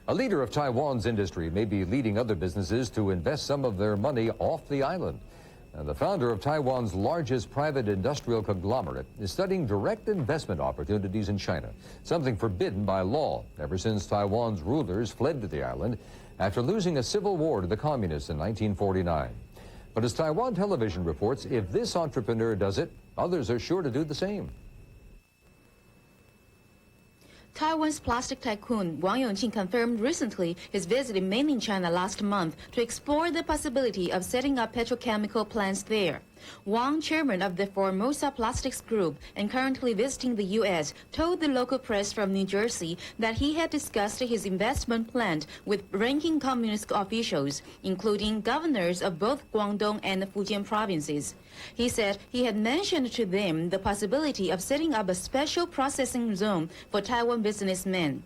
A leader of Taiwan's industry may be leading other businesses to invest some of their money off the island. And the founder of Taiwan's largest private industrial conglomerate is studying direct investment opportunities in China, something forbidden by law ever since Taiwan's rulers fled to the island after losing a civil war to the communists in 1949. But as Taiwan television reports, if this entrepreneur does it, others are sure to do the same. Taiwan's plastic tycoon Wang Yongqing confirmed recently his visit in mainland China last month to explore the possibility of setting up petrochemical plants there. Wang, chairman of the Formosa Plastics Group and currently visiting the U.S., told the local press from New Jersey that he had discussed his investment plan with ranking communist officials, including governors of both Guangdong and Fujian provinces. He said he had mentioned to them the possibility of setting up a special processing zone for Taiwan businessmen.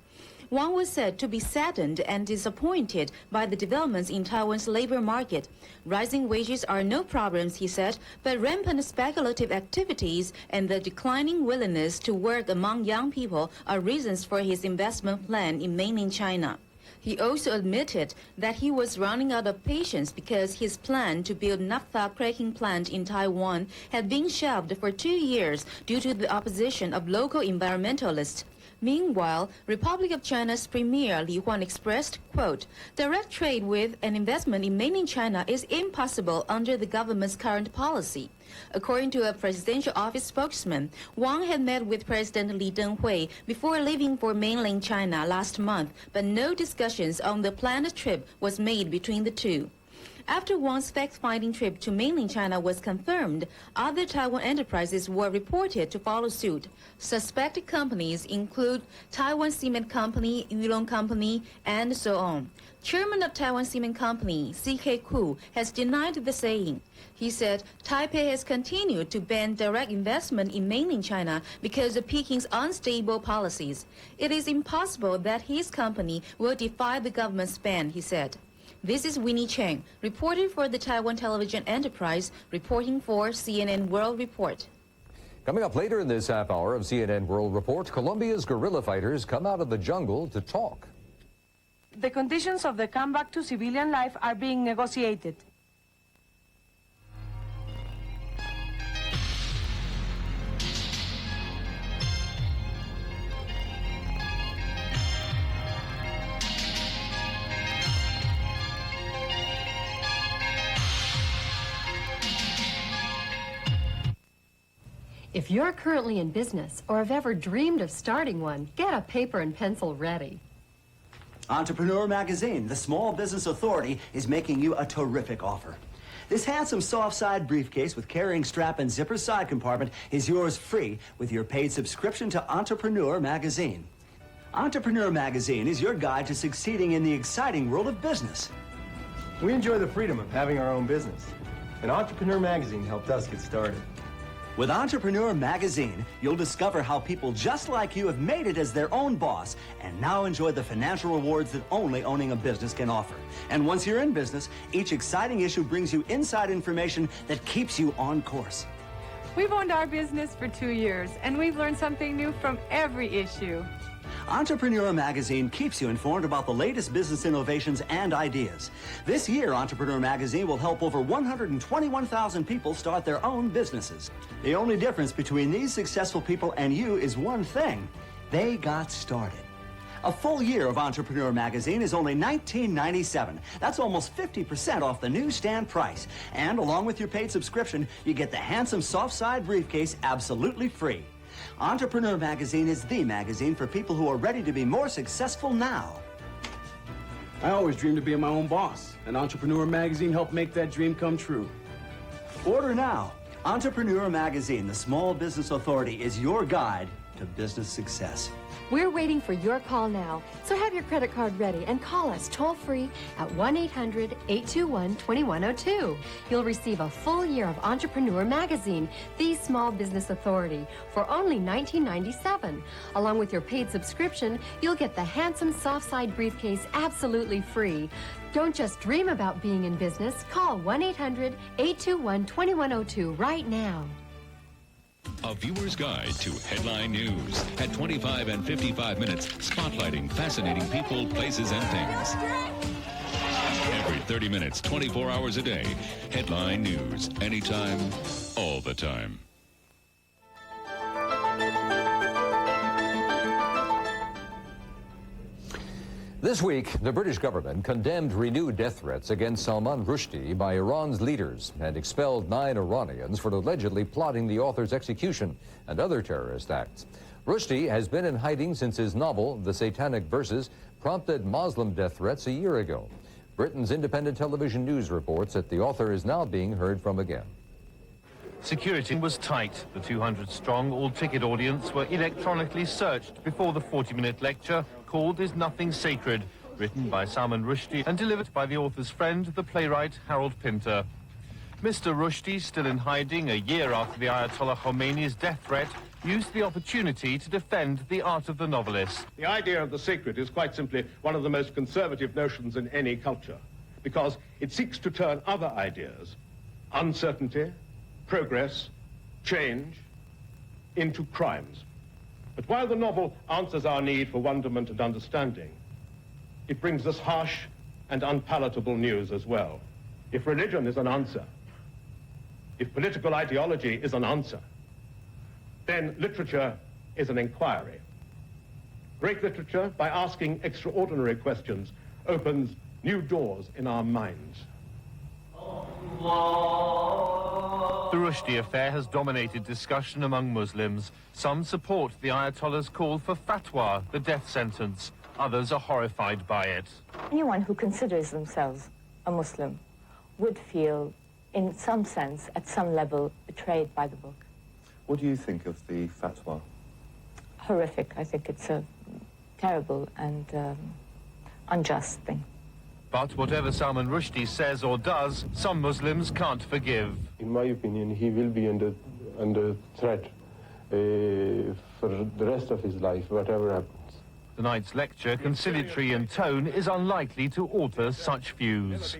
Wang was said to be saddened and disappointed by the developments in Taiwan's labor market. Rising wages are no problems, he said, but rampant speculative activities and the declining willingness to work among young people are reasons for his investment plan in mainland China. He also admitted that he was running out of patience because his plan to build naphtha cracking plant in Taiwan had been shelved for 2 years due to the opposition of local environmentalists. Meanwhile, Republic of China's Premier Li Huan expressed, quote, direct trade with and investment in mainland China is impossible under the government's current policy. According to a presidential office spokesman, Wang had met with President Li Denghui before leaving for mainland China last month, but no discussions on the planned trip was made between the two. After Wang's fact-finding trip to mainland China was confirmed, other Taiwan enterprises were reported to follow suit. Suspected companies include Taiwan Cement Company, Yulong Company, and so on. Chairman of Taiwan Cement Company, C.K. Koo, has denied the saying. He said Taipei has continued to ban direct investment in mainland China because of Peking's unstable policies. It is impossible that his company will defy the government's ban, he said. This is Winnie Cheng, reporter for the Taiwan Television Enterprise, reporting for CNN World Report. Coming up later in this half hour of CNN World Report, Colombia's guerrilla fighters come out of the jungle to talk. The conditions of the comeback to civilian life are being negotiated. If you're currently in business or have ever dreamed of starting one, get a paper and pencil ready. Entrepreneur Magazine, the small business authority, is making you a terrific offer. This handsome soft-side briefcase with carrying strap and zipper side compartment is yours free with your paid subscription to Entrepreneur Magazine. Entrepreneur Magazine is your guide to succeeding in the exciting world of business. We enjoy the freedom of having our own business, and Entrepreneur Magazine helped us get started. With Entrepreneur Magazine, you'll discover how people just like you have made it as their own boss and now enjoy the financial rewards that only owning a business can offer. And once you're in business, each exciting issue brings you inside information that keeps you on course. We've owned our business for 2 years, and we've learned something new from every issue. Entrepreneur Magazine keeps you informed about the latest business innovations and ideas. This year, Entrepreneur Magazine will help over 121,000 people start their own businesses. The only difference between these successful people and you is one thing: they got started. A full year of Entrepreneur Magazine is only $19.97. That's almost 50% off the newsstand price. And along with your paid subscription, you get the handsome soft-side briefcase absolutely free. Entrepreneur Magazine is the magazine for people who are ready to be more successful now. I always dreamed of being my own boss, and Entrepreneur Magazine helped make that dream come true. Order now. Entrepreneur Magazine, the small business authority, is your guide to business success. We're waiting for your call now, so have your credit card ready and call us toll-free at 1-800-821-2102. You'll receive a full year of Entrepreneur Magazine, the small business authority, for only $19.97. Along with your paid subscription, you'll get the handsome soft-side briefcase absolutely free. Don't just dream about being in business. Call 1-800-821-2102 right now. A viewer's guide to headline news at 25 and 55 minutes, spotlighting fascinating people, places, and things. Every 30 minutes, 24 hours a day. Headline News. Anytime, all the time. This week, the British government condemned renewed death threats against Salman Rushdie by Iran's leaders and expelled 9 Iranians for allegedly plotting the author's execution and other terrorist acts. Rushdie has been in hiding since his novel, The Satanic Verses, prompted Muslim death threats a year ago. Britain's independent television news reports that the author is now being heard from again. Security was tight. The 200-strong all-ticket audience were electronically searched before the 40-minute lecture called Is Nothing Sacred, written by Salman Rushdie and delivered by the author's friend, the playwright Harold Pinter. Mr. Rushdie, still in hiding a year after the Ayatollah Khomeini's death threat, used the opportunity to defend the art of the novelist. The idea of the sacred is quite simply one of the most conservative notions in any culture, because it seeks to turn other ideas, uncertainty, progress, change, into crimes. But while the novel answers our need for wonderment and understanding, it brings us harsh and unpalatable news as well. If religion is an answer, if political ideology is an answer, then literature is an inquiry. Great literature, by asking extraordinary questions, opens new doors in our minds. The Rushdie affair has dominated discussion among Muslims. Some support the Ayatollah's call for fatwa, the death sentence. Others are horrified by it. Anyone who considers themselves a Muslim would feel, in some sense, at some level, betrayed by the book. What do you think of the fatwa? Horrific. I think it's a terrible and unjust thing. But whatever Salman Rushdie says or does, some Muslims can't forgive. In my opinion, he will be under threat for the rest of his life, whatever happens. Tonight's lecture, conciliatory in tone, is unlikely to alter such views.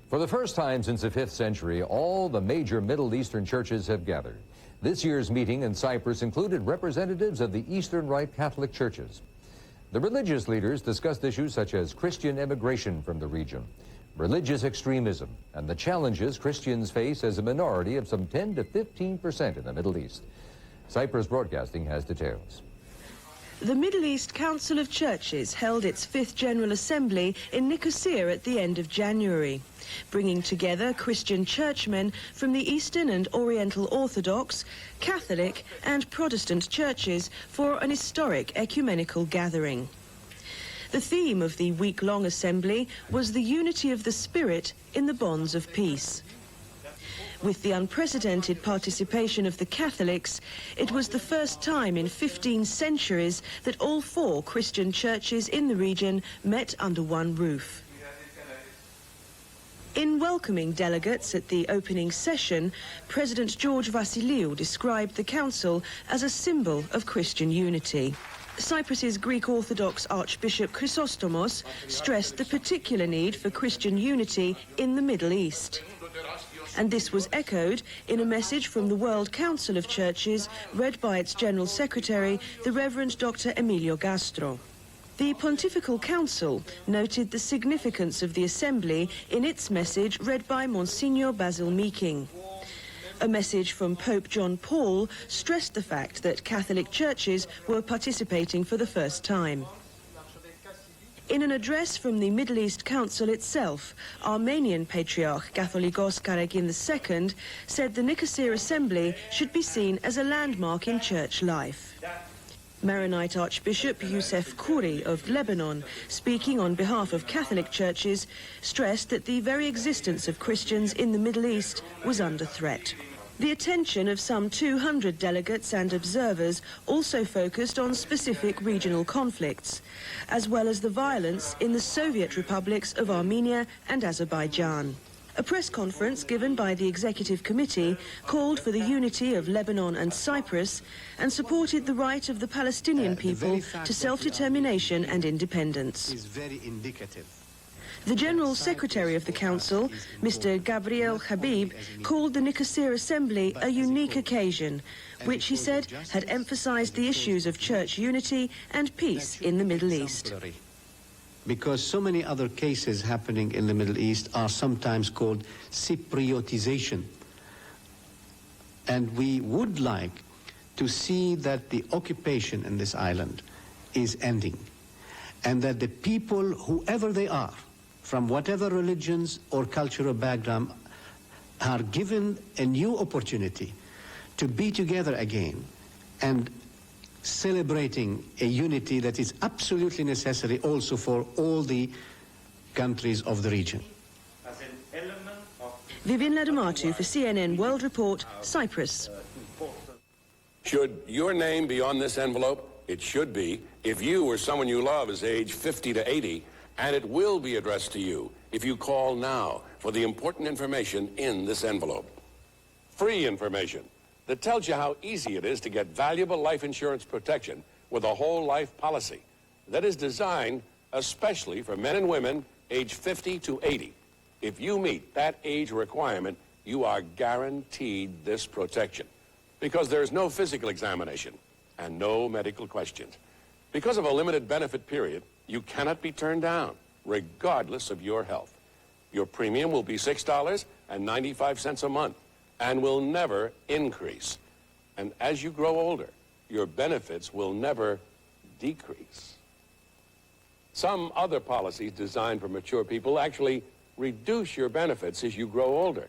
For the first time since the 5th century, all the major Middle Eastern churches have gathered. This year's meeting in Cyprus included representatives of the Eastern Rite Catholic churches. The religious leaders discussed issues such as Christian immigration from the region, religious extremism, and the challenges Christians face as a minority of some 10 to 15% in the Middle East. Cyprus Broadcasting has details. The Middle East Council of Churches held its 5th General Assembly in Nicosia at the end of January, bringing together Christian churchmen from the Eastern and Oriental Orthodox, Catholic and Protestant churches for an historic ecumenical gathering. The theme of the week-long assembly was the unity of the Spirit in the bonds of peace. With the unprecedented participation of the Catholics, it was the first time in 15 centuries that all 4 Christian churches in the region met under one roof. In welcoming delegates at the opening session, President George Vasiliou described the council as a symbol of Christian unity. Cyprus's Greek Orthodox Archbishop Chrysostomos stressed the particular need for Christian unity in the Middle East. And this was echoed in a message from the World Council of Churches, read by its General Secretary, the Reverend Dr. Emilio Gastro. The Pontifical Council noted the significance of the Assembly in its message read by Monsignor Basil Meeking. A message from Pope John Paul stressed the fact that Catholic churches were participating for the first time. In an address from the Middle East Council itself, Armenian Patriarch Catholicos Karagin II said the Nicosia Assembly should be seen as a landmark in church life. Maronite Archbishop Youssef Khoury of Lebanon, speaking on behalf of Catholic churches, stressed that the very existence of Christians in the Middle East was under threat. The attention of some 200 delegates and observers also focused on specific regional conflicts, as well as the violence in the Soviet republics of Armenia and Azerbaijan. A press conference given by the Executive Committee called for the unity of Lebanon and Cyprus and supported the right of the Palestinian people to self-determination and independence. Is very indicative. The General Secretary of the Council, Mr. Gabriel Habib, called the Nicosia Assembly a unique occasion, which he said had emphasized the issues of church unity and peace in the Middle East. because so many other cases happening in the Middle East are sometimes called Cypriotization. And we would like to see that the occupation in this island is ending, and that the people, whoever they are, from whatever religions or cultural background, are given a new opportunity to be together again and celebrating a unity that is absolutely necessary also for all the countries of the region. Vivian Ledamatu for CNN World Report, Cyprus. Should your name be on this envelope? It should be. If you or someone you love is age 50 to 80, and it will be addressed to you if you call now for the important information in this envelope. Free information that tells you how easy it is to get valuable life insurance protection with a whole life policy that is designed especially for men and women age 50 to 80. If you meet that age requirement, you are guaranteed this protection because there is no physical examination and no medical questions. Because of a limited benefit period, you cannot be turned down, regardless of your health. Your premium will be $6.95 a month and will never increase. And as you grow older, your benefits will never decrease. Some other policies designed for mature people actually reduce your benefits as you grow older.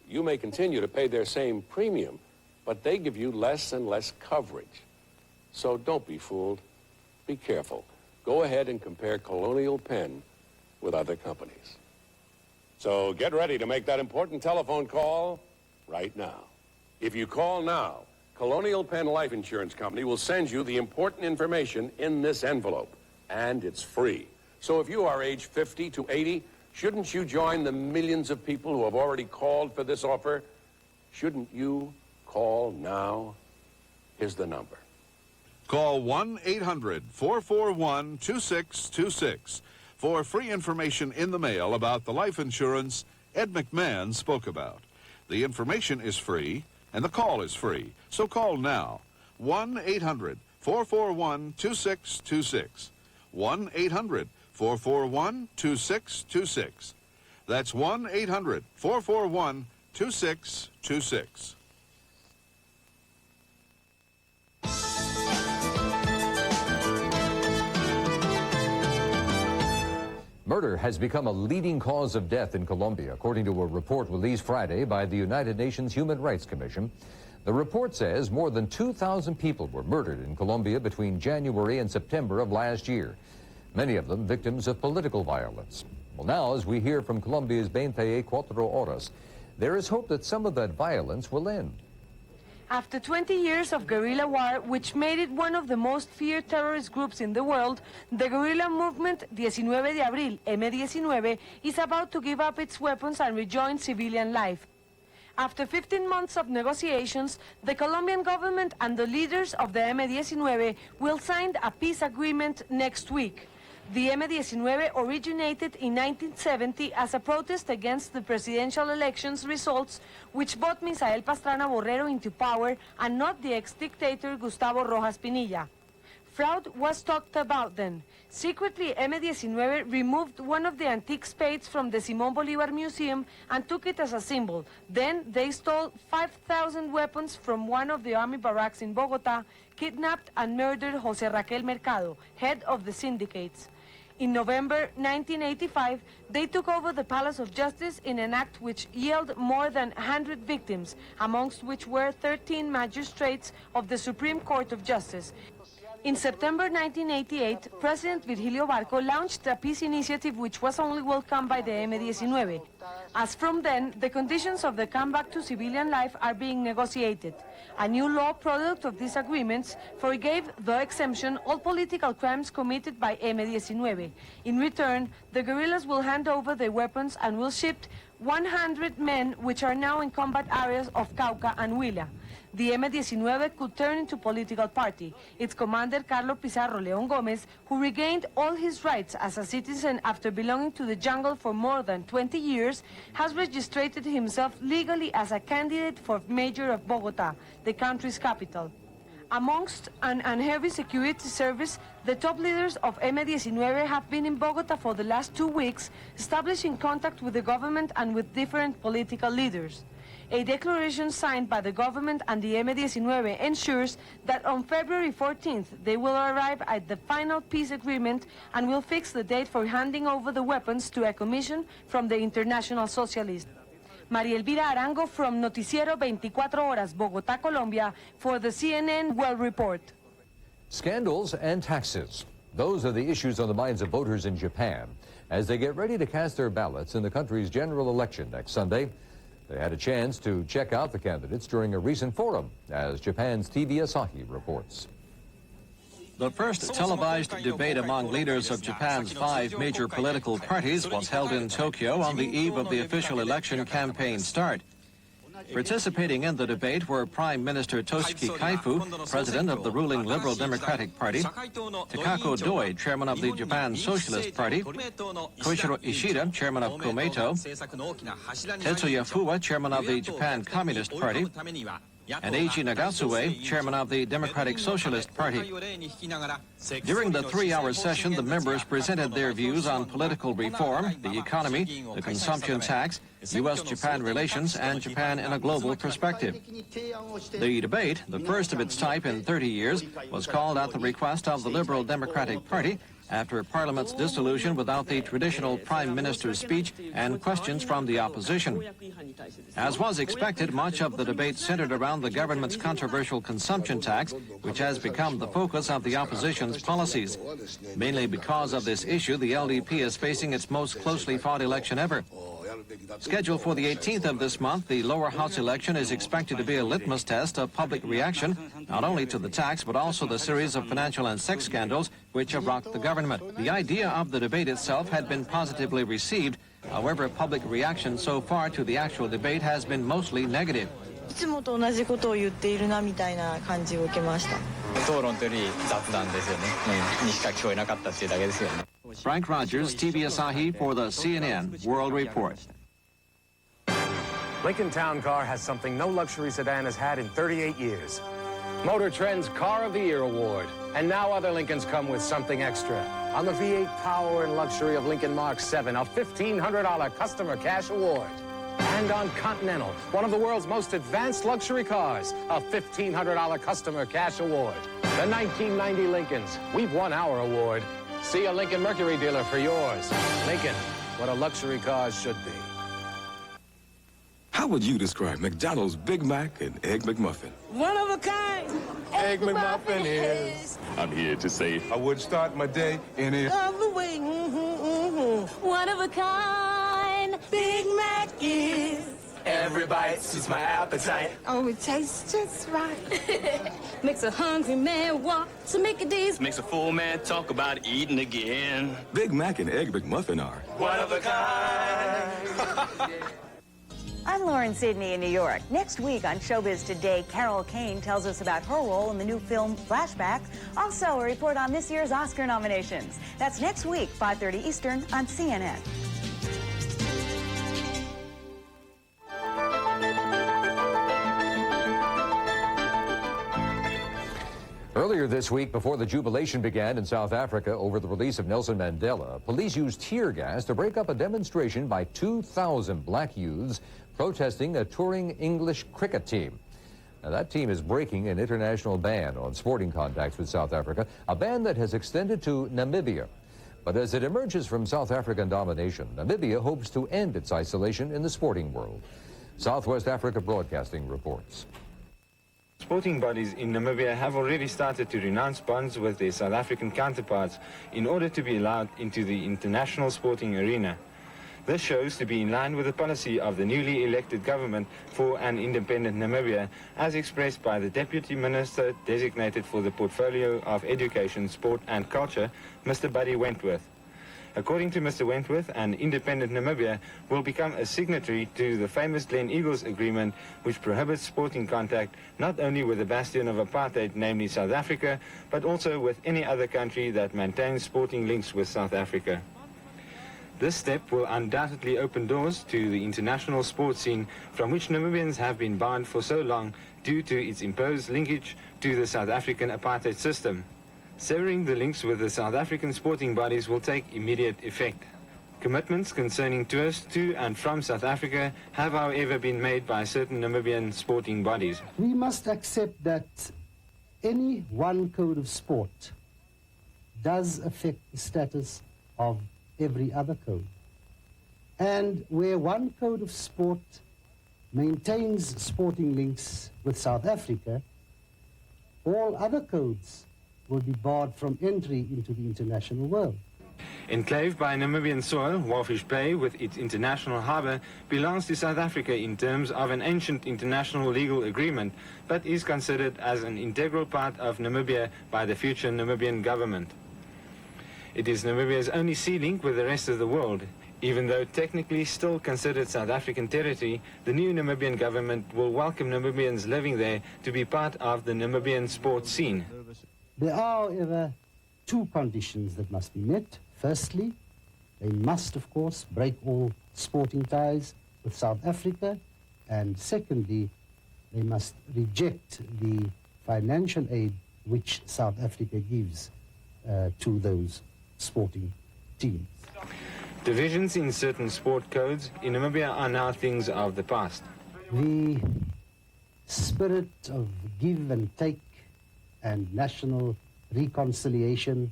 You may continue to pay their same premium, but they give you less and less coverage. So don't be fooled. Be careful. Go ahead and compare Colonial Penn with other companies. So get ready to make that important telephone call right now. If you call now, Colonial Penn Life Insurance Company will send you the important information in this envelope, and it's free. So if you are age 50 to 80, shouldn't you join the millions of people who have already called for this offer? Shouldn't you call now? Here's the number. Call 1-800-441-2626 for free information in the mail about the life insurance Ed McMahon spoke about. The information is free, and the call is free. So call now. 1-800-441-2626. 1-800-441-2626. That's 1-800-441-2626. Murder has become a leading cause of death in Colombia, according to a report released Friday by the United Nations Human Rights Commission. The report says more than 2,000 people were murdered in Colombia between January and September of last year, many of them victims of political violence. Well, now, as we hear from Colombia's 24 Horas, there is hope that some of that violence will end. After 20 years of guerrilla war, which made it one of the most feared terrorist groups in the world, the guerrilla movement 19 de Abril, M19, is about to give up its weapons and rejoin civilian life. After 15 months of negotiations, the Colombian government and the leaders of the M19 will sign a peace agreement next week. The M19 originated in 1970 as a protest against the presidential elections results, which brought Misael Pastrana Borrero into power and not the ex-dictator Gustavo Rojas Pinilla. Fraud was talked about then. Secretly, M19 removed one of the antique spades from the Simón Bolívar Museum and took it as a symbol. Then they stole 5,000 weapons from one of the army barracks in Bogotá, kidnapped and murdered José Raquel Mercado, head of the syndicates. In November 1985, they took over the Palace of Justice in an act which yielded more than 100 victims, amongst which were 13 magistrates of the Supreme Court of Justice. In September 1988, President Virgilio Barco launched a peace initiative which was only welcomed by the M19. As from then, the conditions of the comeback to civilian life are being negotiated. A new law product of these agreements forgave the exemption all political crimes committed by M19. In return, the guerrillas will hand over their weapons and will ship 100 men which are now in combat areas of Cauca and Huila. The M19 could turn into a political party. Its commander, Carlos Pizarro León Gómez, who regained all his rights as a citizen after belonging to the jungle for more than 20 years, has registered himself legally as a candidate for mayor of Bogotá, the country's capital. Amongst an heavy security service, the top leaders of M19 have been in Bogota for the last 2 weeks, establishing contact with the government and with different political leaders. A declaration signed by the government and the M19 ensures that on February 14th they will arrive at the final peace agreement and will fix the date for handing over the weapons to a commission from the International Socialists. María Elvira Arango from Noticiero 24 Horas, Bogotá, Colombia, for the CNN World Report. Scandals and taxes. Those are the issues on the minds of voters in Japan as they get ready to cast their ballots in the country's general election next Sunday. They had a chance to check out the candidates during a recent forum, as Japan's TV Asahi reports. The first televised debate among leaders of Japan's 5 major political parties was held in Tokyo on the eve of the official election campaign start. Participating in the debate were Prime Minister Toshiki Kaifu, president of the ruling Liberal Democratic Party, Takako Doi, chairman of the Japan Socialist Party, Koichiro Ishida, chairman of Komeito, Tetsuya Fuwa, chairman of the Japan Communist Party, and Eiji Nagasue, chairman of the Democratic Socialist Party. During the 3-hour session, the members presented their views on political reform, the economy, the consumption tax, U.S.-Japan relations, and Japan in a global perspective. The debate, the first of its type in 30 years, was called at the request of the Liberal Democratic Party after Parliament's dissolution without the traditional Prime Minister's speech and questions from the opposition. As was expected, much of the debate centered around the government's controversial consumption tax, which has become the focus of the opposition's policies. Mainly because of this issue, the LDP is facing its most closely fought election ever. Scheduled for the 18th of this month, the lower house election is expected to be a litmus test of public reaction, not only to the tax, but also the series of financial and sex scandals which have rocked the government. The idea of the debate itself had been positively received. However, public reaction so far to the actual debate has been mostly negative. いつもと同じことを言っているなみたいな感じを受けました。討論というより雑談ですよね。にしか聞こえなかったっていうだけですよね。Frank Rogers, TV Asahi for the CNN World Report. Lincoln Town Car has something no luxury sedan has had in 38 years. Motor Trend's Car of the Year Award. And now other Lincolns come with something extra. On the V8 power and luxury of Lincoln Mark 7, a $1,500 customer cash award. And on Continental, one of the world's most advanced luxury cars, a $1,500 customer cash award. The 1990 Lincolns, we've won our award. See a Lincoln Mercury dealer for yours. Lincoln, what a luxury car should be. How would you describe McDonald's Big Mac and Egg McMuffin? One of a kind. Egg McMuffin is. I'm here to say I would start my day in it. Love the way. One of a kind. Big Mac is. Every bite suits my appetite. Oh, it tastes just right. Makes a hungry man walk to make a day's. Makes a full man talk about eating again. Big Mac and Egg McMuffin are one of a kind. I'm Lauren Sidney in New York. Next week on Showbiz Today, Carol Kane tells us about her role in the new film Flashbacks. Also, a report on this year's Oscar nominations. That's next week, 5:30 Eastern on CNN. Earlier this week, before the jubilation began in South Africa over the release of Nelson Mandela, police used tear gas to break up a demonstration by 2,000 black youths protesting a touring English cricket team. Now, that team is breaking an international ban on sporting contacts with South Africa, a ban that has extended to Namibia. But as it emerges from South African domination, Namibia hopes to end its isolation in the sporting world. Southwest Africa Broadcasting reports. Sporting bodies in Namibia have already started to renounce bonds with their South African counterparts in order to be allowed into the international sporting arena. This shows to be in line with the policy of the newly elected government for an independent Namibia, as expressed by the Deputy Minister designated for the portfolio of Education, Sport and Culture, Mr. Buddy Wentworth. According to Mr. Wentworth, an independent Namibia will become a signatory to the famous Glen Eagles Agreement, which prohibits sporting contact not only with the bastion of apartheid, namely South Africa, but also with any other country that maintains sporting links with South Africa. This step will undoubtedly open doors to the international sports scene from which Namibians have been barred for so long due to its imposed linkage to the South African apartheid system. Severing the links with the South African sporting bodies will take immediate effect. Commitments concerning tours to and from South Africa have, however, been made by certain Namibian sporting bodies. We must accept that any one code of sport does affect the status of every other code. And where one code of sport maintains sporting links with South Africa, all other codes will be barred from entry into the international world. Enclaved by Namibian soil, Walfish Bay, with its international harbour, belongs to South Africa in terms of an ancient international legal agreement, but is considered as an integral part of Namibia by the future Namibian government. It is Namibia's only sea link with the rest of the world. Even though technically still considered South African territory, the new Namibian government will welcome Namibians living there to be part of the Namibian sports scene. There are, however, two conditions that must be met. Firstly, they must, of course, break all sporting ties with South Africa. And secondly, they must reject the financial aid which South Africa gives to those sporting teams. Divisions in certain sport codes in Namibia are now things of the past. The spirit of give and take and national reconciliation,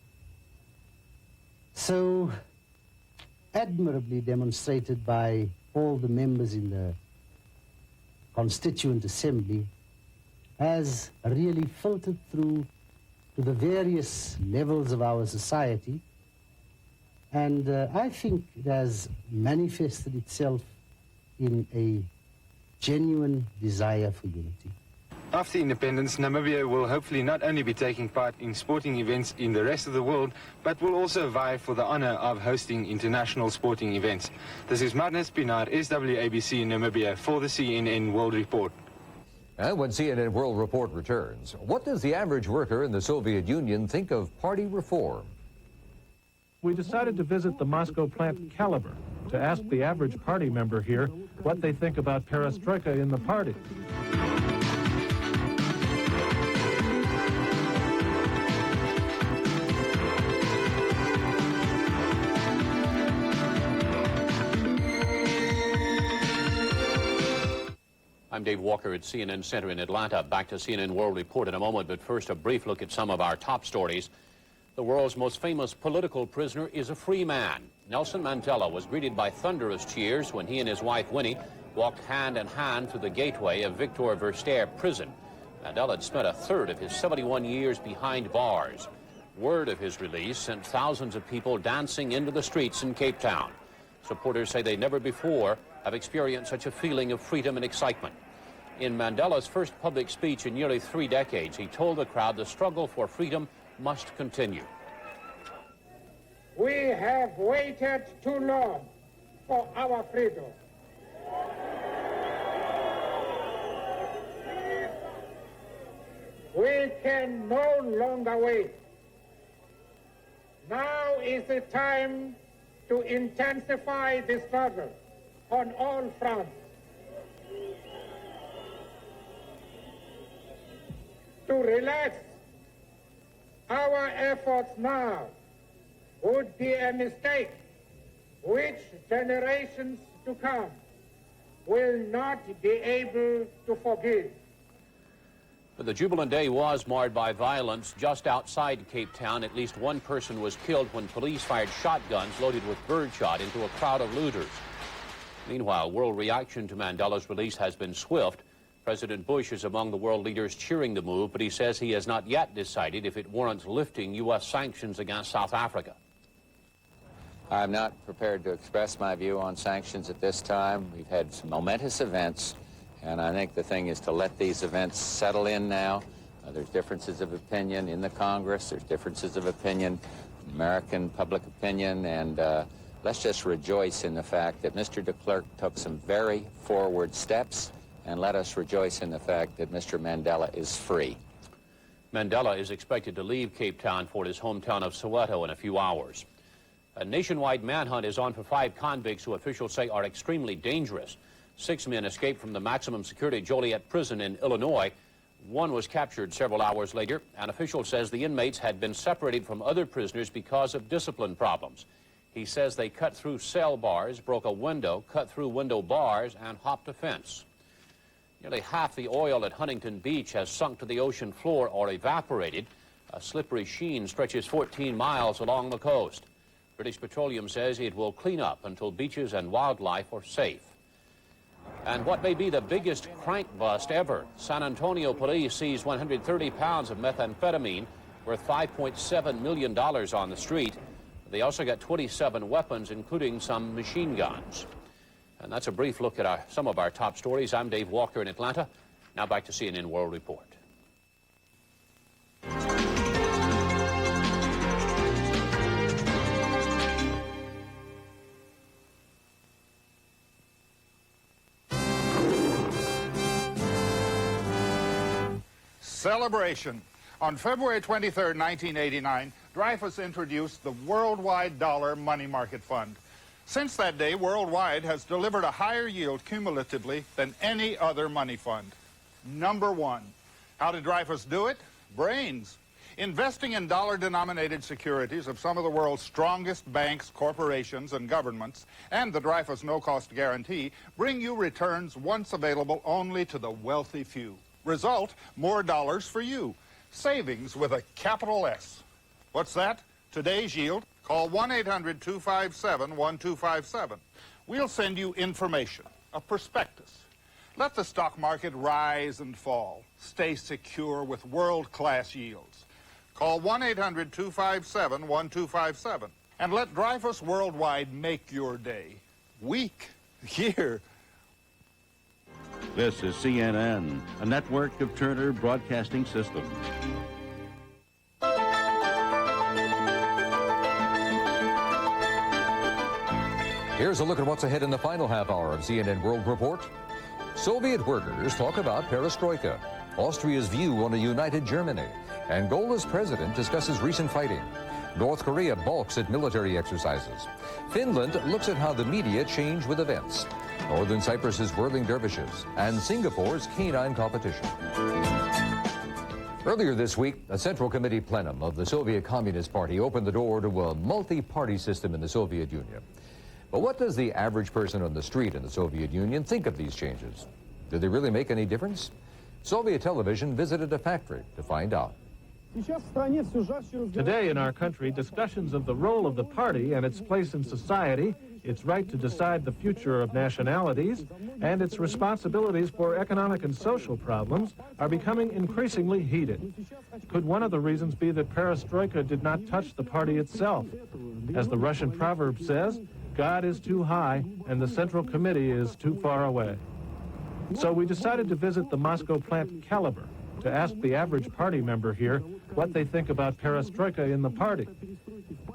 so admirably demonstrated by all the members in the Constituent Assembly, has really filtered through to the various levels of our society, and I think it has manifested itself in a genuine desire for unity. After independence, Namibia will hopefully not only be taking part in sporting events in the rest of the world, but will also vie for the honor of hosting international sporting events. This is Magnus Pinar, SWABC Namibia, for the CNN World Report. And when CNN World Report returns, what does the average worker in the Soviet Union think of party reform? We decided to visit the Moscow plant Caliber to ask the average party member here what they think about perestroika in the party. I'm Dave Walker at CNN Center in Atlanta. Back to CNN World Report in a moment, but first a brief look at some of our top stories. The world's most famous political prisoner is a free man. Nelson Mandela was greeted by thunderous cheers when he and his wife Winnie walked hand in hand through the gateway of Victor Verster prison. Mandela had spent a third of his 71 years behind bars. Word of his release sent thousands of people dancing into the streets in Cape Town. Supporters say they never before have experienced such a feeling of freedom and excitement. In Mandela's first public speech in nearly 3 decades, he told the crowd the struggle for freedom must continue. We have waited too long for our freedom. We can no longer wait. Now is the time to intensify the struggle on all fronts. To relax our efforts now would be a mistake which generations to come will not be able to forgive. But the jubilant day was marred by violence just outside Cape Town. At least one person was killed when police fired shotguns loaded with birdshot into a crowd of looters. Meanwhile, world reaction to Mandela's release has been swift. President Bush is among the world leaders cheering the move, but he says he has not yet decided if it warrants lifting U.S. sanctions against South Africa. I'm not prepared to express my view on sanctions at this time. We've had some momentous events, and I think the thing is to let these events settle in now. There's differences of opinion in the Congress. There's differences of opinion in American public opinion, and let's just rejoice in the fact that Mr. de Klerk took some very forward steps, and let us rejoice in the fact that Mr. Mandela is free. Mandela is expected to leave Cape Town for his hometown of Soweto in a few hours. A nationwide manhunt is on for 5 convicts who officials say are extremely dangerous. 6 men escaped from the maximum security Joliet prison in Illinois. One was captured several hours later. An official says the inmates had been separated from other prisoners because of discipline problems. He says they cut through cell bars, broke a window, cut through window bars, and hopped a fence. Nearly half the oil at Huntington Beach has sunk to the ocean floor or evaporated. A slippery sheen stretches 14 miles along the coast. British Petroleum says it will clean up until beaches and wildlife are safe. And what may be the biggest crank bust ever, San Antonio police seized 130 pounds of methamphetamine worth $5.7 million on the street. They also got 27 weapons, including some machine guns. And that's a brief look at some of our top stories. I'm Dave Walker in Atlanta. Now back to CNN World Report. Celebration. On February 23, 1989, Dreyfus introduced the Worldwide Dollar Money Market Fund. Since that day, Worldwide has delivered a higher yield cumulatively than any other money fund. Number 1. How did Dreyfus do it? Brains. Investing in dollar-denominated securities of some of the world's strongest banks, corporations, and governments, and the Dreyfus no-cost guarantee bring you returns once available only to the wealthy few. Result, more dollars for you. Savings with a capital S. What's that? Today's yield? Call 1-800-257-1257. We'll send you information, a prospectus. Let the stock market rise and fall. Stay secure with world-class yields. Call 1-800-257-1257 and let Dreyfus Worldwide make your day, week, year. This is CNN, a network of Turner Broadcasting System. Here's a look at what's ahead in the final half hour of CNN World Report. Soviet workers talk about perestroika, Austria's view on a united Germany, Angola's president discusses recent fighting. North Korea balks at military exercises. Finland looks at how the media change with events. Northern Cyprus's whirling dervishes, and Singapore's canine competition. Earlier this week, a Central Committee plenum of the Soviet Communist Party opened the door to a multi-party system in the Soviet Union. But what does the average person on the street in the Soviet Union think of these changes? Do they really make any difference? Soviet television visited a factory to find out. Today in our country, discussions of the role of the party and its place in society, its right to decide the future of nationalities, and its responsibilities for economic and social problems are becoming increasingly heated. Could one of the reasons be that perestroika did not touch the party itself? As the Russian proverb says, God is too high and the Central Committee is too far away. So we decided to visit the Moscow plant Caliber to ask the average party member here what they think about perestroika in the party.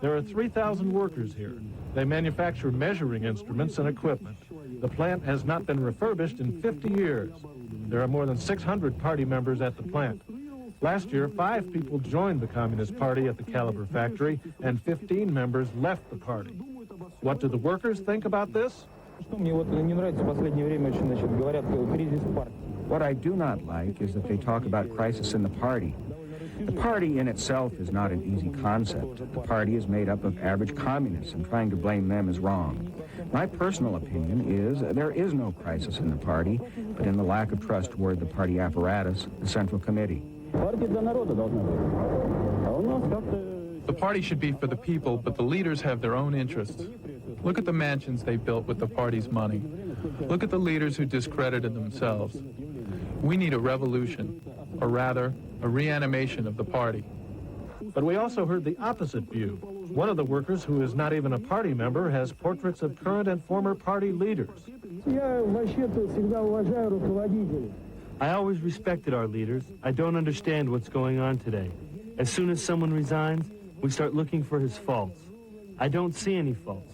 There are 3,000 workers here. They manufacture measuring instruments and equipment. The plant has not been refurbished in 50 years. There are more than 600 party members at the plant. Last year, 5 people joined the Communist Party at the Caliber factory, and 15 members left the party. What do the workers think about this? What I do not like is that they talk about crisis in the party. The party in itself is not an easy concept. The party is made up of average communists, and trying to blame them is wrong. My personal opinion is there is no crisis in the party, but in the lack of trust toward the party apparatus, the Central Committee. The party should be for the people, but the leaders have their own interests. Look at the mansions they built with the party's money. Look at the leaders who discredited themselves. We need a revolution, or rather, a reanimation of the party. But we also heard the opposite view. One of the workers, who is not even a party member, has portraits of current and former party leaders. I always respected our leaders. I don't understand what's going on today. As soon as someone resigns, we start looking for his faults. I don't see any faults.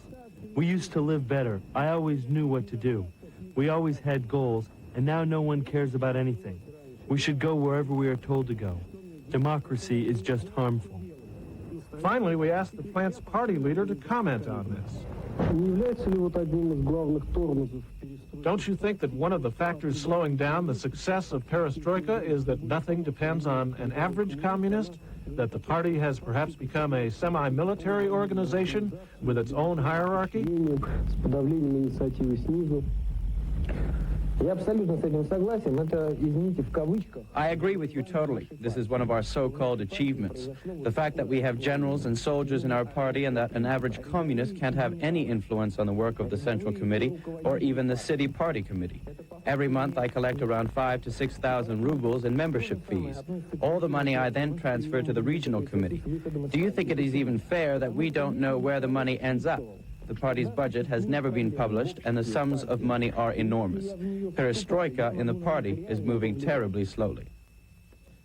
We used to live better. I always knew what to do. We always had goals, and now no one cares about anything. We should go wherever we are told to go. Democracy is just harmful. Finally, we asked the plant's party leader to comment on this. Don't you think that one of the factors slowing down the success of perestroika is that nothing depends on an average communist? That the party has perhaps become a semi-military organization with its own hierarchy? I agree with you totally. This is one of our so-called achievements. The fact that we have generals and soldiers in our party and that an average communist can't have any influence on the work of the Central Committee or even the City Party Committee. Every month I collect around 5,000 to 6,000 rubles in membership fees. All the money I then transfer to the Regional Committee. Do you think it is even fair that we don't know where the money ends up? The party's budget has never been published, and the sums of money are enormous. Perestroika in the party is moving terribly slowly.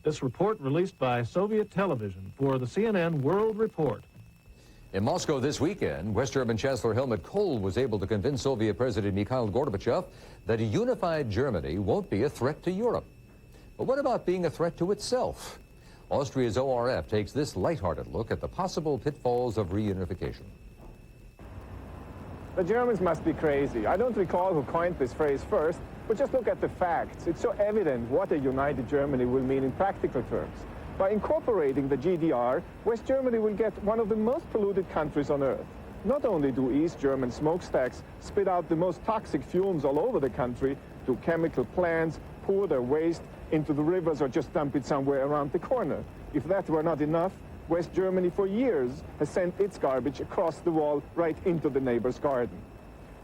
This report released by Soviet television for the CNN World Report. In Moscow this weekend, West German Chancellor Helmut Kohl was able to convince Soviet President Mikhail Gorbachev that a unified Germany won't be a threat to Europe. But what about being a threat to itself? Austria's ORF takes this lighthearted look at the possible pitfalls of reunification. The Germans must be crazy. I don't recall who coined this phrase first, but just look at the facts. It's so evident what a united Germany will mean in practical terms. By incorporating the GDR, West Germany will get one of the most polluted countries on earth. Not only do East German smokestacks spit out the most toxic fumes all over the country, do chemical plants pour their waste into the rivers or just dump it somewhere around the corner. If that were not enough, West Germany for years has sent its garbage across the wall right into the neighbor's garden.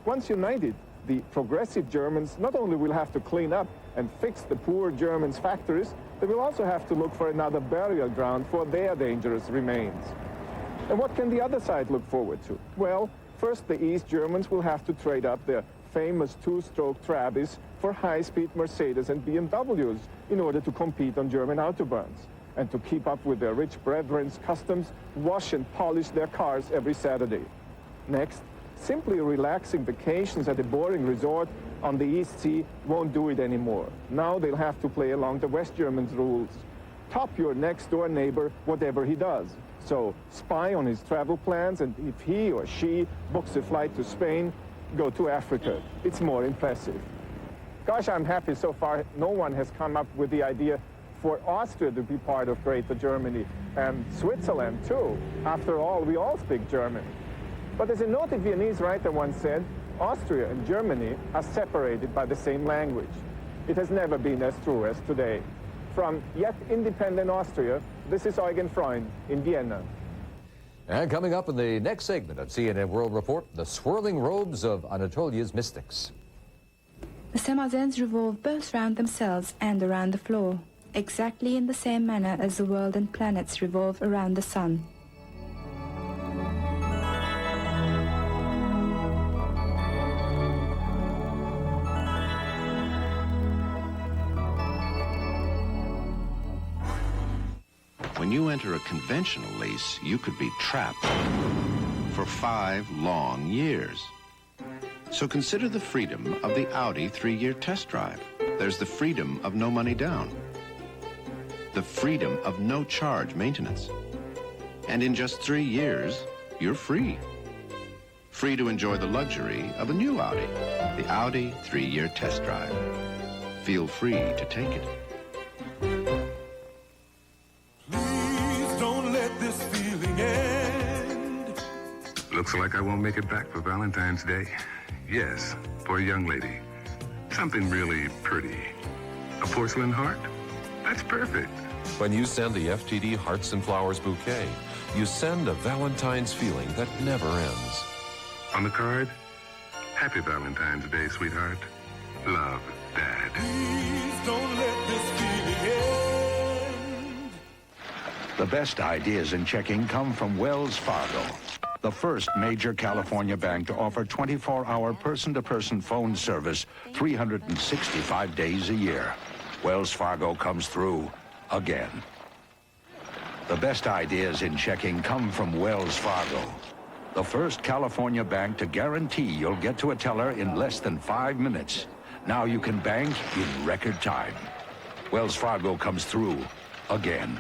Once united, the progressive Germans not only will have to clean up and fix the poor Germans' factories, they will also have to look for another burial ground for their dangerous remains. And what can the other side look forward to? Well, first the East Germans will have to trade up their famous two-stroke Trabis for high-speed Mercedes and BMWs in order to compete on German autobahns. And to keep up with their rich brethren's customs, wash and polish their cars every Saturday. Next, simply relaxing vacations at a boring resort on the East Sea won't do it anymore. Now they'll have to play along the West Germans' rules. Top your next-door neighbor, whatever he does. So spy on his travel plans, and if he or she books a flight to Spain, go to Africa. It's more impressive. Gosh, I'm happy so far no one has come up with the idea for Austria to be part of Greater Germany, and Switzerland too. After all, we all speak German. But as a noted Viennese writer once said, Austria and Germany are separated by the same language. It has never been as true as today. From yet independent Austria, this is Eugen Freund in Vienna. And coming up in the next segment of CNN World Report, the swirling robes of Anatolia's mystics. The Samazens revolve both around themselves and around the floor, exactly in the same manner as the world and planets revolve around the sun. When you enter a conventional lease, you could be trapped for 5 long years. So consider the freedom of the Audi 3-year test drive. There's the freedom of no money down, the freedom of no charge maintenance. And in just 3 years, you're free. Free to enjoy the luxury of a new Audi, the Audi 3-year test drive. Feel free to take it. Looks like I won't make it back for Valentine's Day. Yes, for a young lady. Something really pretty. A porcelain heart? That's perfect. When you send the FTD Hearts and Flowers bouquet, you send a Valentine's feeling that never ends. On the card, Happy Valentine's Day, sweetheart. Love, Dad. Please don't let this feeling end. The best ideas in checking come from Wells Fargo, the first major California bank to offer 24-hour person-to-person phone service 365 days a year. Wells Fargo comes through again. The best ideas in checking come from Wells Fargo, the first California bank to guarantee you'll get to a teller in less than 5 minutes. Now you can bank in record time. Wells Fargo comes through again.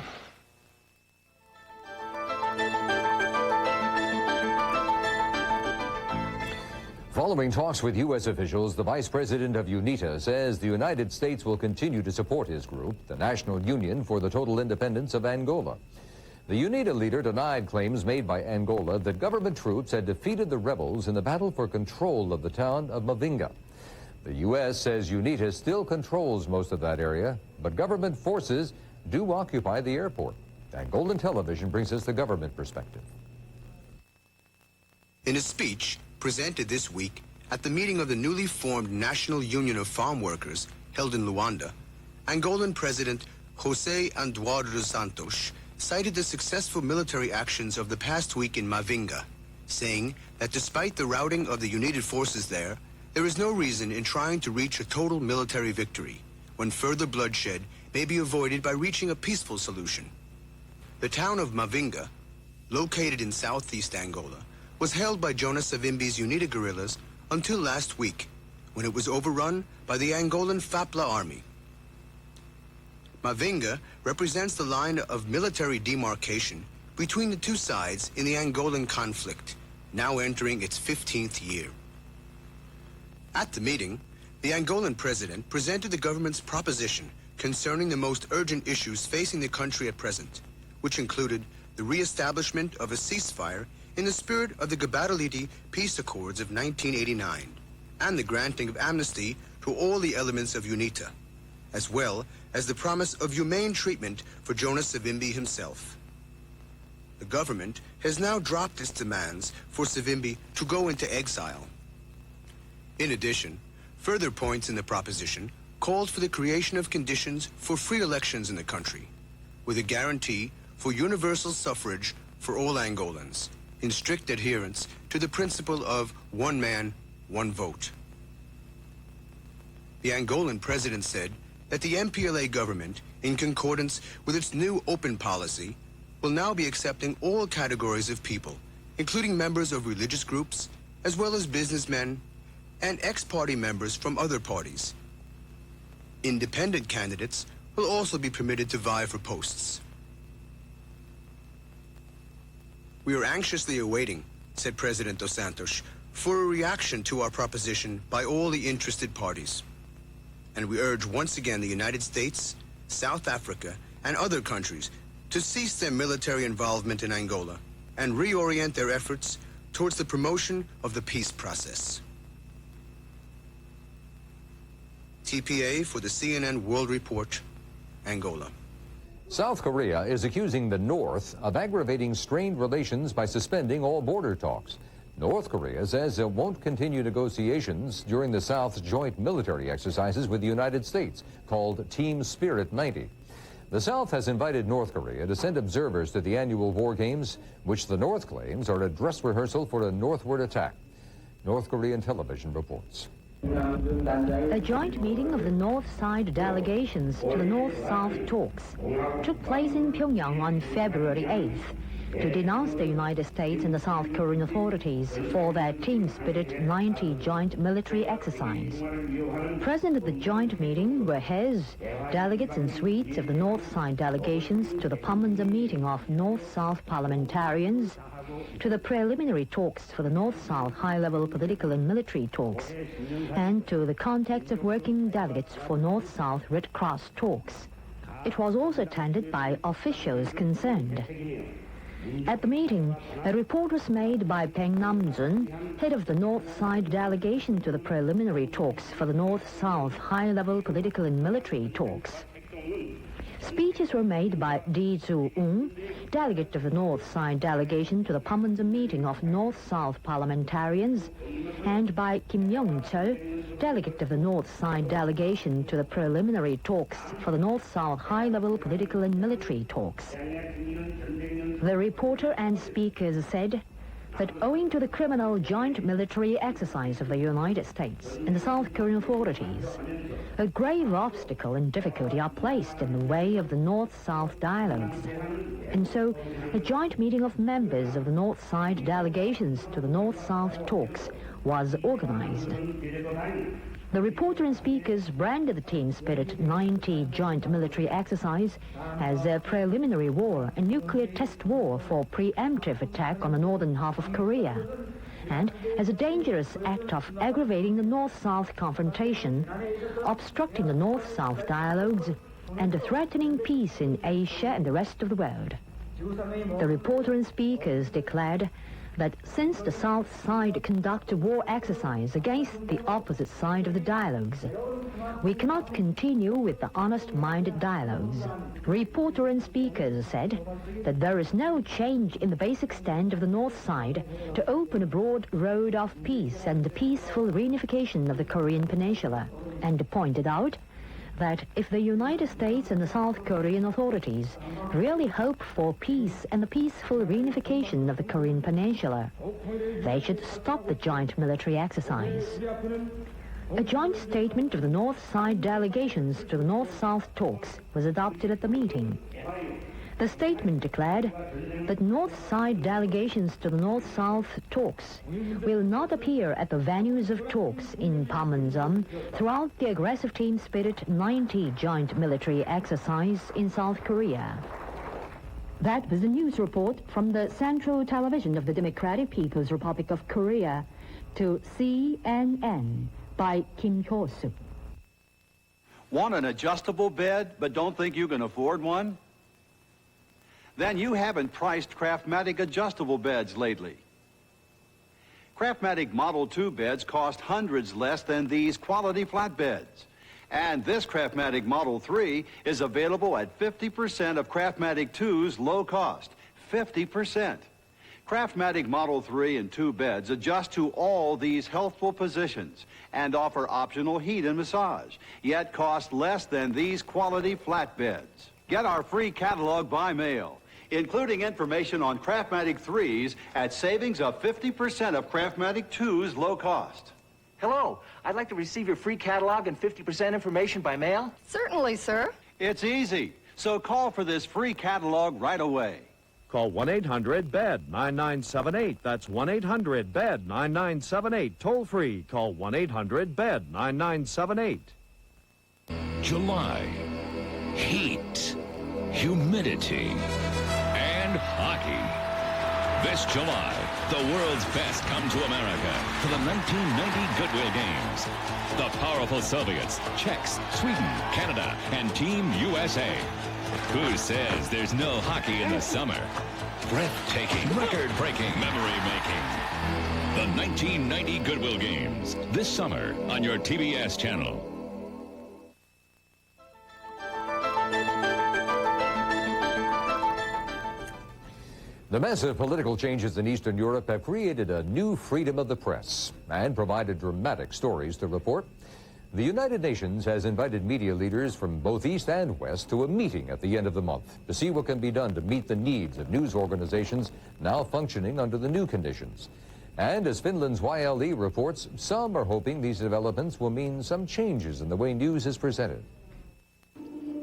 Following talks with U.S. officials, the vice president of UNITA says the United States will continue to support his group, the National Union for the Total Independence of Angola. The UNITA leader denied claims made by Angola that government troops had defeated the rebels in the battle for control of the town of Mavinga. The U.S. says UNITA still controls most of that area, but government forces do occupy the airport. Angolan television brings us the government perspective. In a speech presented this week at the meeting of the newly formed National Union of Farm Workers held in Luanda, Angolan President José Eduardo dos Santos cited the successful military actions of the past week in Mavinga, saying that despite the routing of the united forces there is no reason in trying to reach a total military victory when further bloodshed may be avoided by reaching a peaceful solution. The town of Mavinga, located in southeast Angola, was held by Jonas Savimbi's UNITA guerrillas until last week, when it was overrun by the Angolan FAPLA army. Mavinga represents the line of military demarcation between the two sides in the Angolan conflict, now entering its 15th year. At the meeting, the Angolan president presented the government's proposition concerning the most urgent issues facing the country at present, which included the re-establishment of a ceasefire in the spirit of the Gabaraliti Peace Accords of 1989, and the granting of amnesty to all the elements of UNITA, as well as the promise of humane treatment for Jonas Savimbi himself. The government has now dropped its demands for Savimbi to go into exile. In addition, further points in the proposition called for the creation of conditions for free elections in the country, with a guarantee for universal suffrage for all Angolans, in strict adherence to the principle of one man, one vote. The Angolan president said that the MPLA government, in concordance with its new open policy, will now be accepting all categories of people, including members of religious groups, as well as businessmen and ex-party members from other parties. Independent candidates will also be permitted to vie for posts. We are anxiously awaiting, said President dos Santos, for a reaction to our proposition by all the interested parties. And we urge once again the United States, South Africa, and other countries to cease their military involvement in Angola and reorient their efforts towards the promotion of the peace process. TPA for the CNN World Report, Angola. South Korea is accusing the North of aggravating strained relations by suspending all border talks. North Korea says it won't continue negotiations during the South's joint military exercises with the United States, called Team Spirit 90. The South has invited North Korea to send observers to the annual war games, which the North claims are a dress rehearsal for a northward attack. North Korean television reports. A joint meeting of the North Side delegations to the North-South talks took place in Pyongyang on February 8th to denounce the United States and the South Korean authorities for their Team Spirit 90 joint military exercise. Present at the joint meeting were heads, delegates and suites of the North Side delegations to the Pamanda meeting of North-South parliamentarians, to the preliminary talks for the North-South high-level political and military talks, and to the contacts of working delegates for North-South Red Cross talks. It was also attended by officials concerned. At the meeting, a report was made by Peng Namjoon, head of the North-Side delegation to the preliminary talks for the North-South high-level political and military talks. Speeches were made by Lee Joo-un, delegate of the North Side delegation to the Pamanda meeting of North-South parliamentarians, and by Kim Young-chul, delegate of the North Side delegation to the preliminary talks for the North-South high-level political and military talks. The reporter and speakers said that owing to the criminal joint military exercise of the United States and the South Korean authorities, a grave obstacle and difficulty are placed in the way of the North-South dialogues. And so, a joint meeting of members of the North Side delegations to the North-South talks was organized. The reporter and speakers branded the Team Spirit 90 joint military exercise as a preliminary war, a nuclear test war for preemptive attack on the northern half of Korea. and as a dangerous act of aggravating the North-South confrontation, obstructing the North-South dialogues, and threatening peace in Asia and the rest of the world. The reporter and speakers declared that since the South side conduct a war exercise against the opposite side of the dialogues, we cannot continue with the honest-minded dialogues. Reporter and speakers said that there is no change in the basic stand of the North side to open a broad road of peace and the peaceful reunification of the Korean Peninsula, and pointed out that if the United States and the South Korean authorities really hope for peace and the peaceful reunification of the Korean Peninsula, they should stop the joint military exercise. A joint statement of the North Side delegations to the North-South talks was adopted at the meeting. The statement declared that North Side delegations to the North-South talks will not appear at the venues of talks in Panmunjom throughout the aggressive Team Spirit 90 joint military exercise in South Korea. That was the news report from the Central Television of the Democratic People's Republic of Korea to CNN by Kim Hyo-suk. Want an adjustable bed but don't think you can afford one? Then you haven't priced Craftmatic adjustable beds lately. Craftmatic Model 2 beds cost hundreds less than these quality flatbeds. And this Craftmatic Model 3 is available at 50% of Craftmatic 2's low cost. 50%. Craftmatic Model 3 and 2 beds adjust to all these healthful positions and offer optional heat and massage, yet cost less than these quality flatbeds. Get our free catalog by mail, including information on Craftmatic 3s at savings of 50% of Craftmatic 2's low cost. Hello, I'd like to receive your free catalog and 50% information by mail. Certainly, sir. It's easy, so call for this free catalog right away. Call 1-800-BED-9978. That's 1-800-BED-9978. Toll free. Call 1-800-BED-9978. July. Heat. Humidity. And hockey. This July, the world's best come to America for the 1990 Goodwill Games. The powerful Soviets, Czechs, Sweden, Canada, and Team USA. Who says there's no hockey in the summer? Breathtaking, record-breaking, memory-making. The 1990 Goodwill Games, this summer on your TBS channel. The massive political changes in Eastern Europe have created a new freedom of the press and provided dramatic stories to report. The United Nations has invited media leaders from both East and West to a meeting at the end of the month to see what can be done to meet the needs of news organizations now functioning under the new conditions. And as Finland's YLE reports, some are hoping these developments will mean some changes in the way news is presented.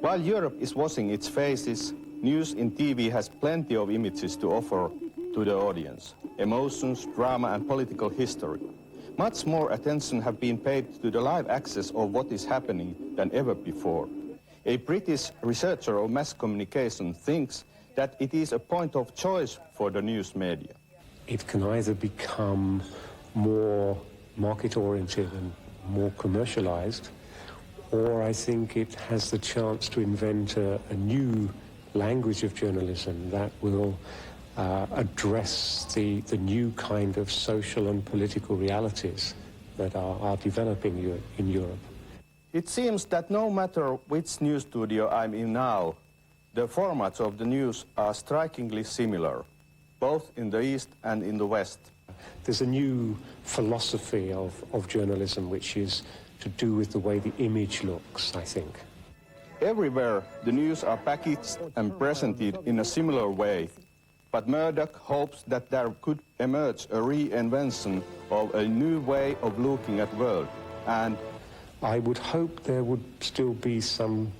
While Europe is washing its faces, news in TV has plenty of images to offer to the audience. Emotions, drama, and political history. Much more attention have been paid to the live access of what is happening than ever before. A British researcher of mass communication thinks that it is a point of choice for the news media. It can either become more market-oriented and more commercialized, or I think it has the chance to invent a new language of journalism that will address the new kind of social and political realities that are developing in Europe. It seems that no matter which news studio I'm in now, the formats of the news are strikingly similar, both in the East and in the West. There's a new philosophy of journalism which is to do with the way the image looks, I think. Everywhere, the news are packaged and presented in a similar way. But Murdoch hopes that there could emerge a reinvention of a new way of looking at the world. And I would hope there would still be some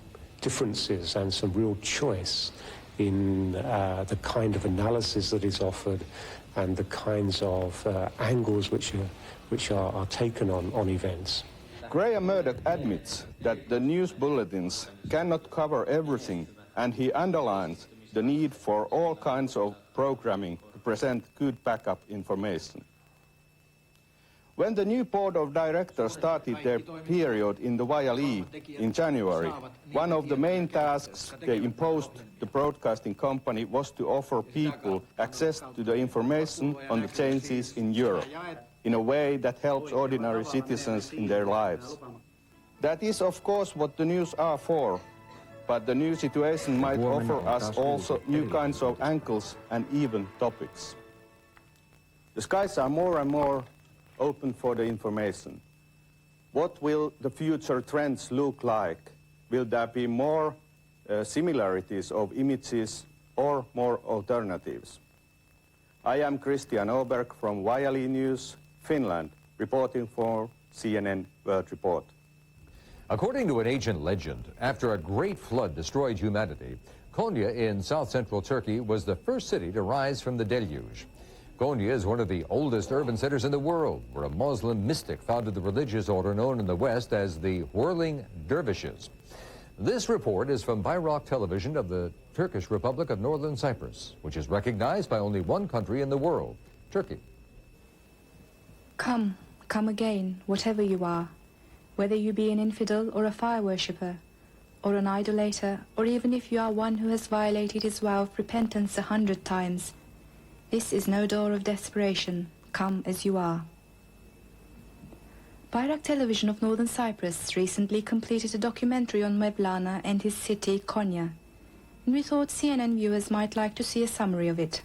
differences and some real choice in the kind of analysis that is offered and the kinds of angles which are taken on events. Graham Murdoch admits that the news bulletins cannot cover everything, and he underlines the need for all kinds of programming to present good backup information. When the new board of directors started their period in the YLE in January, one of the main tasks they imposed the broadcasting company was to offer people access to the information on the changes in Europe in a way that helps ordinary citizens in their lives. That is, of course, what the news are for, but the new situation might offer us also new kinds of angles and even topics. The skies are more and more open for the information. What will the future trends look like? Will there be more similarities of images or more alternatives? I am Christian Oberg from YLE News, Finland, reporting for CNN World Report. According to an ancient legend, after a great flood destroyed humanity, Konya in south-central Turkey was the first city to rise from the deluge. Konya is one of the oldest urban centers in the world, where a Muslim mystic founded the religious order known in the West as the Whirling Dervishes. This report is from Bayrak Television of the Turkish Republic of Northern Cyprus, which is recognized by only one country in the world, Turkey. Come, come again, whatever you are, whether you be an infidel or a fire worshipper, or an idolater, or even if you are one who has violated his vow of repentance 100 times. This is no door of desperation. Come as you are. Bayrak Television of Northern Cyprus recently completed a documentary on Mevlana and his city, Konya, and we thought CNN viewers might like to see a summary of it.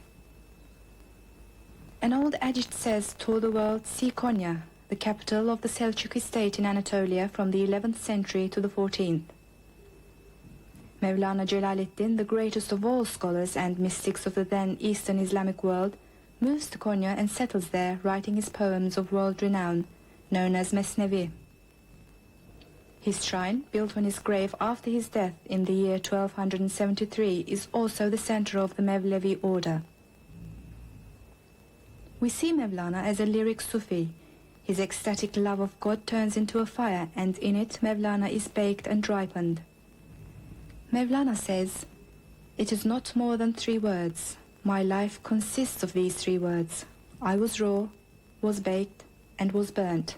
An old adage says, "To the world, see Konya, the capital of the Selçuk state in Anatolia from the 11th century to the 14th. Mevlana Celaleddin, the greatest of all scholars and mystics of the then Eastern Islamic world, moves to Konya and settles there, writing his poems of world renown, known as Mesnevi. His shrine, built on his grave after his death in the year 1273, is also the center of the Mevlevi order. We see Mevlana as a lyric Sufi. His ecstatic love of God turns into a fire, and in it Mevlana is baked and ripened. Mevlana says, "It is not more than 3 words. My life consists of these 3 words. I was raw, was baked, and was burnt."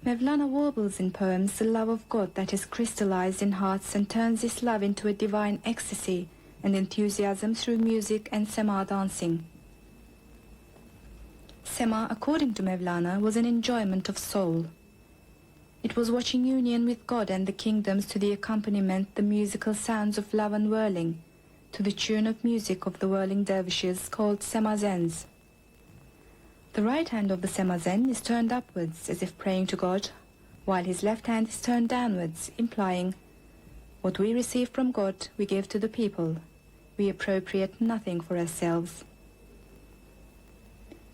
Mevlana warbles in poems the love of God that is crystallized in hearts and turns this love into a divine ecstasy and enthusiasm through music and sema dancing. Sema, according to Mevlana, was an enjoyment of soul. It was watching union with God and the kingdoms to the accompaniment, the musical sounds of love and whirling, to the tune of music of the whirling dervishes called semazens. The right hand of the semazen is turned upwards as if praying to God, while his left hand is turned downwards, implying, "What we receive from God we give to the people. We appropriate nothing for ourselves."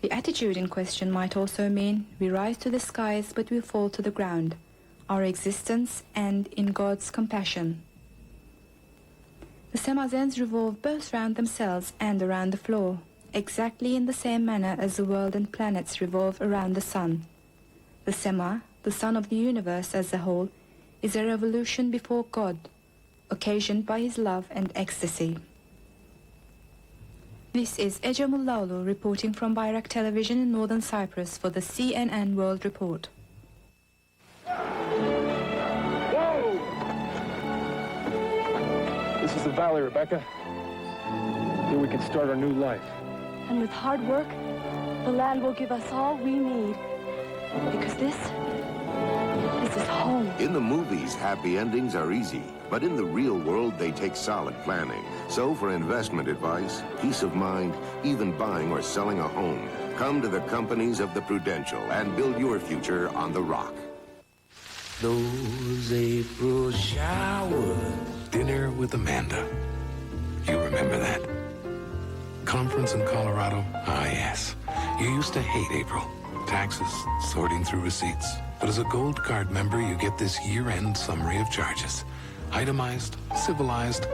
The attitude in question might also mean we rise to the skies but we fall to the ground, our existence and in God's compassion. The semazens revolve both round themselves and around the floor, exactly in the same manner as the world and planets revolve around the sun. The sema, the sun of the universe as a whole, is a revolution before God, occasioned by his love and ecstasy. This is Ece Mullaoğlu reporting from Bayrak Television in Northern Cyprus for the CNN World Report. Whoa! This is the valley, Rebecca. Here we can start our new life. And with hard work, the land will give us all we need. Because this is home. In the movies, happy endings are easy. But in the real world, they take solid planning. So for investment advice, peace of mind, even buying or selling a home, come to the companies of the Prudential and build your future on the rock. Those April showers. Dinner with Amanda. You remember that? Conference in Colorado? Ah, yes. You used to hate April. Taxes, sorting through receipts. But as a Gold Card member, you get this year-end summary of charges. Itemized, civilized,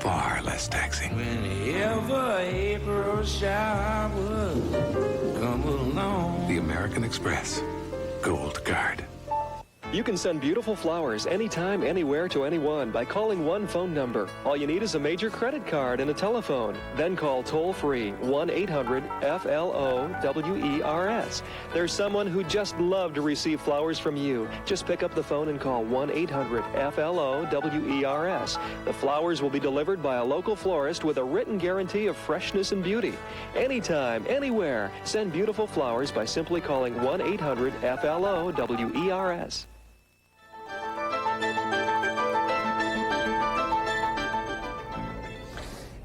far less taxing. Whenever April showers come along. The American Express. Gold Card. You can send beautiful flowers anytime, anywhere to anyone by calling one phone number. All you need is a major credit card and a telephone. Then call toll-free 1-800-FLOWERS. There's someone who'd just love to receive flowers from you. Just pick up the phone and call 1-800-FLOWERS. The flowers will be delivered by a local florist with a written guarantee of freshness and beauty. Anytime, anywhere, send beautiful flowers by simply calling 1-800-FLOWERS.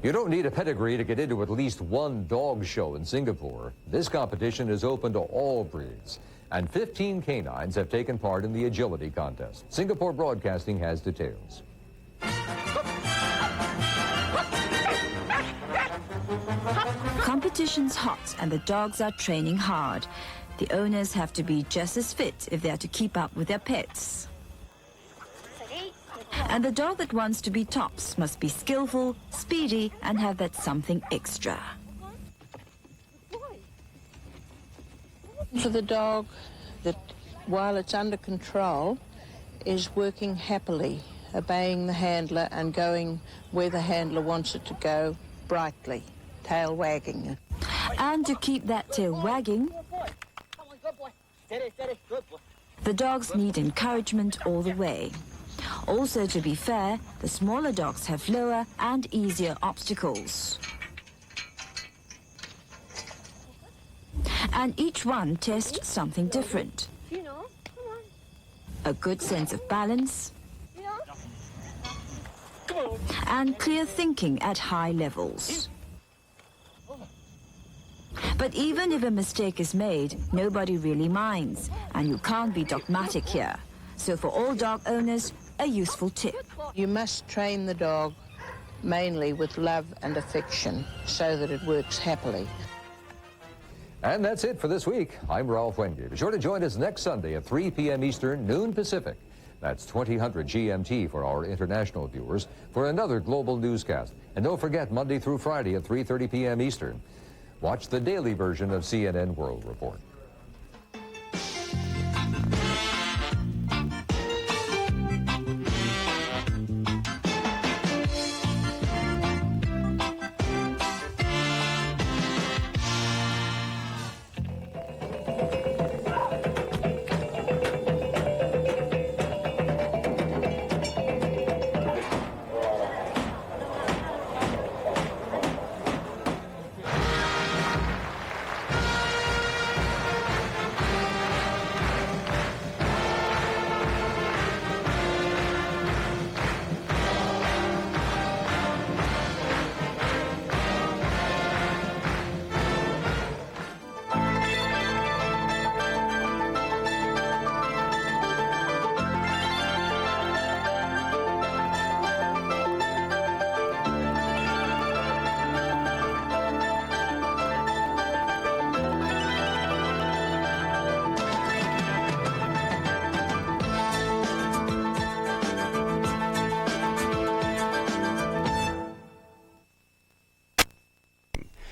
You don't need a pedigree to get into at least one dog show in Singapore. This competition is open to all breeds, and 15 canines have taken part in the agility contest. Singapore Broadcasting has details. Competition's hot and the dogs are training hard. The owners have to be just as fit if they are to keep up with their pets. And the dog that wants to be tops must be skillful, speedy, and have that something extra. For the dog that, while it's under control, is working happily, obeying the handler and going where the handler wants it to go, brightly, tail wagging. And to keep that tail wagging, the dogs need encouragement all the way. Also, to be fair, the smaller dogs have lower and easier obstacles. And each one tests something different. A good sense of balance and clear thinking at high levels. But even if a mistake is made, nobody really minds, and you can't be dogmatic here. So for all dog owners, a useful tip. You must train the dog mainly with love and affection so that it works happily. And that's it for this week. I'm Ralph Wenge. Be sure to join us next Sunday at 3 p.m. Eastern, noon Pacific. That's 2000 GMT for our international viewers for another global newscast. And don't forget, Monday through Friday at 3:30 p.m. Eastern, watch the daily version of CNN World Report.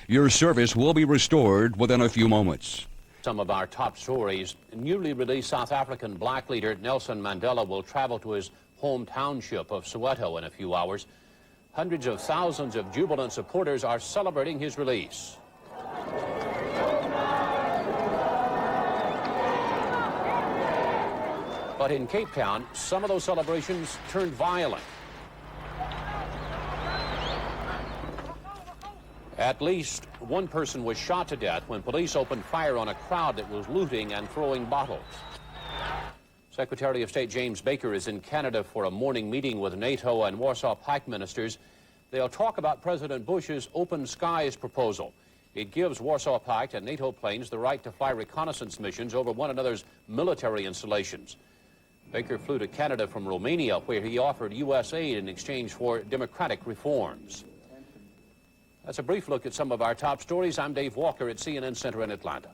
Your service will be restored within a few moments. Some of our top stories. Newly released South African black leader Nelson Mandela will travel to his home township of Soweto in a few hours. Hundreds of thousands of jubilant supporters are celebrating his release. But in Cape Town, some of those celebrations turned violent. At least one person was shot to death when police opened fire on a crowd that was looting and throwing bottles. Secretary of State James Baker is in Canada for a morning meeting with NATO and Warsaw Pact ministers. They'll talk about President Bush's Open Skies proposal. It gives Warsaw Pact and NATO planes the right to fly reconnaissance missions over one another's military installations. Baker flew to Canada from Romania, where he offered U.S. aid in exchange for democratic reforms. That's a brief look at some of our top stories. I'm Dave Walker at CNN Center in Atlanta.